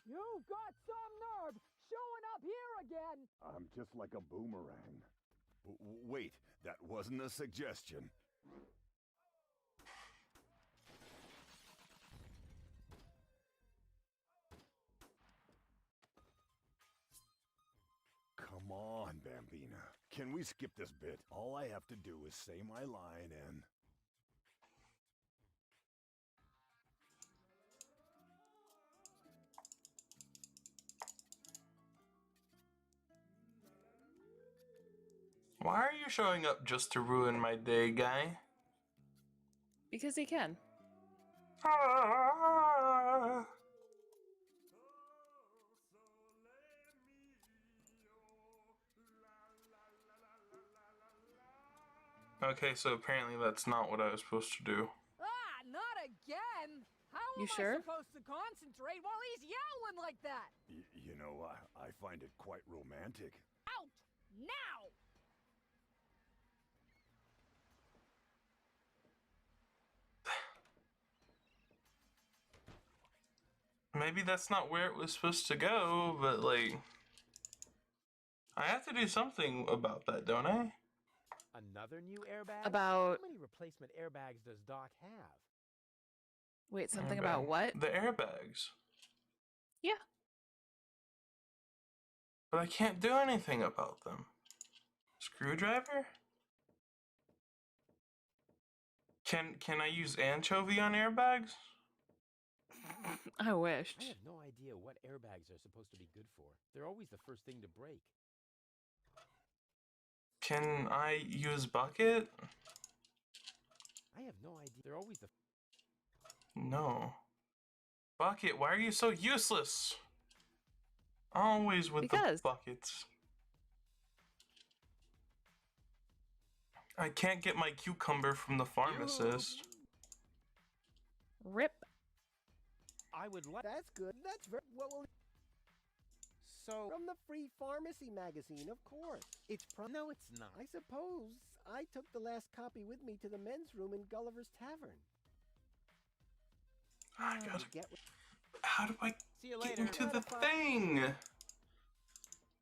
You've got some nerve showing up here again! I'm just like a boomerang. Wait, that wasn't a suggestion. Come on, Bambina. Can we skip this bit? All I have to do is say my line and... Why are you showing up just to ruin my day, guy? Because he can. Okay, so apparently that's not what I was supposed to do. Ah, not again! How You am sure? I supposed to concentrate while he's yowling like that? You know, I find it quite romantic. Out! Now! Maybe that's not where it was supposed to go, but like... I have to do something about that, don't I? Another new airbag? About... How many replacement airbags does Doc have? Wait, something Airbag. about what? The airbags. Yeah. But I can't do anything about them. Screwdriver? Can I use anchovy on airbags? I wished. I have no idea what airbags are supposed to be good for. They're always the first thing to break. Can I use bucket? I have no idea. They're always the... No. Bucket, why are you so useless? Always with the buckets. I can't get my cucumber from the pharmacist. Rip. I would like... That's good. That's very... What will... So... From the Free Pharmacy magazine, of course. It's No, it's not. I suppose I took the last copy with me to the men's room in Gulliver's Tavern. I gotta get. How do I See you get later. into the thing?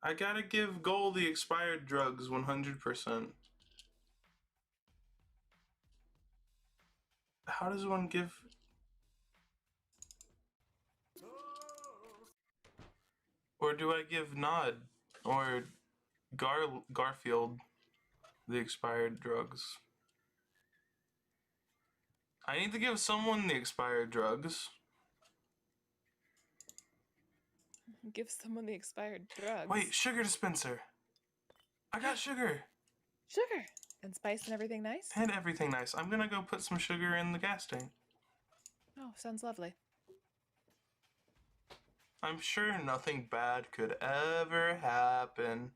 I gotta give Goal the expired drugs 100%. How does one give... Or do I give Nod or Garfield the expired drugs? I need to give someone the expired drugs. Give someone the expired drugs. Wait, sugar dispenser. I got sugar. Sugar. And spice and everything nice? And everything nice. I'm gonna go put some sugar in the gas tank. Oh, sounds lovely. I'm sure nothing bad could ever happen.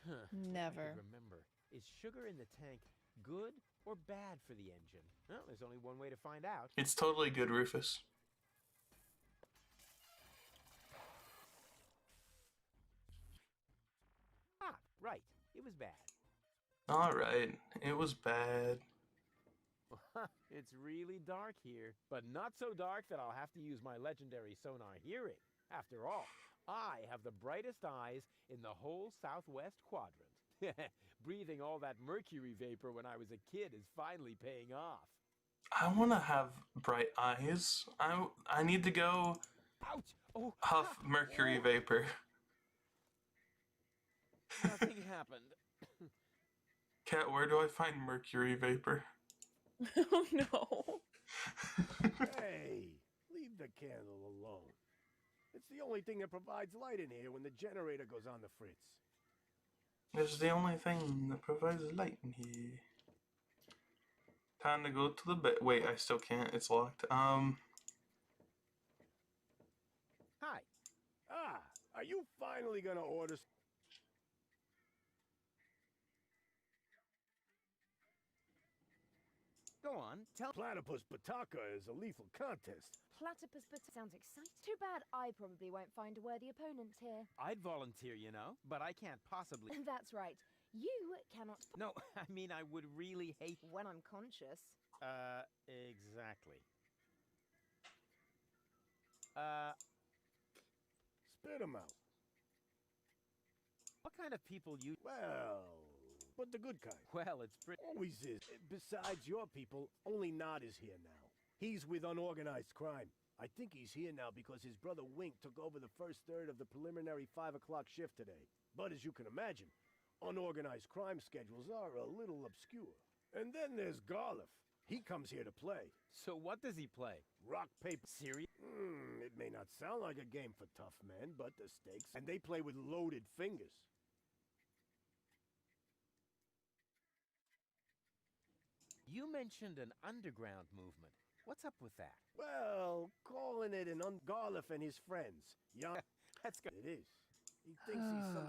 Huh. Never. Remember, is sugar in the tank good or bad for the engine? Well, there's only one way to find out. It's totally good, Rufus. Ah, right. It was bad. Alright, it was bad. It's really dark here, but not so dark that I'll have to use my legendary sonar hearing. After all, I have the brightest eyes in the whole southwest quadrant. Breathing all that mercury vapor when I was a kid is finally paying off. I want to have bright eyes. I need to go Ouch! Oh, huff mercury vapor. Nothing happened. Cat, where do I find mercury vapor? Oh no. Hey, leave the candle alone. It's the only thing that provides light in here when the generator goes on the fritz. It's the only thing that provides light in here. Time to go to the bed. Wait, I still can't. It's locked. Hi. Ah, are you finally gonna order? Go on, tell. Platypus Pataka is a lethal contest. Platypus but sounds exciting. Too bad I probably won't find a worthy opponent here. I'd volunteer, you know, but I can't possibly. That's right. You cannot. No, I mean, I would really hate. When I'm conscious. Exactly. Spit 'em out. What kind of people you... Well, but the good kind. Well, it's pretty... Always is. Besides your people, only Nod is here now. He's with unorganized crime. I think he's here now because his brother Wink took over the first third of the preliminary 5 o'clock shift today. But as you can imagine, unorganized crime schedules are a little obscure. And then there's Garliff. He comes here to play. So what does he play? Rock, paper, Serious? It may not sound like a game for tough men, but the stakes... And they play with loaded fingers. You mentioned an underground movement. What's up with that? Well, calling it an Garliff and his friends. Young... That's good. It is. He thinks he's some...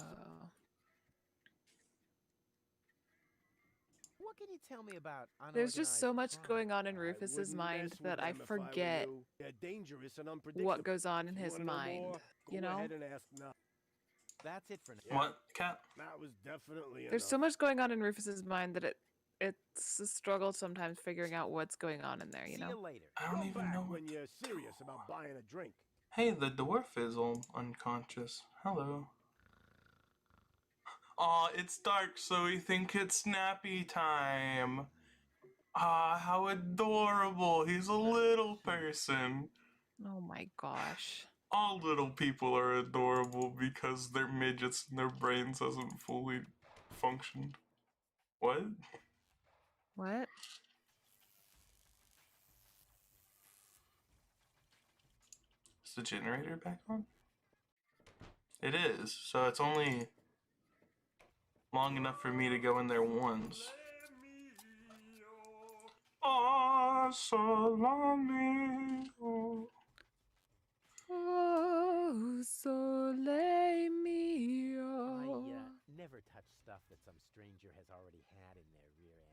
What can you tell me about There's just so much crime? going on in Rufus's mind that I forget They're dangerous and unpredictable. what goes on in You his wanna know mind. more? You Go know? ahead and ask now. That's it for now. What, Cat? That was definitely There's enough. so much going on in Rufus's mind that it's a struggle sometimes figuring out what's going on in there, you See know? you later. I don't Come even back know. when you're serious about buying a drink. Hey, the dwarf is all unconscious. Hello. Aw, it's dark, so we think it's nappy time. Ah, how adorable. He's a little person. Oh my gosh. All little people are adorable because they're midgets and their brains hasn't fully functioned. What? What? Is the generator back on? It is, so it's only long enough for me to go in there once. Ah, salami. Oh, sole mio. I never touch stuff that some stranger has already had in their rear end.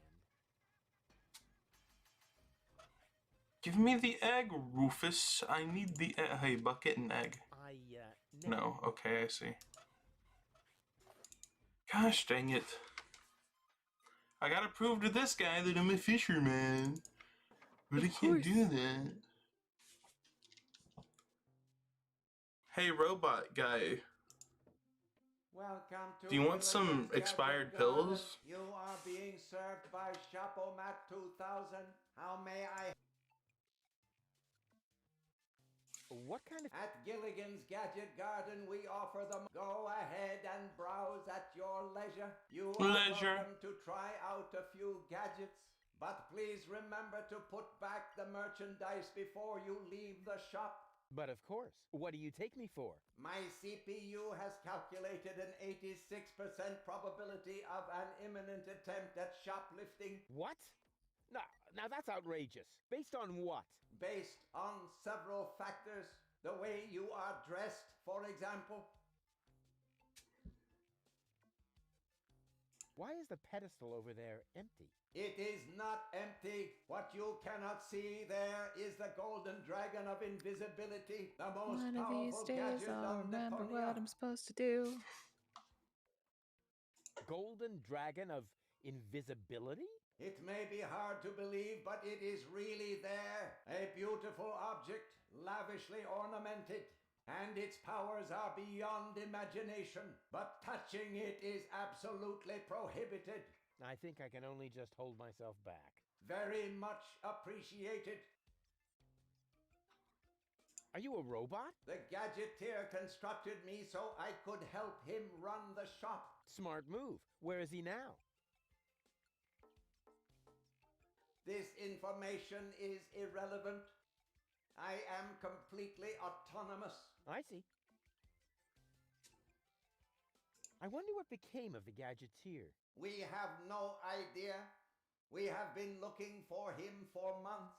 Give me the egg, Rufus. I need the egg. Hey, bucket and egg. No, okay, I see. Gosh dang it. I gotta prove to this guy that I'm a fisherman. But I can't do that. Hey, robot guy. Welcome to Do you want some Gilligan's expired Gadget Garden. pills? You are being served by Shapomat 2000. How may I... What kind of... At Gilligan's Gadget Garden, we offer them... Go ahead and browse at your leisure. You are welcome to try out a few gadgets. But please remember to put back the merchandise before you leave the shop. But of course. What do you take me for? My CPU has calculated an 86% probability of an imminent attempt at shoplifting. What? Now that's outrageous. Based on what? Based on several factors. The way you are dressed, for example. Why is the pedestal over there empty? It is not empty. What you cannot see there is the golden dragon of invisibility, the most One of these powerful days gadget I'll on remember Deponia. what I'm supposed to do. Golden dragon of invisibility? It may be hard to believe, but it is really there. A beautiful object, lavishly ornamented. And its powers are beyond imagination. But touching it is absolutely prohibited. I think I can only just hold myself back. Very much appreciated. Are you a robot? The gadgeteer constructed me so I could help him run the shop. Smart move. Where is he now? This information is irrelevant. I am completely autonomous. I see. I wonder what became of the gadgeteer. We have no idea. We have been looking for him for months.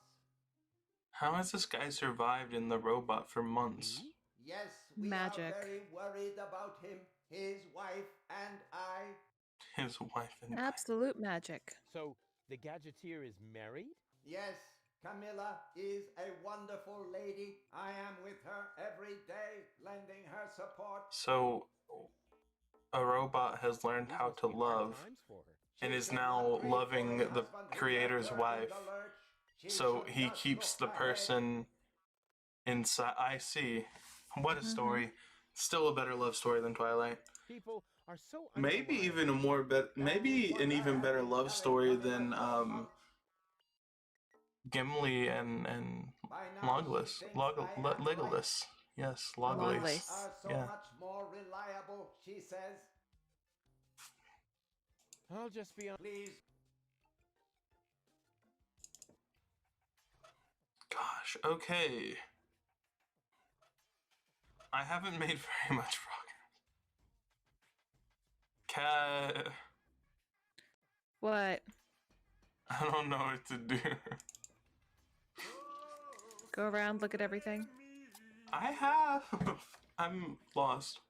How has this guy survived in the robot for months? Yes, we are very worried about him, his wife, and I. His wife and Absolute magic. So, the gadgeteer is married? Yes, Camilla is a wonderful lady. I am with her every day, lending her support. So, a robot has learned how to love and is now loving the creator's wife. So he keeps the person inside. I see. What a story. Still a better love story than Twilight. People are so Maybe even a more maybe an even better love story than Gimli and Legolas. Legolas. Yes, Legolas. Are so Yeah. much more reliable, she says. I'll just be on. Please. Gosh, okay. I haven't made very much progress. Cat. What? I don't know what to do. Go around, look at everything. I have. I'm lost.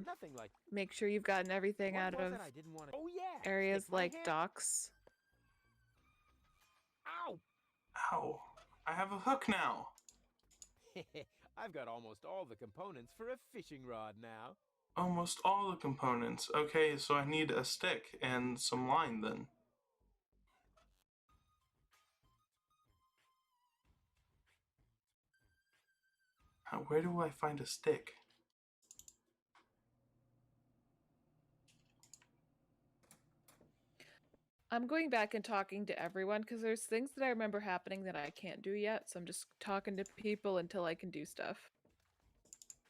Nothing like. Make sure you've gotten everything What out was of it I didn't want to... Oh yeah. areas Stick my like hand- docks. Ow! Ow. I have a hook now. I've got almost all the components for a fishing rod now. Almost all the components. Okay, so I need a stick and some line then. Where do I find a stick? I'm going back and talking to everyone because there's things that I remember happening that I can't do yet. So I'm just talking to people until I can do stuff.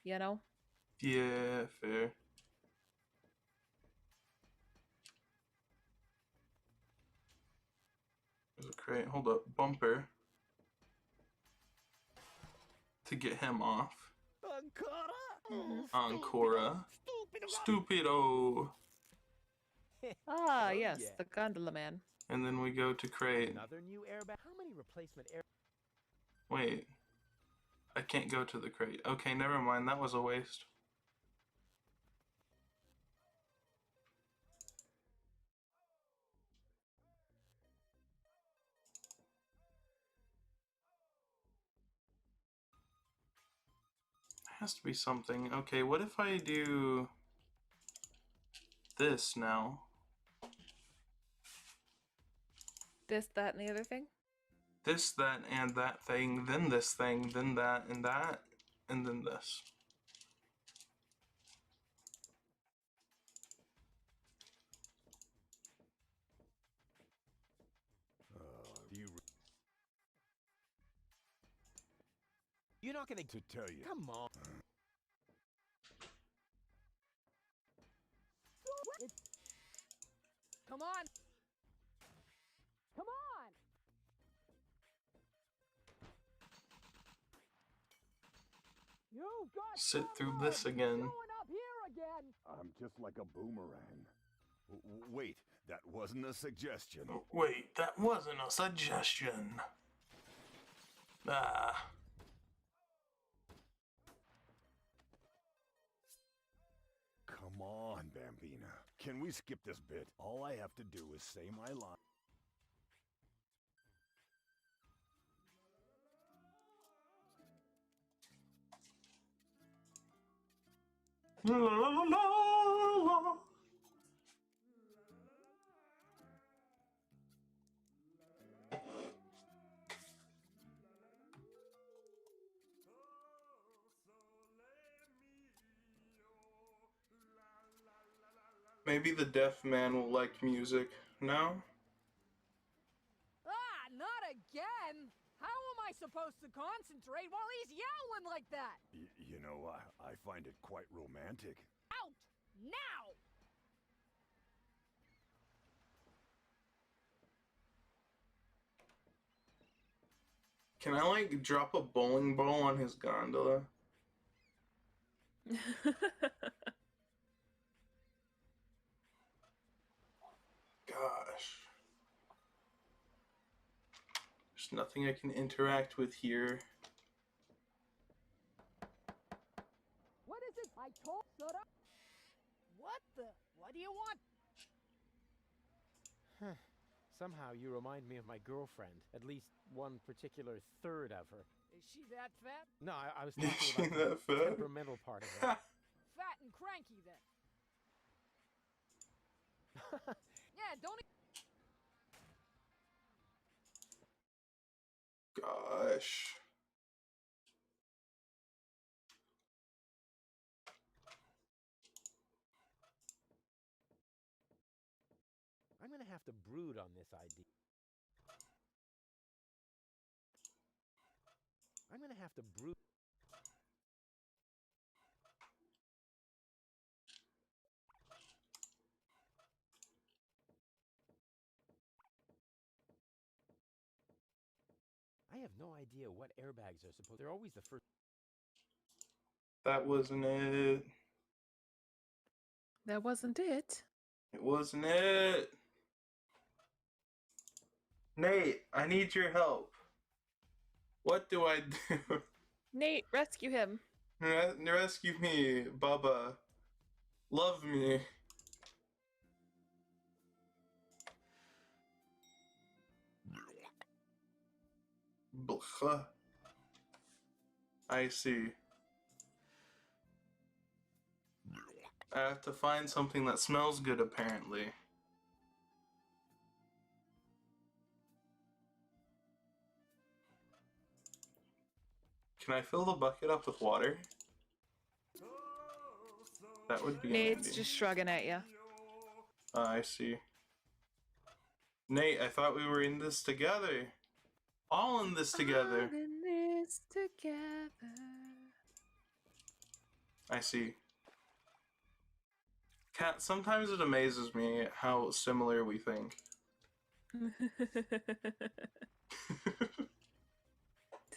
You know? Yeah, fair. There's a crate. Hold up. Bumper. To get him off. Ancora. Stupido. Ah, Oh, yes, yeah. the gondola man. And then we go to crate. Another new airbag. How many replacement air? Wait. I can't go to the crate. Okay, never mind. That was a waste. Has to be something. Okay, what if I do this now? This, that, and the other thing? This, that, and that thing, then this thing, then that, and then this. You're not gonna to tell you. Come on. Come on. Come on. You got Sit some through nerve this again. showing up here again. I'm just like a boomerang. Wait, that wasn't a suggestion. Wait, that wasn't a suggestion. Ah. Come on, Bambina. Can we skip this bit? All I have to do is say my line. La la la la la. Maybe the deaf man will like music. No? Ah, not again. How am I supposed to concentrate while he's yowling like that? You know, I find it quite romantic. Out now. Can I, like, drop a bowling ball on his gondola? Gosh. There's nothing I can interact with here. What is it? I told. Shut up. What the? What do you want? Somehow you remind me of my girlfriend. At least one particular third of her. Is she that fat? No, I was Is talking she about that the fat? temperamental part of her. Fat and cranky then. Yeah, don't. Gosh. I'm gonna have to brood on this idea. I'm gonna have to brood. I have no idea what airbags are supposed. They're always the first. That wasn't it. That wasn't it. It wasn't it. Nate, I need your help. What do I do? Nate, rescue him. Rescue me, Bubba. Love me. Blah. I see. I have to find something that smells good, apparently. Can I fill the bucket up with water? That would be Nate's handy. just shrugging at you. I see. Nate, I thought we were in this together. All in this together. All in this together. I see. Kat, sometimes it amazes me how similar we think.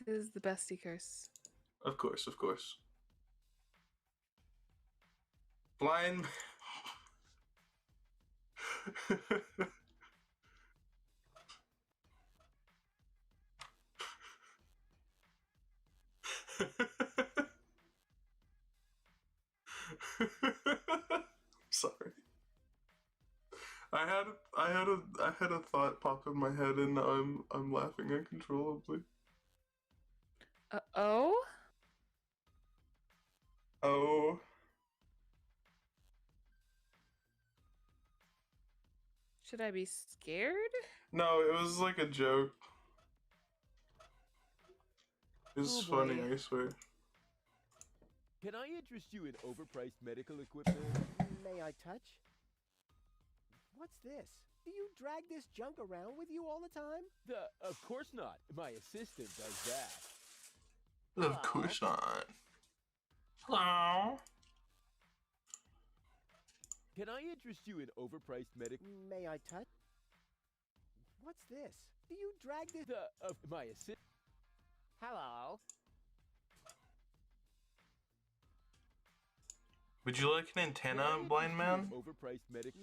Tis the bestie curse. Of course, of course. Blind. Sorry. I had a thought pop in my head and now I'm laughing uncontrollably. Oh? Oh. Should I be scared? No, it was like a joke. It was Oh, funny, boy. I swear. Can I interest you in overpriced medical equipment? May I touch? What's this? Do you drag this junk around with you all the time? Of course not. My assistant does that. Of course not. Hello. Can I interest you in overpriced medical? May I touch? What's this? Do you drag this? My assistant. Hello. Would you like an antenna, blind man? Overpriced medical.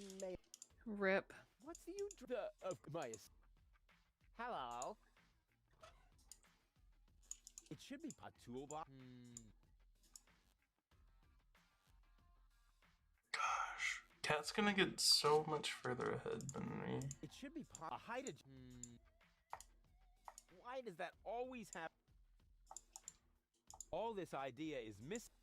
Rip. What's the you? My. Hello. It should be a toolbox. Gosh, Cat's gonna get so much further ahead than me. It should be a hide. Why does that always happen? All this idea is missing.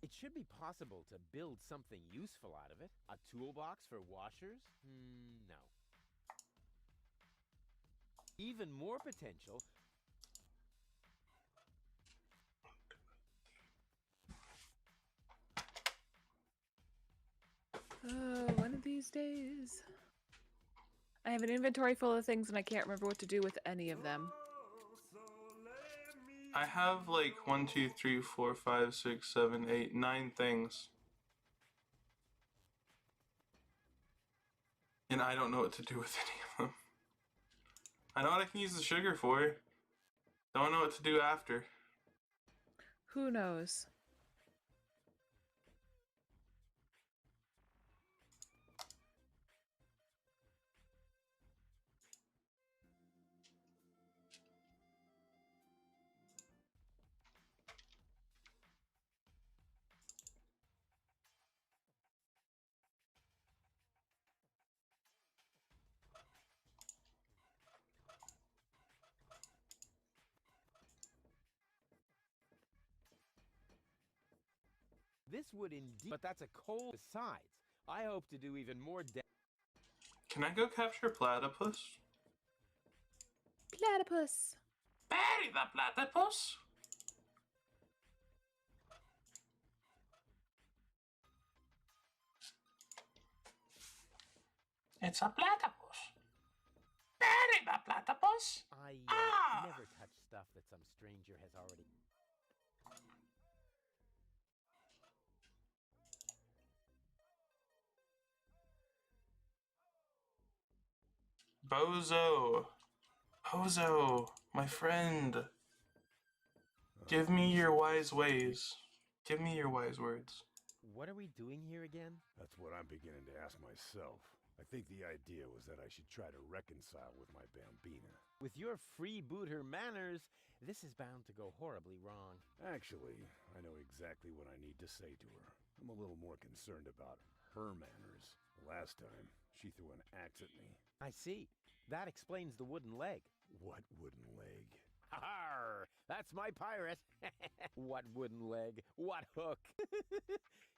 It should be possible to build something useful out of it. A toolbox for washers? No. Even more potential. One of these days. I have an inventory full of things and I can't remember what to do with any of them. I have like 1, 2, 3, 4, 5, 6, 7, 8, 9 things. And I don't know what to do with any of them. I know what I can use the sugar for. Don't know what to do after. Who knows? This would indeed, but that's a cold. Besides, I hope to do even more. Can I go capture platypus? Platypus. Bury the platypus. It's a platypus. Bury the platypus. I never touch stuff that some stranger has already. Bozo. Bozo, my friend. Give me your wise ways. Give me your wise words. What are we doing here again? That's what I'm beginning to ask myself. I think the idea was that I should try to reconcile with my bambina. With your freebooter manners, this is bound to go horribly wrong. Actually, I know exactly what I need to say to her. I'm a little more concerned about her manners. Last time, she threw an axe at me. I see. That explains the wooden leg. What wooden leg? Arr! That's my pirate. What wooden leg? What hook?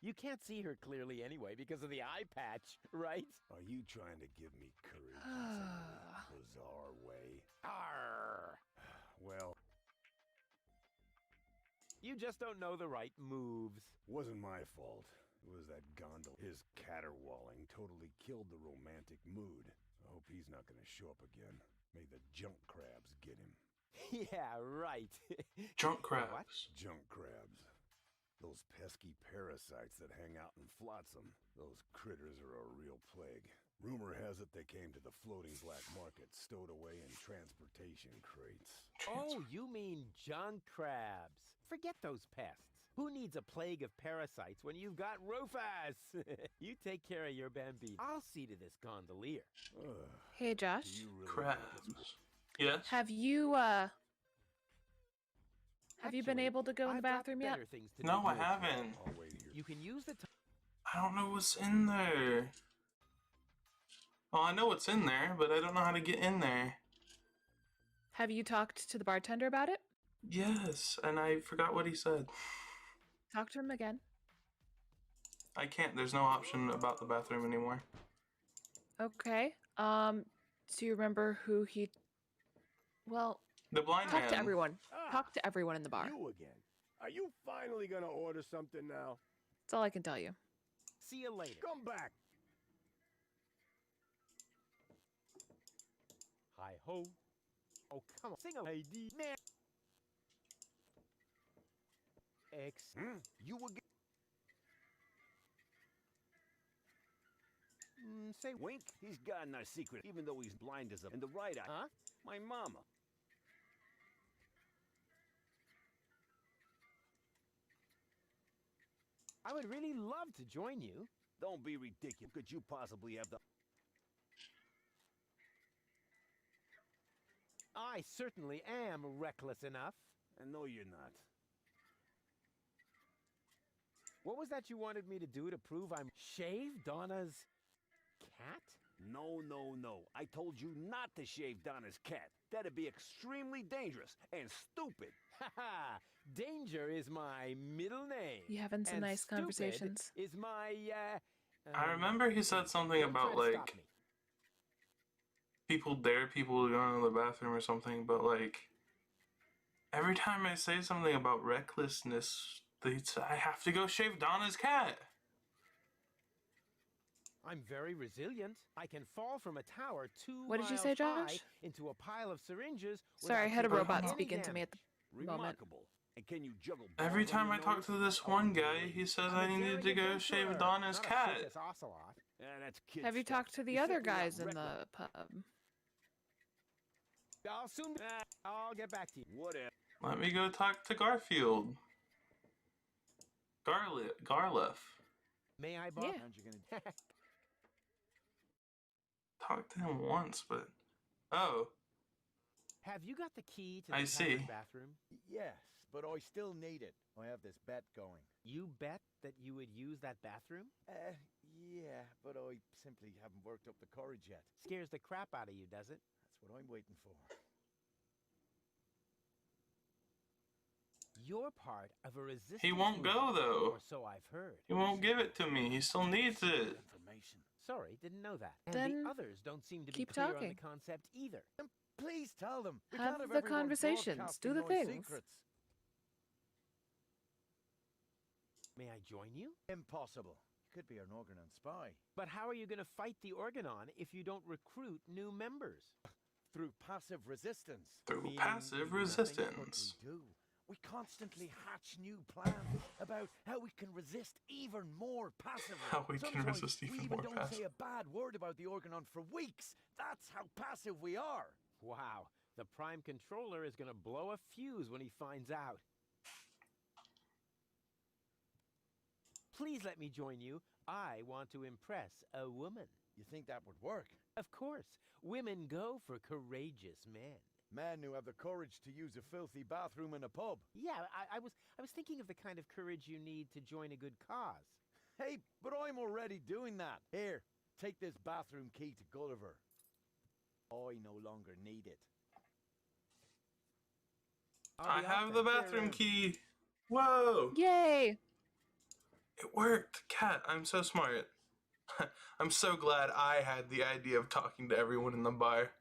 You can't see her clearly anyway because of the eye patch, right? Are you trying to give me courage in some bizarre way? Arr! Well, you just don't know the right moves. Wasn't my fault. It was that gondola. His caterwauling totally killed the romantic mood. I hope he's not gonna show up again. May the junk crabs get him. Yeah, right. Junk crabs. Junk crabs. Those pesky parasites that hang out in flotsam. Those critters are a real plague. Rumor has it they came to the floating black market, stowed away in transportation crates. Oh, you mean junk crabs. Forget those pests. Who needs a plague of parasites when you've got Rufus? You take care of your bambino. I'll see to this gondolier. Hey, Josh. Really Crabs. Yes? Have you been able to go in the bathroom yet? No, I haven't. You can use the I don't know what's in there. Well, I know what's in there, but I don't know how to get in there. Have you talked to the bartender about it? Yes, and I forgot what he said. Talk to him again. I can't. There's no option about the bathroom anymore. Okay. Do you remember who he? Well, The blind talk man. to everyone. Ah, Talk to everyone in the bar. You again. Are you finally gonna order something now? That's all I can tell you. See you later. Come back. Hi ho. Oh, come on. Sing a lady. Man. You again? Say Wink? He's gotten our secret, even though he's blind as a... In the right eye. Huh? My mama. I would really love to join you. Don't be ridiculous. Could you possibly have the... I certainly am reckless enough. I know you're not. What was that you wanted me to do to prove I'm shave Donna's cat? No, no, no. I told you not to shave Donna's cat. That'd be extremely dangerous and stupid. Haha! Danger is my middle name. You having some and nice stupid conversations? Is my I remember he said something don't about try to stop like me. people dare people to go into the bathroom or something, but like every time I say something about recklessness, I have to go shave Donna's cat. I'm very resilient. I can fall from a tower 2 What did you miles say, high Josh? into a pile of syringes. Sorry, I without had a taking robot any speaking to me at damage. the moment. Remarkable. And can you juggle Every balls on time your I talk nose? to this one guy, he says I needed to go shave Donna's Not a cat. circus ocelot. Yeah, that's kid Have you stuff. talked to the You're other simply not guys in reckless. the pub? I'll soon. I'll get back to you. Whatever. Let me go talk to Garfield. Garliff. May I, Bob? Yeah. Talked to him once, but oh, Have you got the key to the I see. tavern bathroom? Yes, but I still need it. I have this bet going. You bet that you would use that bathroom? Yeah, but I simply haven't worked up the courage yet. Scares the crap out of you, does it? That's what I'm waiting for. You're part of a resistance he won't go movement, though. or so I've heard. He won't give it to me. He still needs it. Information. Sorry, didn't know that. And Then the others don't seem to be keep clear on talking. the concept either. Please tell them. We Have can't have the everyone conversations. broadcasting Do the my things. secrets. May I join you? Impossible. You could be an Organon spy. But how are you going to fight the Organon if you don't recruit new members? Through passive resistance. Through Meaning passive we do nothing but resistance. We do. We constantly hatch new plans about how we can resist even more passively. How we can Sometimes resist even we even more don't passive. say a bad word about the Organon for weeks. That's how passive we are. Wow, the Prime Controller is going to blow a fuse when he finds out. Please let me join you. I want to impress a woman. You think that would work? Of course. Women go for courageous men. Men who have the courage to use a filthy bathroom in a pub. Yeah, I was thinking of the kind of courage you need to join a good cause. Hey, but I'm already doing that. Here, take this bathroom key to Gulliver. I no longer need it. I have the bathroom key. Whoa! Yay! It worked. Cat, I'm so smart. I'm so glad I had the idea of talking to everyone in the bar.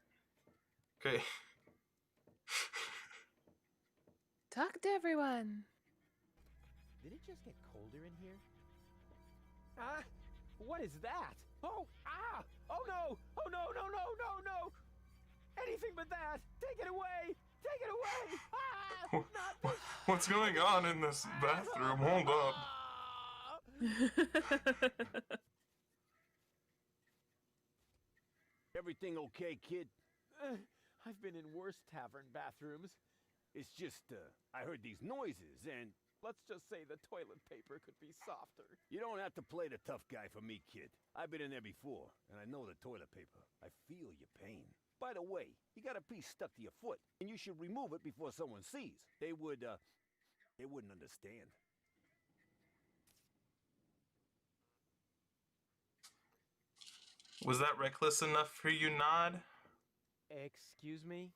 Okay. Talk to everyone. Did it just get colder in here? Ah, what is that? Oh, ah! Oh no! Oh no, no, no, no, no! Anything but that! Take it away! Take it away! Ah! Not this! What's going on in this bathroom? Hold up. Everything okay, kid? I've been in worse tavern bathrooms. It's just, I heard these noises and... Let's just say the toilet paper could be softer. You don't have to play the tough guy for me, kid. I've been in there before, and I know the toilet paper. I feel your pain. By the way, you got a piece stuck to your foot, and you should remove it before someone sees. They wouldn't understand. Was that reckless enough for you, Nod? Excuse me?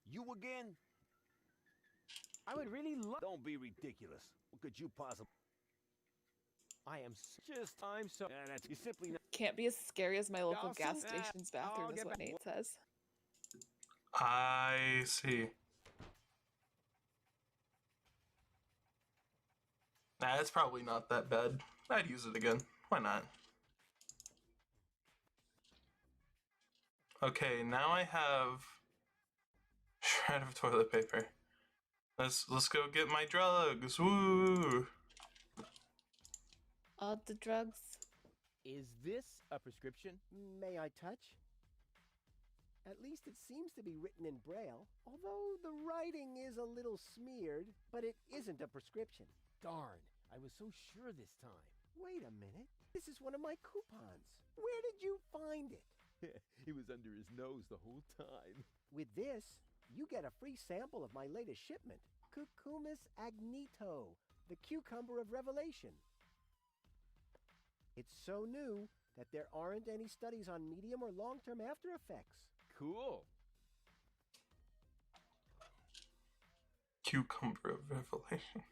You again? I would really love... Don't be ridiculous. What could you possibly... I'm so... That's... You simply not... Can't be as scary as my local gas Dawson? station's I'll bathroom, is get what back. Nate says. I see. Nah, it's probably not that bad. I'd use it again. Why not? Okay, now I have shred of toilet paper. Let's go get my drugs. Woo! All the drugs. Is this a prescription? May I touch? At least it seems to be written in Braille, although the writing is a little smeared, but it isn't a prescription. Darn, I was so sure this time. Wait a minute. This is one of my coupons. Where did you find it? He was under his nose the whole time. With this, you get a free sample of my latest shipment, Cucumis agnito, the cucumber of revelation. It's so new that there aren't any studies on medium or long-term after effects. Cool. Cucumber of revelation.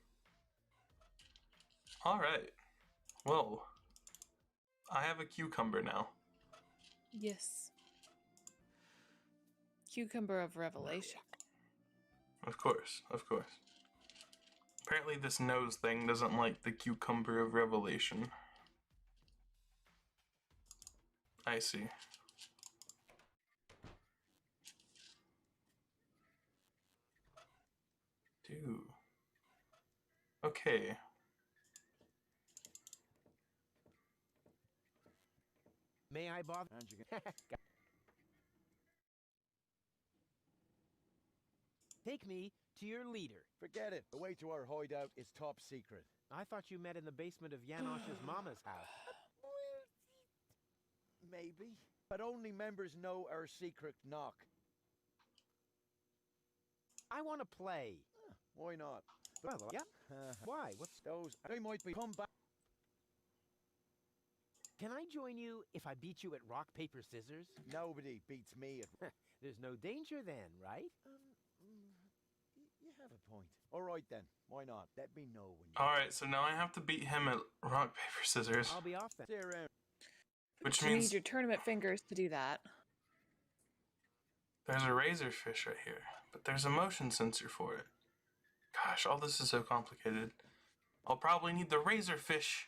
Alright. Well, I have a cucumber now. Yes. Cucumber of revelation. Of course, of course. Apparently this nose thing doesn't like the cucumber of revelation. I see. Dude. Okay. May I bother? Take me to your leader. Forget it. The way to our hideout is top secret. I thought you met in the basement of Janosch's mama's house. Maybe. But only members know our secret knock. I want to play. Why not? Well, yeah. Why? What's those? They might be come back. Can I join you if I beat you at rock, paper, scissors? Nobody beats me at... There's no danger then, right? You have a point. All right then. Why not? Let me know when you... Alright, so now I have to beat him at rock, paper, scissors. I'll be off then. Stay around. Which You means need your tournament fingers to do that. there's a razor fish right here, but there's a motion sensor for it. Gosh, all this is so complicated. I'll probably need the razor fish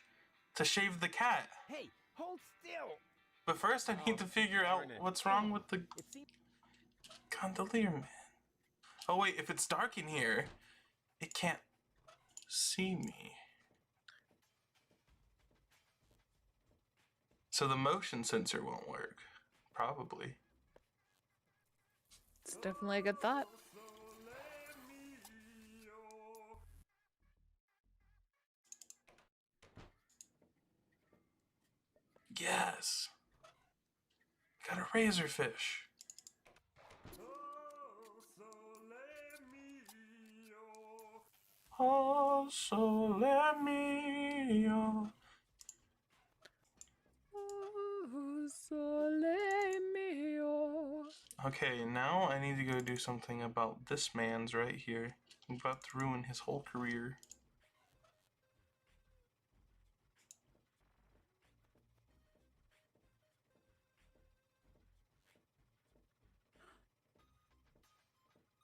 to shave the cat. Hey, hold still. But first I need to figure out what's wrong with the gondolier man. Oh wait, if it's dark in here, it can't see me. So the motion sensor won't work. Probably. It's definitely a good thought. Yes. Got a razor fish. Oh, sole mio. Oh, sole mio. Okay, now I need to go do something about this man's right here. I'm about to ruin his whole career.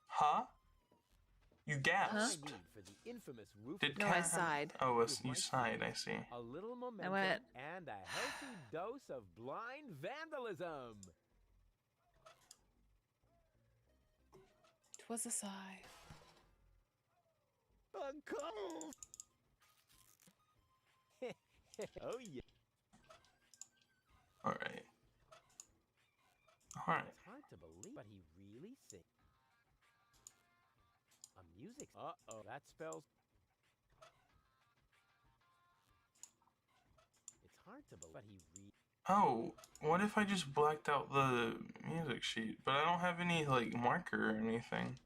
Huh? You gasped. Need for the infamous roof. Did No, Cat I have- sighed. Oh, With you my sighed, I see. A little momentum went. and a healthy dose of blind vandalism. 'Twas a sigh. Uncle. Oh yeah. Alright. Alright. It's hard to believe, but he really sings. A music. Uh-oh, that spells. It's hard to believe, but he really. Oh, what if I just blacked out the music sheet? But I don't have any, like, marker or anything.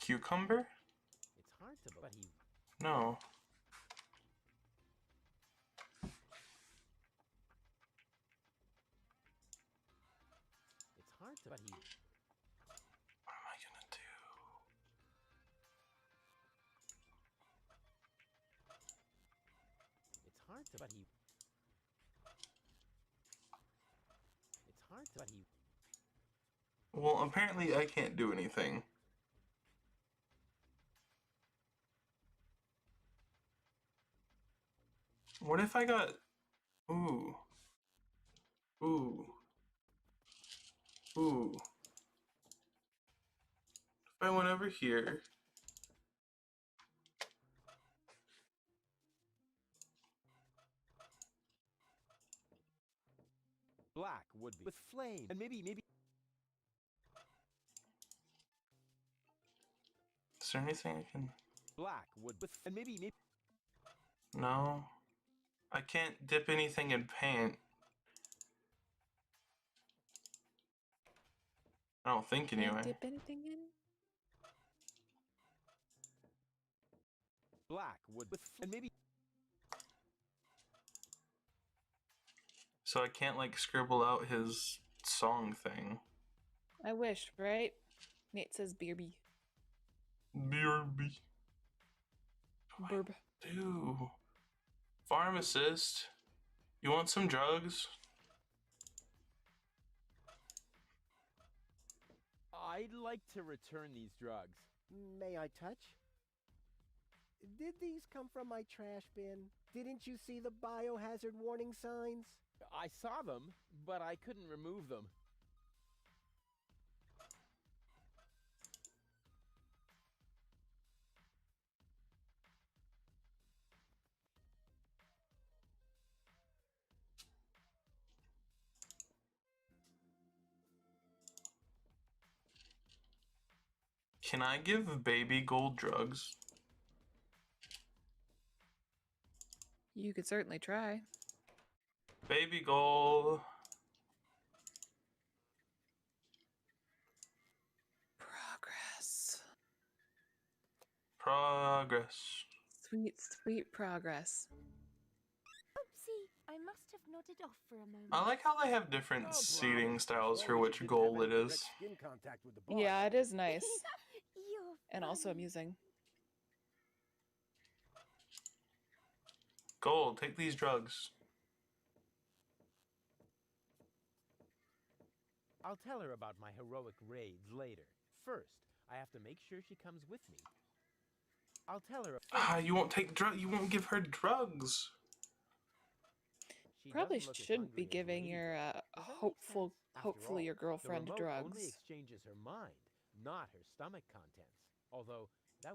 Cucumber? It's hard to believe, but he. No. It's hard to, but he. What am I gonna do? but he... Well, apparently I can't do anything. What if I got... Ooh. Ooh. Ooh. If I went over here... Black would be with flame, and maybe... Is there anything I can... Black would with... And maybe... No. I can't dip anything in paint. I don't think anyway. Can't dip anything in? Black would with... And maybe... So I can't, like, scribble out his song thing. I wish, right? Nate says BRB. BRB. Burb. Dude. Pharmacist. You want some drugs? I'd like to return these drugs. May I touch? Did these come from my trash bin? Didn't you see the biohazard warning signs? I saw them, but I couldn't remove them. Can I give baby gold drugs? You could certainly try. Baby gold. Progress. Progress. Sweet, sweet progress. Oopsie, I must have nodded off for a moment. I like how they have different seating styles for which goal it is. Yeah, it is nice. You're and also amusing. Gold, take these drugs. I'll tell her about my heroic raids later. First, I have to make sure she comes with me. I'll tell her... You won't take you won't give her drugs. Probably shouldn't be giving your hopefully your girlfriend the remote drugs. only exchanges her mind, not her stomach contents. Although that...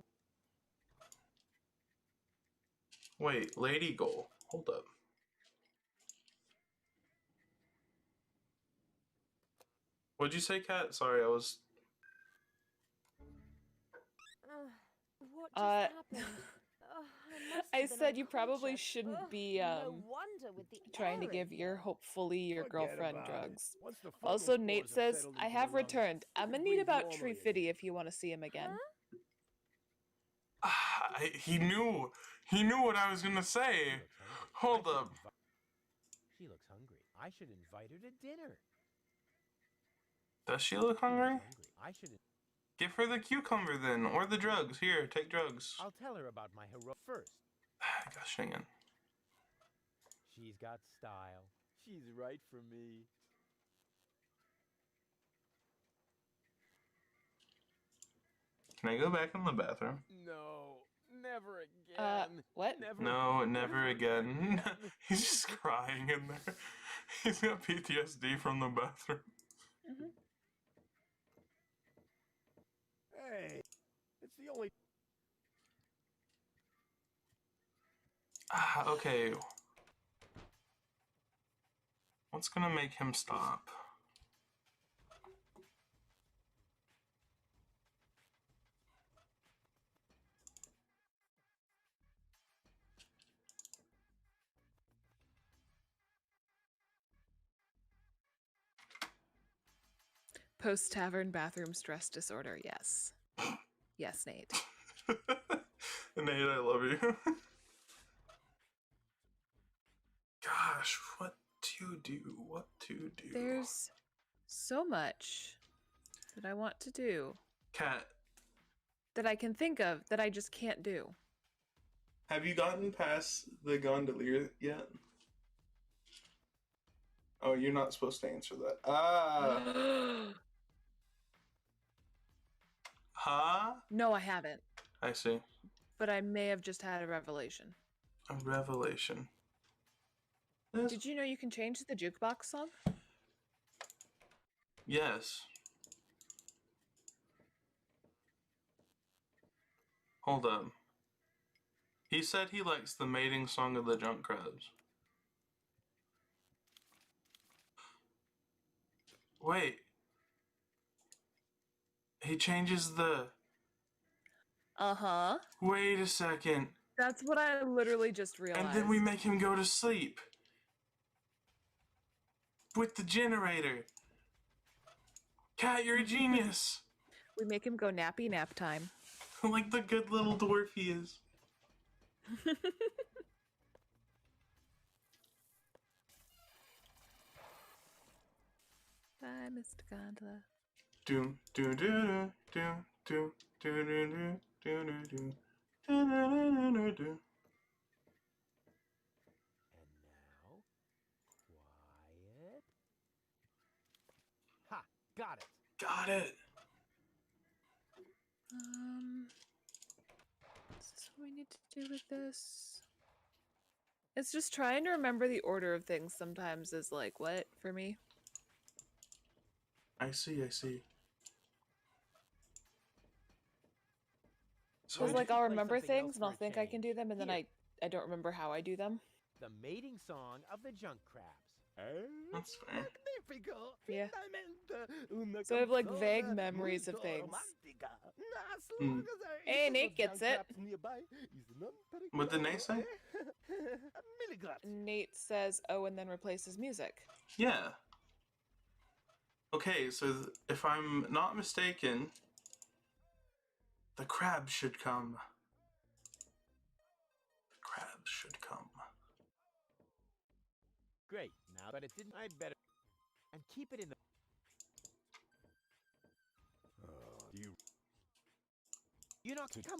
Wait, Lady Goal. Hold up. What'd you say, Kat? Sorry, I was... What just happened? I said you probably shouldn't be No wonder with the trying to errand. give your hopefully your girlfriend about it. drugs. Once the Also, fungal Nate spores have says, settled I into have the lungs, returned. I'm you gonna can need breathe about normally Tree again. Fitty if you want to see him again. He knew what I was gonna say. Hold up. She looks hungry. I should invite her to dinner. Does she look hungry? I should... Give her the cucumber then, or the drugs. Here, take drugs. I'll tell her about my hero first. Gosh dang it. She's got style. She's right for me. Can I go back in the bathroom? No, never again. What? No, never again. He's just crying in there. He's got PTSD from the bathroom. Hey, it's the only... Okay. What's gonna make him stop? Post-tavern bathroom stress disorder, yes. Yes, Nate. Nate, I love you. Gosh, what to do? What to do? There's so much that I want to do. Kat, that I can think of that I just can't do. have you gotten past the gondolier yet? Oh, you're not supposed to answer that. Huh? No, I haven't. I see. But I may have just had a revelation. A revelation. Did you know you can change the jukebox song? Yes. Hold up. He said he likes the mating song of the junk crabs. Wait. He changes the... Uh-huh. Wait a second. That's what I literally just realized. And then we make him go to sleep. With the generator. Cat, you're a genius. We make him go nappy nap time. Like the good little dwarf he is. Bye, Mr. Gondola. Do do do do do do do do do do do do do do. Quiet. Ha! Got it. Got it. Is this what we need to do with this? It's just trying to remember the order of things sometimes is like, what, for me? I see, I see. Because, like, I'll remember things and I'll think I can do them, and then I don't remember how I do them. The mating song of the junk crabs. That's fair. Yeah. So I have, like, vague memories of things. Hey, Nate gets it. What did Nate say? Nate says, oh, and then replaces music. Yeah. Okay, so if I'm not mistaken, the crabs should come. The crabs should come. Great. Now, but it didn't. I'd better and keep it in the. You know, come.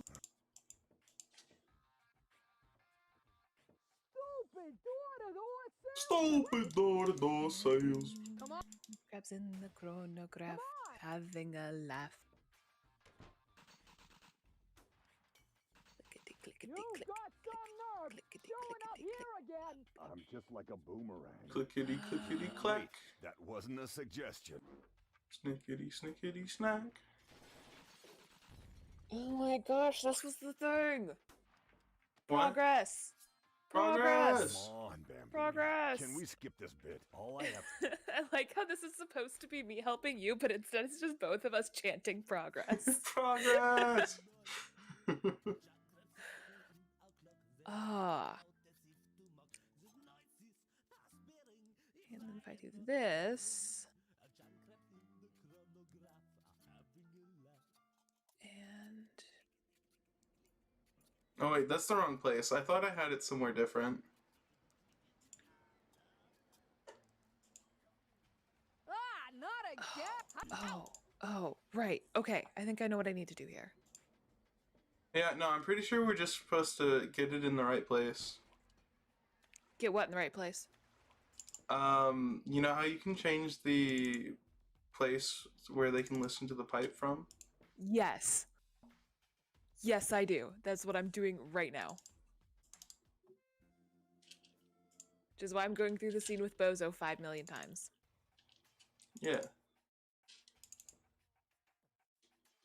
Stupid daughter, those sales. Come on. Crabs in the chronograph, having a laugh. Clickety, clickety, click. Showing up here again. I'm just like a boomerang. Clickety, clickety, clack. Wait, that wasn't a suggestion. Snickety, snickety, snack. Oh my gosh, this was the thing. What? Progress. Progress. Come on, Bambi. Progress. Can we skip this bit? All I have. I like how this is supposed to be me helping you, but instead it's just both of us chanting progress. Progress. Ah. And then if I do this. And. Oh wait, that's the wrong place. I thought I had it somewhere different. Ah, not again. Oh, right. Okay, I think I know what I need to do here. Yeah, no, I'm pretty sure we're just supposed to get it in the right place. Get what in the right place? You know how you can change the place where they can listen to the pipe from? Yes. Yes, I do. That's what I'm doing right now. Which is why I'm going through the scene with Bozo 5 million times. Yeah.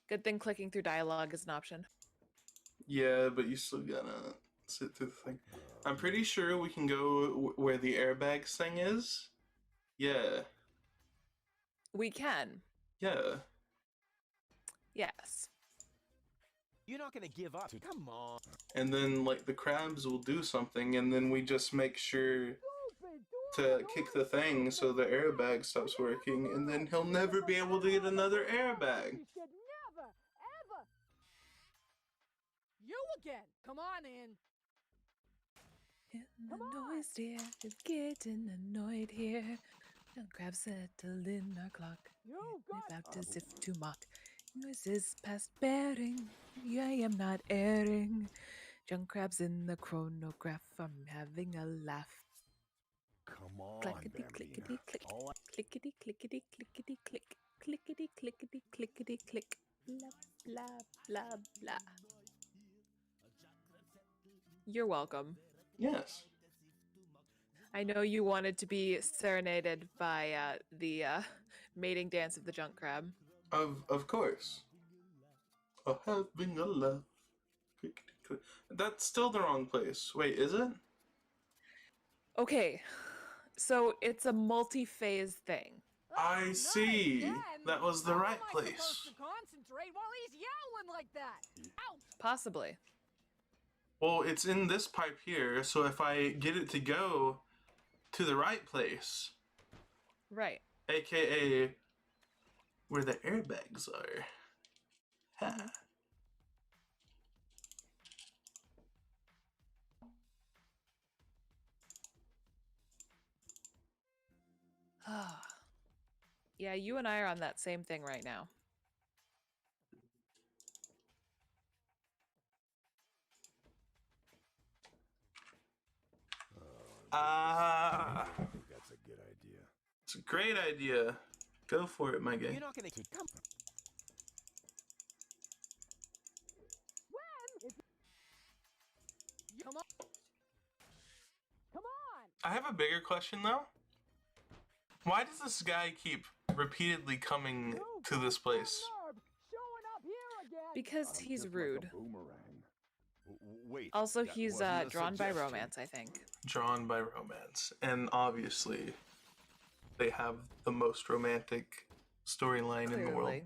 Good thing clicking through dialogue is an option. Yeah, but you still gotta sit through the thing. I'm pretty sure we can go where the airbags thing is. Yeah. We can. Yeah. Yes. You're not gonna give up. Come on. And then, like, the crabs will do something, and then we just make sure to kick the thing so the airbag stops working, and then he'll never be able to get another airbag. You should never, ever. You again. Come on in. And the noise dear is getting annoyed here. The crabs settle in our clock. About as if to mock. Noises past bearing. I am not erring. Junk crabs in the chronograph. I'm having a laugh. come on, Clickety Bambina. clickety click. All Clickety clickety clickety click. Clickety clickety clickety click. Blah blah blah blah. You're welcome. Yes. I know you wanted to be serenaded by the mating dance of the junk crab. Of course. Having a love. That's still the wrong place. Wait, is it? Okay, so it's a multi-phase thing. I see. That was the right Supposed place. to concentrate while he's yowling like that. Ouch! Possibly. Well, it's in this pipe here, so if I get it to go to the right place, Right. aka where the airbags are. Ha. Yeah, you and I are on that same thing right now. I think that's a good idea. It's a great idea. Go for it, my guy. You're not gonna come. Come on. Come on. I have a bigger question though. Why does this guy keep repeatedly coming to this place? Showing up here again. Because he's Just rude. Like a boomerang. Wait. Also, that he's wasn't a drawn by suggestion. romance, I think. Drawn by romance. And obviously, they have the most romantic storyline in the world. Clearly.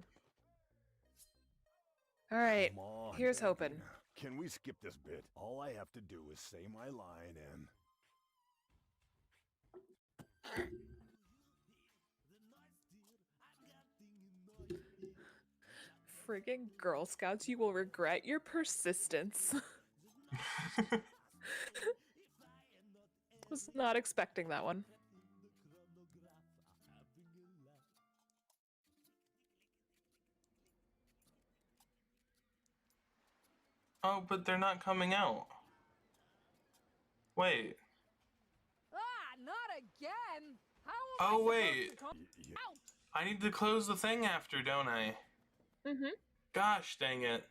All right, Come on, here's hoping. Bambina. Can we skip this bit? All I have to do is say my line and... Friggin' Girl Scouts, you will regret your persistence. Was not expecting that one. Oh, but they're not coming out. Wait. Not again. How am Oh, I supposed wait. to con- Ouch! I need to close the thing after, don't I? Mm-hmm. Gosh dang it.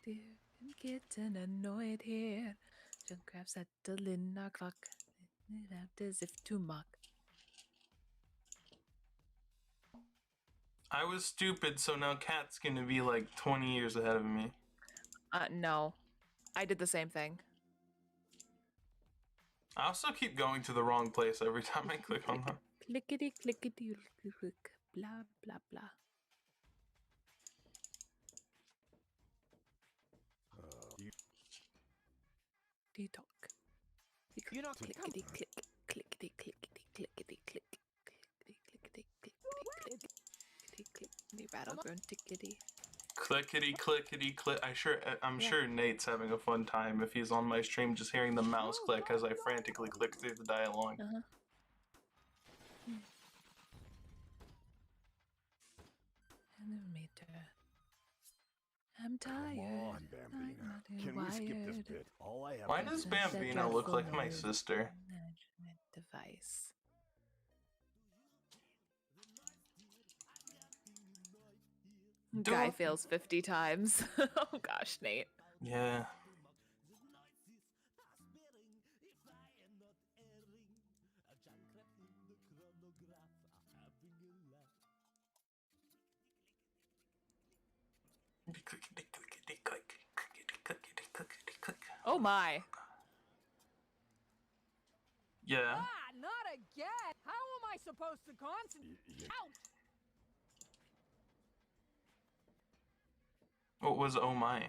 Dear, I'm getting annoyed here. Junkcraft settling our clock. It out as if to mock. I was stupid, so now Kat's gonna be like 20 years ahead of me. No. I did the same thing. I also keep going to the wrong place every time I click on them. Clickety clickety click. Blah blah blah. Detox. You're not gonna come. Clickety click. Clickety clickety clickety click. Clickety clickety clickety click. Clickety battleground tickety. Clickety clickety click. I'm sure Nate's having a fun time if he's on my stream just hearing the mouse click as I frantically click through the dialogue. I'm tired. Come on, Bambina. Can we skip this bit? All I have Why to does do Bambina look like my sister? Management device. Guy fails 50 times. Oh gosh, Nate. Yeah. Oh my. Yeah. Not again. How am I supposed to concentrate? Ouch! What was oh my?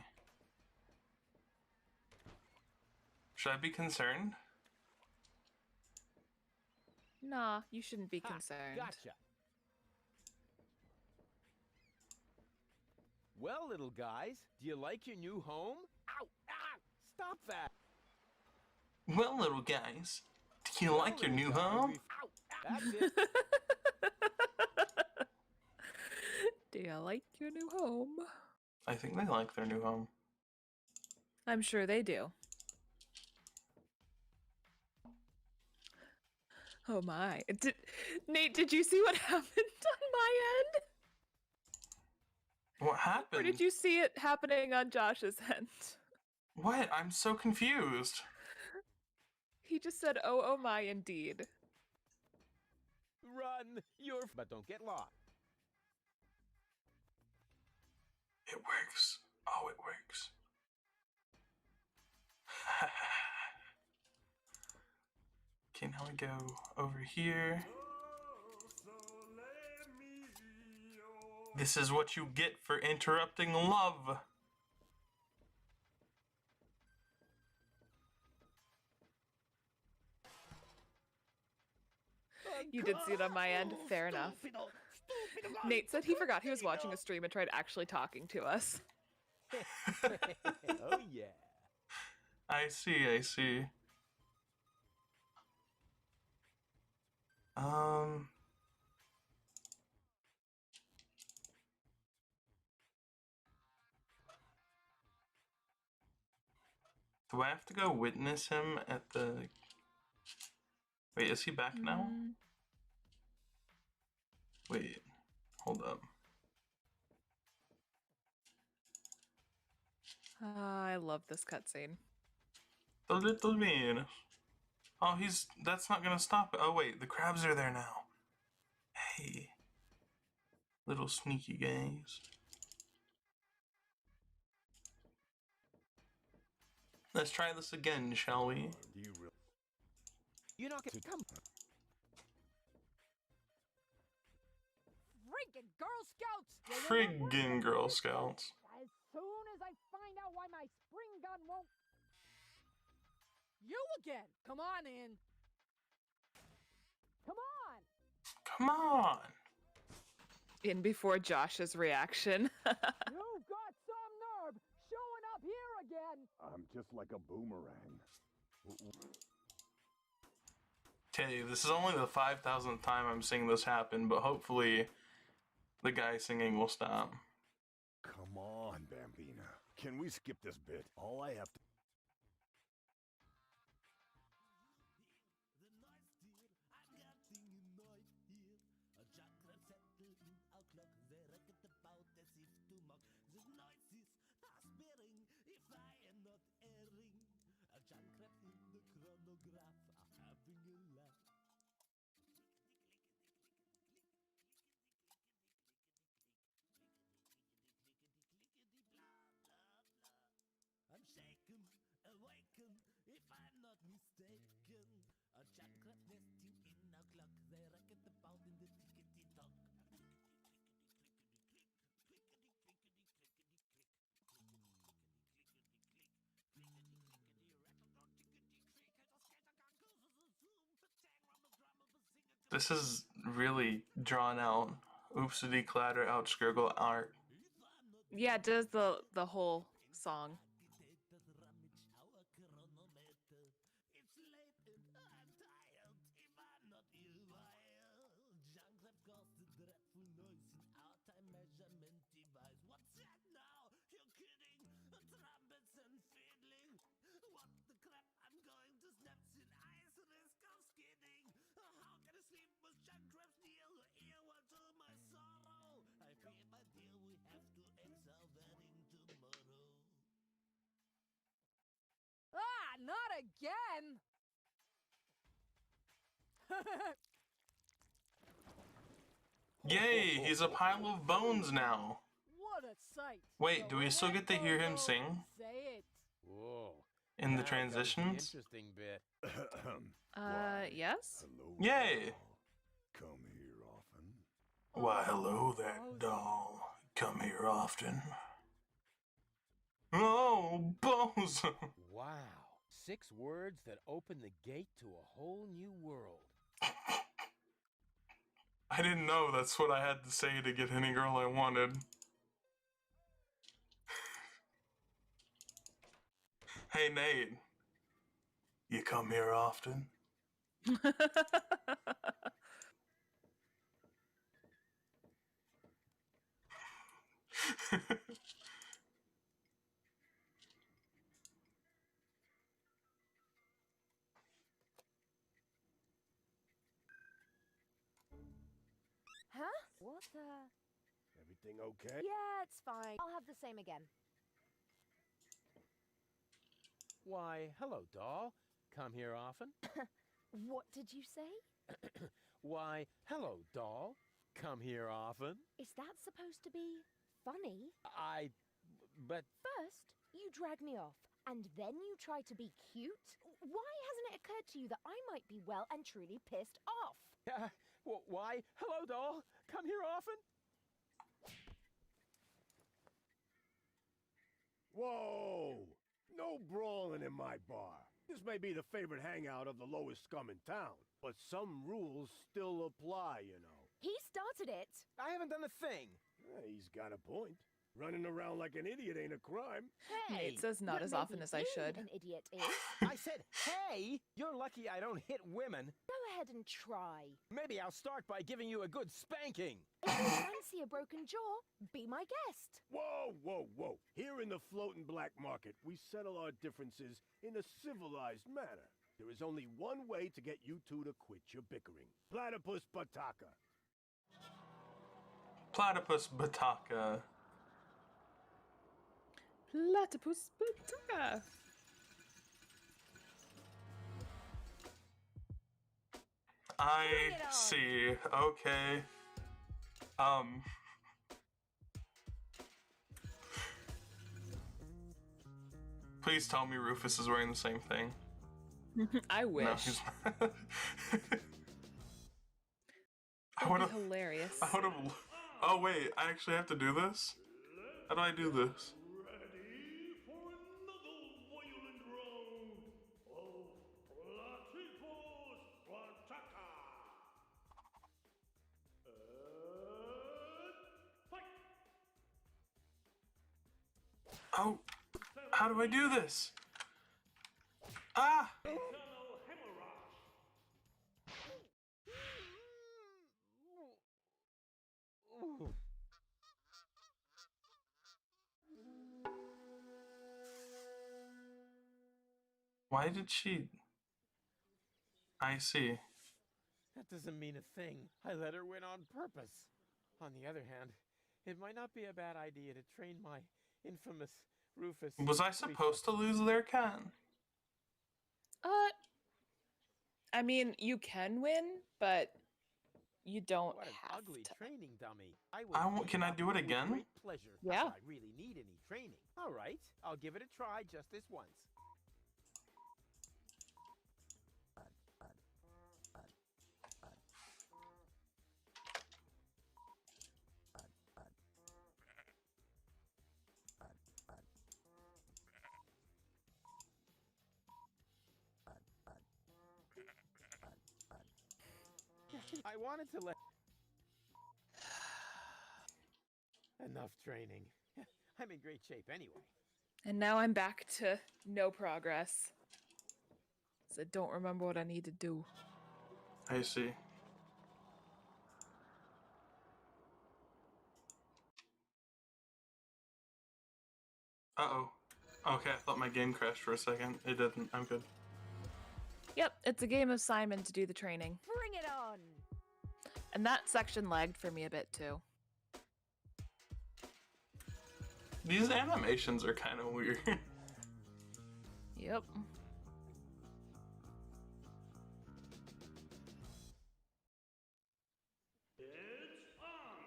Should I be concerned? Nah, you shouldn't be concerned. Gotcha. Well, little guys, do you like your new home? Ow! Ah! Stop that! Well, little guys, do you like your new home? Ow! That's it. Do you like your new home? I think they like their new home. I'm sure they do. Oh my. Nate, did you see what happened on my end? What happened? Or did you see it happening on Josh's end? What? I'm so confused. He just said, oh my, indeed. Run! But don't get lost. It works. Oh, it works. Okay, now we go over here. This is what you get for interrupting love. You did see it on my end. Fair enough. Nate said he forgot he was watching a stream and tried actually talking to us. Oh yeah. I see. Do I have to go witness him at the... Wait, is he back now? Wait, hold up. I love this cutscene. The little man. Oh, that's not gonna stop it. Oh wait, the crabs are there now. Hey. Little sneaky guys. Let's try this again, shall we? You're not gonna come. Friggin' Girl Scouts! Friggin' Girl Scouts. As soon as I find out why my spring gun won't... You again! Come on in. Come on! Come on! In before Josh's reaction. You've got some nerve showing up here again! I'm just like a boomerang. Okay, this is only the 5,000th time I'm seeing this happen, but hopefully the guy singing will stop. Come on, Bambina. Can we skip this bit? All I have to... I'm shaken, awaken, if I'm not mistaken. A jackcraft nesting in our clock, they racket about in the tickety-tock. This is really drawn out. Oopsie clatter out scriggle art. Yeah, it does the whole song. Ah, not again! Yay, he's a pile of bones now. What a sight! Wait, do we still get to hear him sing? Say it. Whoa. In the Now comes the transitions? interesting bit. Yes? Yay! Come here often. Why, hello there, doll. Come here often. Oh, bones! Wow. 6 words that open the gate to a whole new world. I didn't know that's what I had to say to get any girl I wanted. Hey, Nate. You come here often? What the? Everything okay? Yeah, it's fine. I'll have the same again. Why, hello, doll. Come here often? What did you say? Why, hello, doll. Come here often? Is that supposed to be funny? But... First, you drag me off, and then you try to be cute? Why hasn't it occurred to you that I might be well and truly pissed off? Why, hello, doll. Come here often? Whoa! No brawling in my bar. This may be the favorite hangout of the lowest scum in town, but some rules still apply, you know. He started it. I haven't done a thing. He's got a point. Running around like an idiot ain't a crime. Hey! Nate says not as often as I should. An idiot is. I said, hey! You're lucky I don't hit women. Go ahead and try. Maybe I'll start by giving you a good spanking. If you fancy a broken jaw, be my guest. Whoa, whoa, whoa. Here in the floating black market, we settle our differences in a civilized manner. There is only one way to get you two to quit your bickering. Platypus Bataka. Platypus Bataka. Platypus Bataka. I see. Okay. Please tell me Rufus is wearing the same thing. I wish. No, he's not. That'd be hilarious. I would have. Oh wait, I actually have to do this? How do I do this? Oh, how do I do this? Ah! Why did she... I see. That doesn't mean a thing. I let her win on purpose. On the other hand, it might not be a bad idea to train my infamous Rufus. Was I supposed to lose their cat? I mean, you can win, but you don't What an have ugly to. training dummy. Can I do it again? Great pleasure. Yeah. If I really need any training. All right, I'll give it a try just this once. I wanted to let... Enough training. I'm in great shape anyway. And now I'm back to no progress. So I don't remember what I need to do. I see. Uh-oh. Okay, I thought my game crashed for a second. It didn't. I'm good. Yep, it's a game of Simon to do the training. Bring it on! And that section lagged for me a bit too. These animations are kind of weird. Yep. It's on!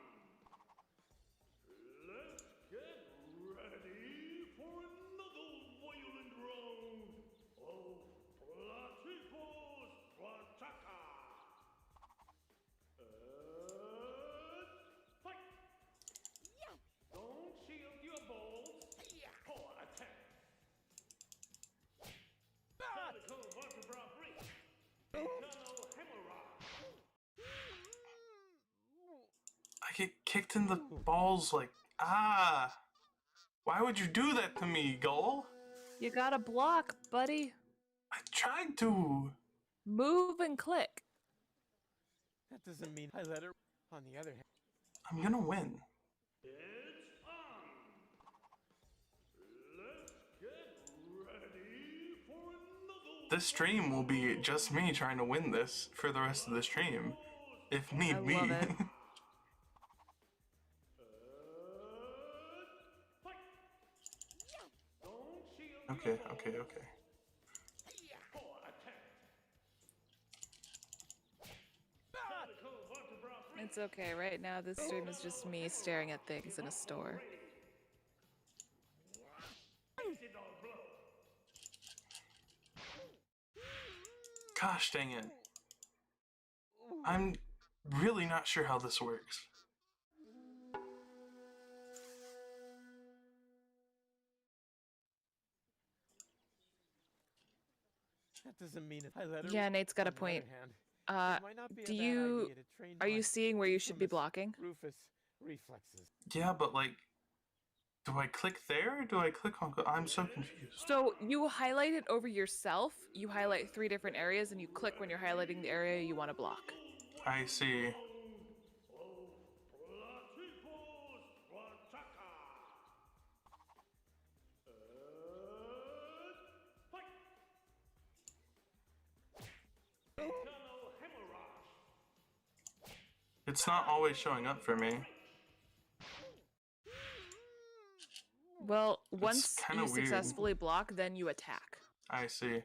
Let's get ready for another violent round of Platypus Bataka! And fight! Yeah! Don't shield your balls for attack! Cervical vertebra breach! Internal hemorrhage! I get kicked in the balls like, ah! Why would you do that to me, Gull? You gotta block, buddy. I tried to. Move and click. That doesn't mean I let her... On the other hand... I'm gonna win. It's on! Let's get ready for another... This stream will be just me trying to win this for the rest of the stream. If need be. love it. Okay, okay, okay. It's okay. Right now, this stream is just me staring at things in a store. Gosh dang it. I'm really not sure how this works. That doesn't mean if I let her. Yeah, Nate's got a On the other point. hand, it might not be a Do bad you... idea to train Are my you seeing where you should be infamous blocking? Rufus reflexes. Yeah, but like, do I click there or do I click on... I'm so confused. So you highlight it over yourself. You highlight 3 different areas and you click when you're highlighting the area you want to block. I see. It's not always showing up for me. Well, once kinda you weird. successfully block, then you attack. I see.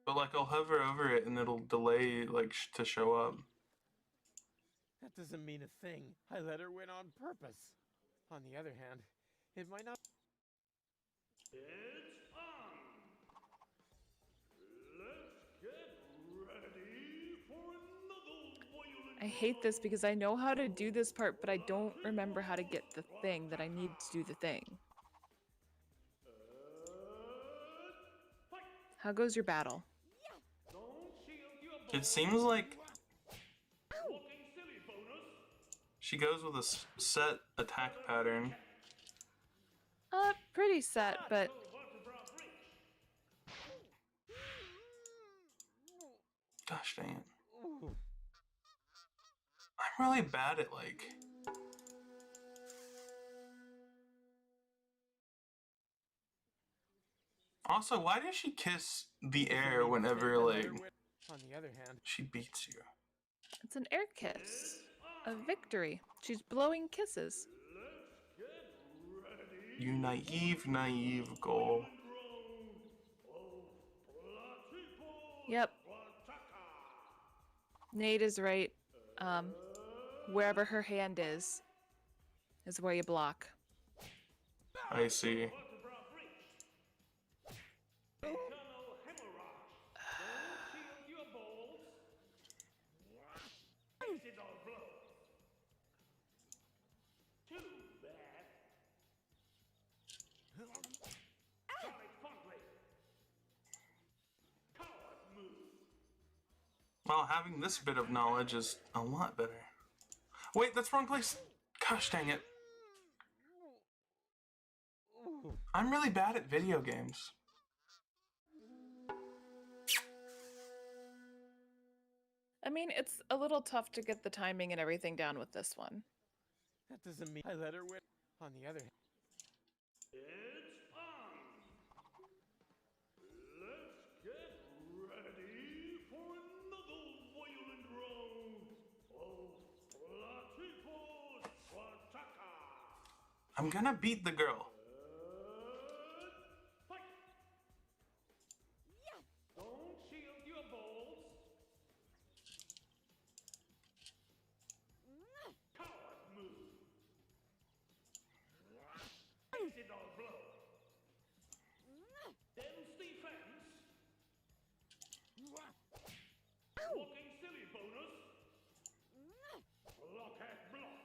But like, I'll hover over it and it'll delay like to show up. That doesn't mean a thing. I let her win on purpose. On the other hand, it might not. It's on! Let's get ready for another violent... I hate this because I know how to do this part, but I don't remember how to get the thing that I need to do the thing. How goes your battle? It seems like she goes with a set attack pattern. Pretty set, but... Gosh dang it. I'm really bad at like... Also, why does she kiss the air whenever like On the other hand, she beats you? It's an air kiss. A victory. She's blowing kisses. You naive, naive goal. Yep. Nate is right. Wherever her hand is where you block. I see. Well, having this bit of knowledge is a lot better. Wait, that's wrong place. Gosh dang it. I'm really bad at video games. I mean, it's a little tough to get the timing and everything down with this one. that doesn't mean I let her win. On the other hand, It's on! Let's get ready for another violent round of Platypus Wataka! I'm gonna beat the girl. Don't shield your balls! Coward move! Exit blow! Dense defense! Walking silly bonus! Blockhead block!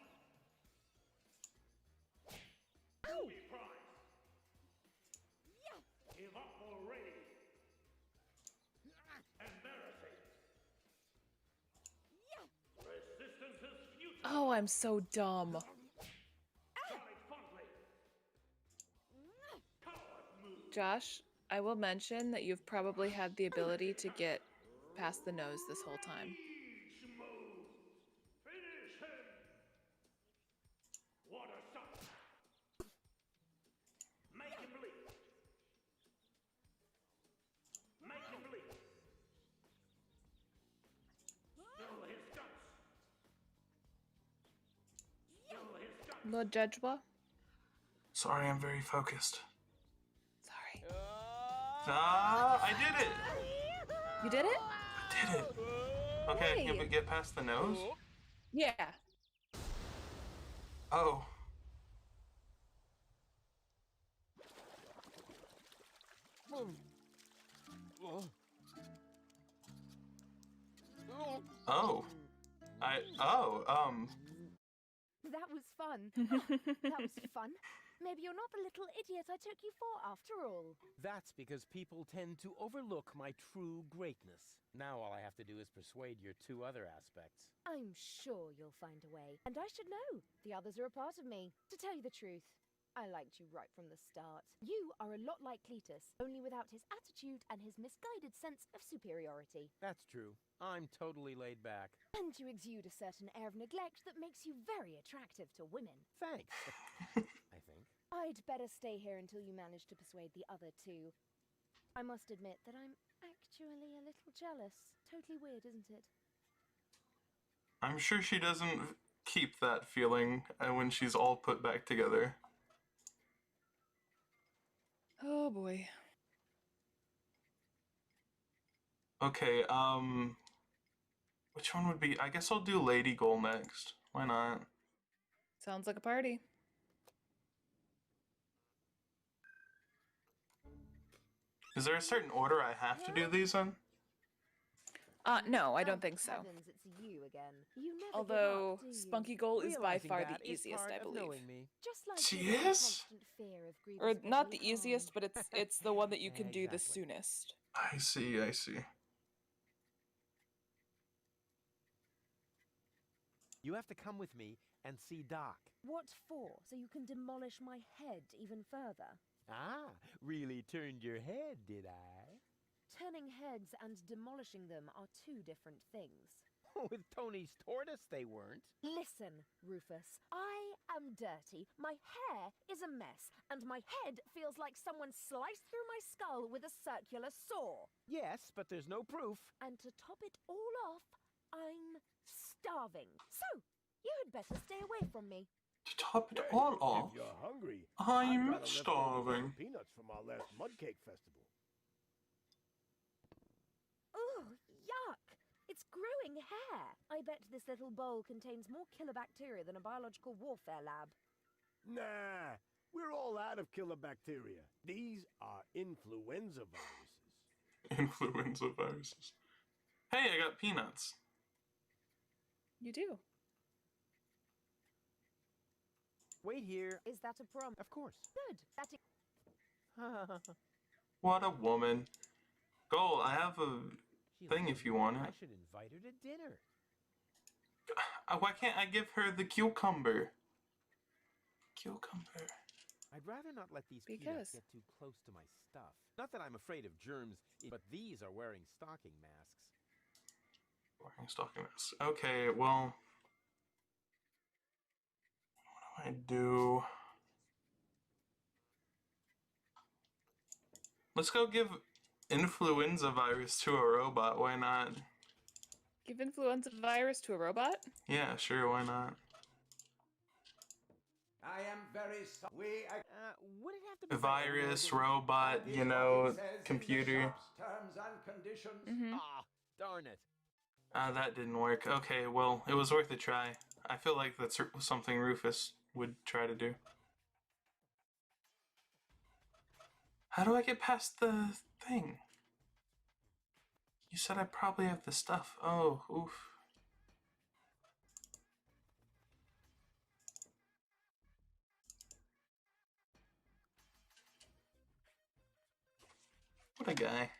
Movie prize! Give up already! Embarrassing! Resistance is futile! Oh, I'm so dumb. Josh, I will mention that you've probably had the ability to get past the nose this whole time. Finish him! What a shot! Make him bleed! Make him bleed! Spill his guts! Spill his guts! Lord Judgewa? Sorry, I'm very focused. Sorry. I did it! You did it? I did it! Okay, Hey. get past the nose? Yeah. Oh. Oh. That was fun. That was fun. Maybe you're not the little idiot I took you for after all. That's because people tend to overlook my true greatness. Now all I have to do is persuade your two other aspects. I'm sure you'll find a way. And I should know. The others are a part of me. To tell you the truth, I liked you right from the start. You are a lot like Cletus, only without his attitude and his misguided sense of superiority. That's true. I'm totally laid back. And you exude a certain air of neglect that makes you very attractive to women. Thanks. I think. I'd better stay here until you manage to persuade the other two. I must admit that I'm actually a little jealous. Totally weird, isn't it? I'm sure she doesn't keep that feeling when she's all put back together. Oh boy. Okay, which one would be? I guess I'll do Lady Goal next. Why not? Sounds like a party. Is there a certain order I have to do these in? No, I don't think so. Heavens, it's you again. You never Although give up, do you? Spunky Goal is by Realizing far that the is easiest, part I of believe. knowing me. Just like She your is? constant fear of grievous Or not the bodily easiest, harm. but it's the one that you can do the Exactly. soonest. I see, I see. You have to come with me and see Doc. What for? So you can demolish my head even further? Ah, really turned your head, did I? Turning heads and demolishing them are two different things. With Tony's tortoise, they weren't. Listen, Rufus, I am dirty, my hair is a mess, and my head feels like someone sliced through my skull with a circular saw. Yes, but there's no proof. And to top it all off, I'm starving. So, you had better stay away from me. To top it Hey, all off, if you're hungry, I'm I've got a leftover starving. can of peanuts from our last mud cake festival. Ugh, yuck! It's growing hair. I bet this little bowl contains more killer bacteria than a biological warfare lab. Nah, we're all out of killer bacteria. These are influenza viruses. Influenza viruses. Hey, I got peanuts. You do. Wait here. Is that a prom? Of course. Good. That What a woman. Goal, I have a thing if you want I it. should invite her to dinner. Why can't I give her the cucumber? Cucumber. I'd rather not let these peanuts get too close to my stuff. Not that I'm afraid of germs, but these are wearing stocking masks. Wearing stocking masks. Okay, well... What do I do? Let's go give influenza virus to a robot. Why not? Give influenza virus to a robot? Yeah, sure, why not? I am very sorry. Would it have to be Virus, robot, you know, computer. Terms and conditions. Ah, darn it. That didn't work. Okay, well, it was worth a try. I feel like that's something Rufus would try to do. How do I get past the thing? You said I probably have the stuff. Oh, oof. What a guy.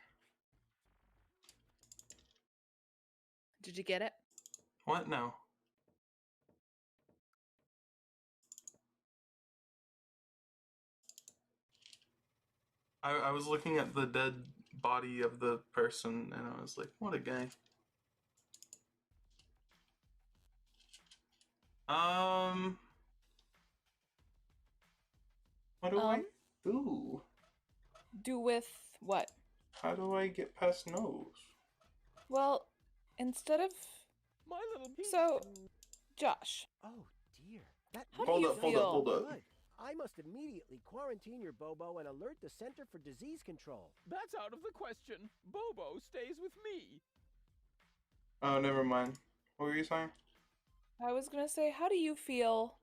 Did you get it? What? No. I was looking at the dead body of the person and I was like, what a guy. What do I do? Do with what? How do I get past nose? Well, instead of... My little piece. So, Josh. Oh, dear. That How do you feel? Hold up. I must immediately quarantine your Bobo and alert the Center for Disease Control. That's out of the question. Bobo stays with me. Oh, never mind. What were you saying? I was gonna say, how do you feel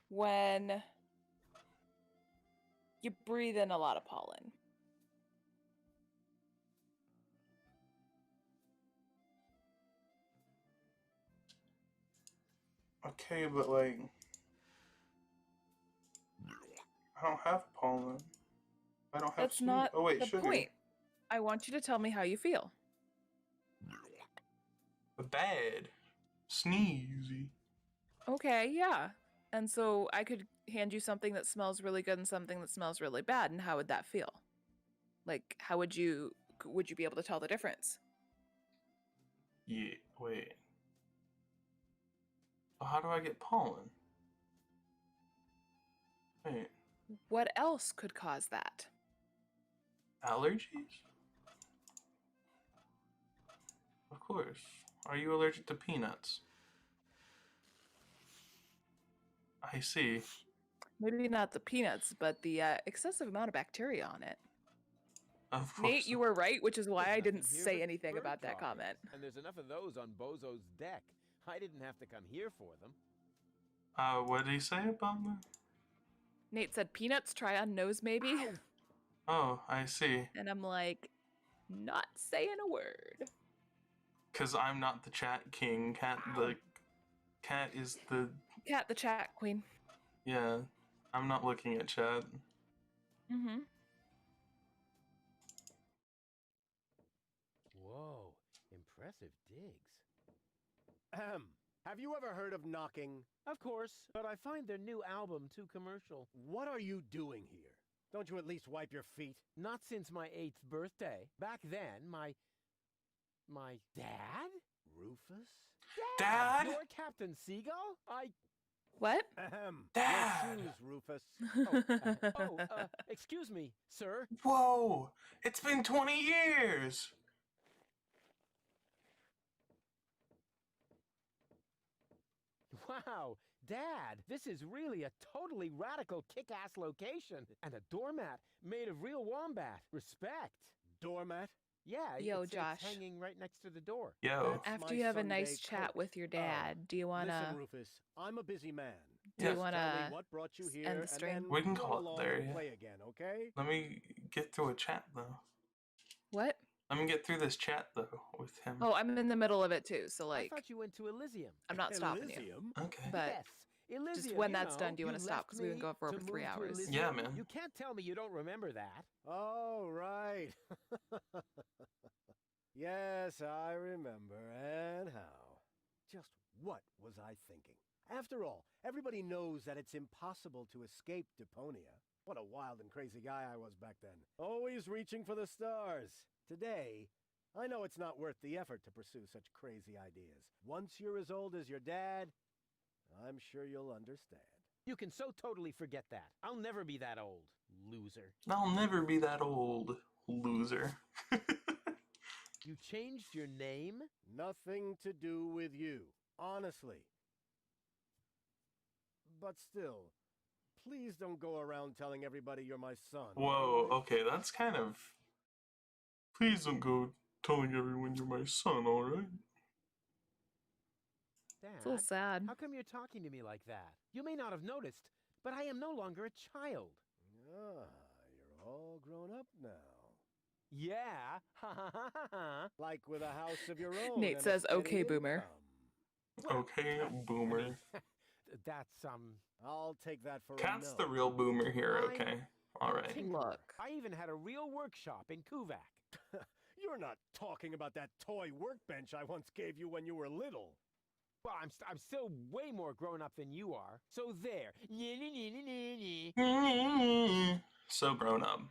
when you breathe in a lot of pollen? Okay, but like, I don't have pollen. I don't have. That's not oh wait, the sugar. point. I want you to tell me how you feel. Bad. Sneezy. Okay, yeah. And so I could hand you something that smells really good and something that smells really bad, and how would that feel? Like, how would you be able to tell the difference? Yeah, wait. How do I get pollen? Wait. What else could cause that? Allergies? Of course. Are you allergic to peanuts? I see. Maybe not the peanuts, but the excessive amount of bacteria on it. Of course. Nate, you were right, which is why I didn't Nothing here say but anything bird about that droppings, comment. And there's enough of those on Bozo's deck. I didn't have to come here for them. What did he say about me? Nate said peanuts, try on nose maybe. Oh, I see. And I'm like, not saying a word. Because I'm not the chat king. The cat is the... Cat the chat queen. Yeah, I'm not looking at chat. Mm-hmm. Whoa, impressive digs. Ahem. Have you ever heard of knocking? Of course, but I find their new album too commercial. What are you doing here? Don't you at least wipe your feet? Not since my 8th birthday. Back then, my dad? Rufus? Dad? You're Captain Seagull? What? Ahem. Dad! Your shoes, Rufus. Excuse me, sir. Whoa! It's been 20 years! Wow, Dad, this is really a totally radical kick-ass location. And a doormat made of real wombat. Respect. Doormat? Yeah, Yo, it's Josh. hanging right next to the door. Yo. After you have a nice chat with your dad, do you want to... Listen, Rufus, I'm a busy man. Do you Just want tell me to what brought you here, end the and stream? then We can come call it along there, and yeah. play again, okay? Let me get through a chat, though. What? Let me get through this chat, though, with him. Oh, I'm in the middle of it too, so I like, thought you went to Elysium. I'm not stopping you. Elysium? Okay. But Yes, Elysium, just when you that's know, done, do you want to stop? left Because we've been me going for over to 3 move to hours. Elysium. Yeah, man. You can't tell me you don't remember that. Oh, right. Yes, I remember. And how? Just what was I thinking? After all, everybody knows that it's impossible to escape Deponia. What a wild and crazy guy I was back then. Always reaching for the stars. Today, I know it's not worth the effort to pursue such crazy ideas. Once you're as old as your dad, I'm sure you'll understand. You can so totally forget that. I'll never be that old, loser. I'll never be that old, loser. You changed your name? Nothing to do with you, honestly. But still, please don't go around telling everybody you're my son. Whoa, okay, that's kind of... Please don't go telling everyone you're my son, alright? Dad, It's a little sad. how come you're talking to me like that? You may not have noticed, but I am no longer a child. Ah, you're all grown up now. Yeah, Like with a house of your own. Nate and a says, steady "Okay, boomer." income. Okay, boomer. That's, I'll take that for Cat's a the no. real boomer here, okay? Alright. Look. I even had a real workshop in Kuvak. You're not talking about that toy workbench I once gave you when you were little. Well, I'm still way more grown up than you are. So there. So grown up.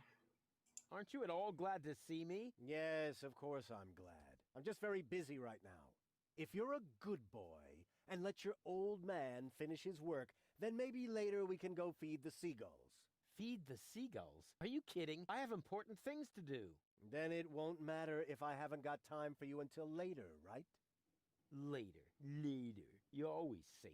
Aren't you at all glad to see me? Yes, of course I'm glad. I'm just very busy right now. If you're a good boy and let your old man finish his work, then maybe later we can go feed the seagulls. Feed the seagulls? Are you kidding? I have important things to do. Then it won't matter if I haven't got time for you until later, right? Later. You always say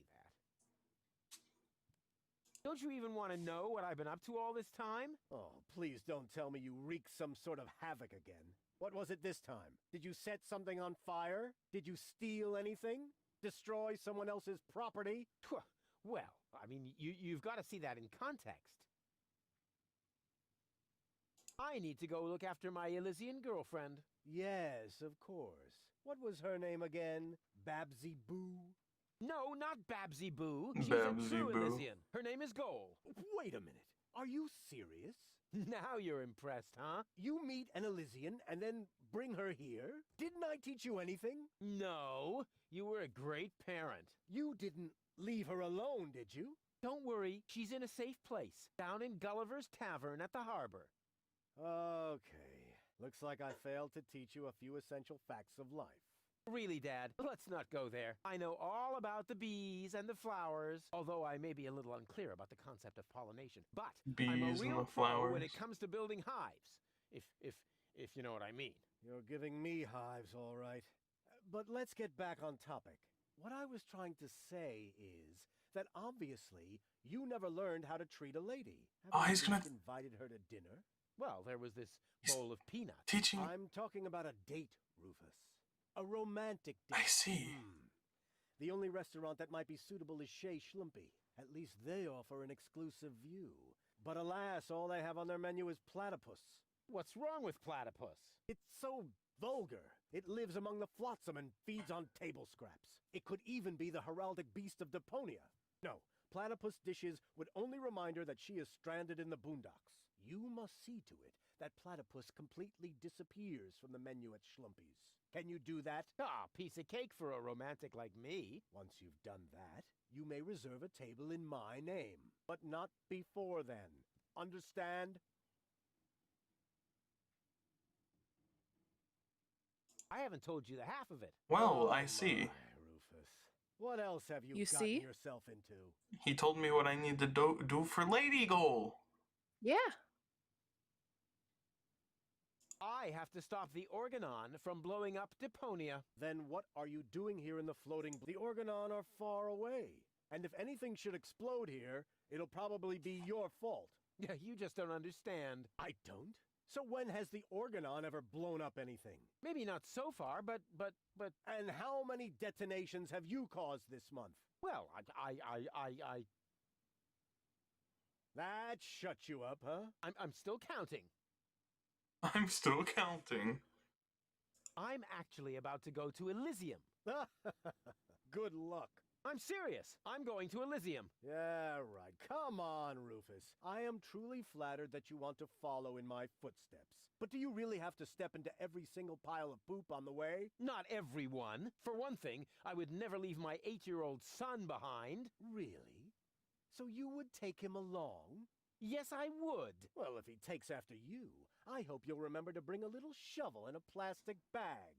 Don't you even want to know what I've been up to all this time? Oh, please don't tell me you wreaked some sort of havoc again. What was it this time? Did you set something on fire? Did you steal anything? Destroy someone else's property? Well, I mean, you've got to see that in context. I need to go look after my Elysian girlfriend. Yes, of course. What was her name again? Babsy Boo? No, not Babsy Boo. She's Babsy a true Boo. Elysian. Her name is Goal. Wait a minute. Are you serious? Now you're impressed, huh? You meet an Elysian and then bring her here? Didn't I teach you anything? No, you were a great parent. You didn't leave her alone, did you? Don't worry, she's in a safe place, down in Gulliver's Tavern at the harbor. Okay. Looks like I failed to teach you a few essential facts of life. Really, Dad, let's not go there. I know all about the bees and the flowers, although I may be a little unclear about the concept of pollination. But I'm a Bees and real the pro when flowers. it comes to building hives, if you know what I mean. You're giving me hives, all right. But let's get back on topic. What I was trying to say is that obviously you never learned how to treat a lady. Oh, Haven't he's you gonna- just invited her to dinner? Well, there was this bowl of peanuts. Teaching. I'm talking about a date, Rufus. A romantic date. I see. The only restaurant that might be suitable is Chez Schlumpy. At least they offer an exclusive view. But alas, all they have on their menu is platypus. What's wrong with platypus? It's so vulgar. It lives among the flotsam and feeds on table scraps. It could even be the heraldic beast of Deponia. No, platypus dishes would only remind her that she is stranded in the boondocks. You must see to it that platypus completely disappears from the menu at Schlumpy's. Can you do that? Ah, piece of cake for a romantic like me. Once you've done that, you may reserve a table in my name. But not before then. Understand? I haven't told you the half of it. Well, I see. Rufus. What else have you, You gotten see? yourself into? He told me what I need to do for Lady Goal. Yeah. I have to stop the Organon from blowing up Deponia. Then what are you doing here in the floating... The Organon are far away. And if anything should explode here, it'll probably be your fault. Yeah, you just don't understand. I don't? So when has the Organon ever blown up anything? Maybe not so far, but... And how many detonations have you caused this month? Well, I... That shut you up, huh? I'm still counting. I'm still counting. I'm actually about to go to Elysium. Good luck. I'm serious. I'm going to Elysium. Yeah, right. Come on, Rufus. I am truly flattered that you want to follow in my footsteps. But do you really have to step into every single pile of poop on the way? Not everyone. For one thing, I would never leave my 8-year-old son behind. Really? So you would take him along? Yes, I would. Well, if he takes after you, I hope you'll remember to bring a little shovel and a plastic bag.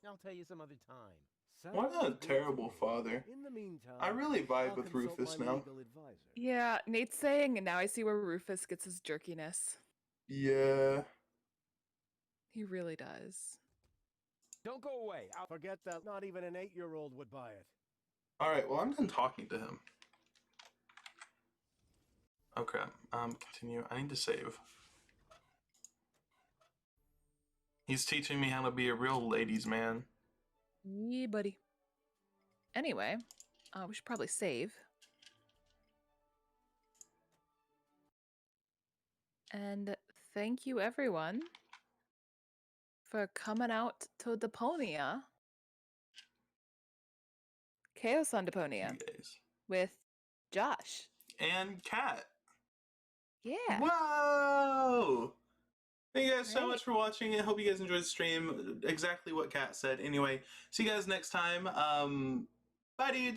I'll tell you some other time. What a terrible father. In the meantime, I really vibe I'll with consult Rufus my now. legal advisor. Yeah, Nate's saying, and now I see where Rufus gets his jerkiness. Yeah. He really does. Don't go away. I'll forget that not even an 8-year-old would buy it. Alright, well, I'm done talking to him. Okay, continue. I need to save. He's teaching me how to be a real ladies' man. Yeah, buddy. Anyway, we should probably save. And thank you, everyone, for coming out to Deponia. Chaos on Deponia. With Josh. And Kat. Yeah. Whoa! Thank you guys so much for watching. I hope you guys enjoyed the stream. Exactly what Kat said. Anyway, see you guys next time. Bye, dudes.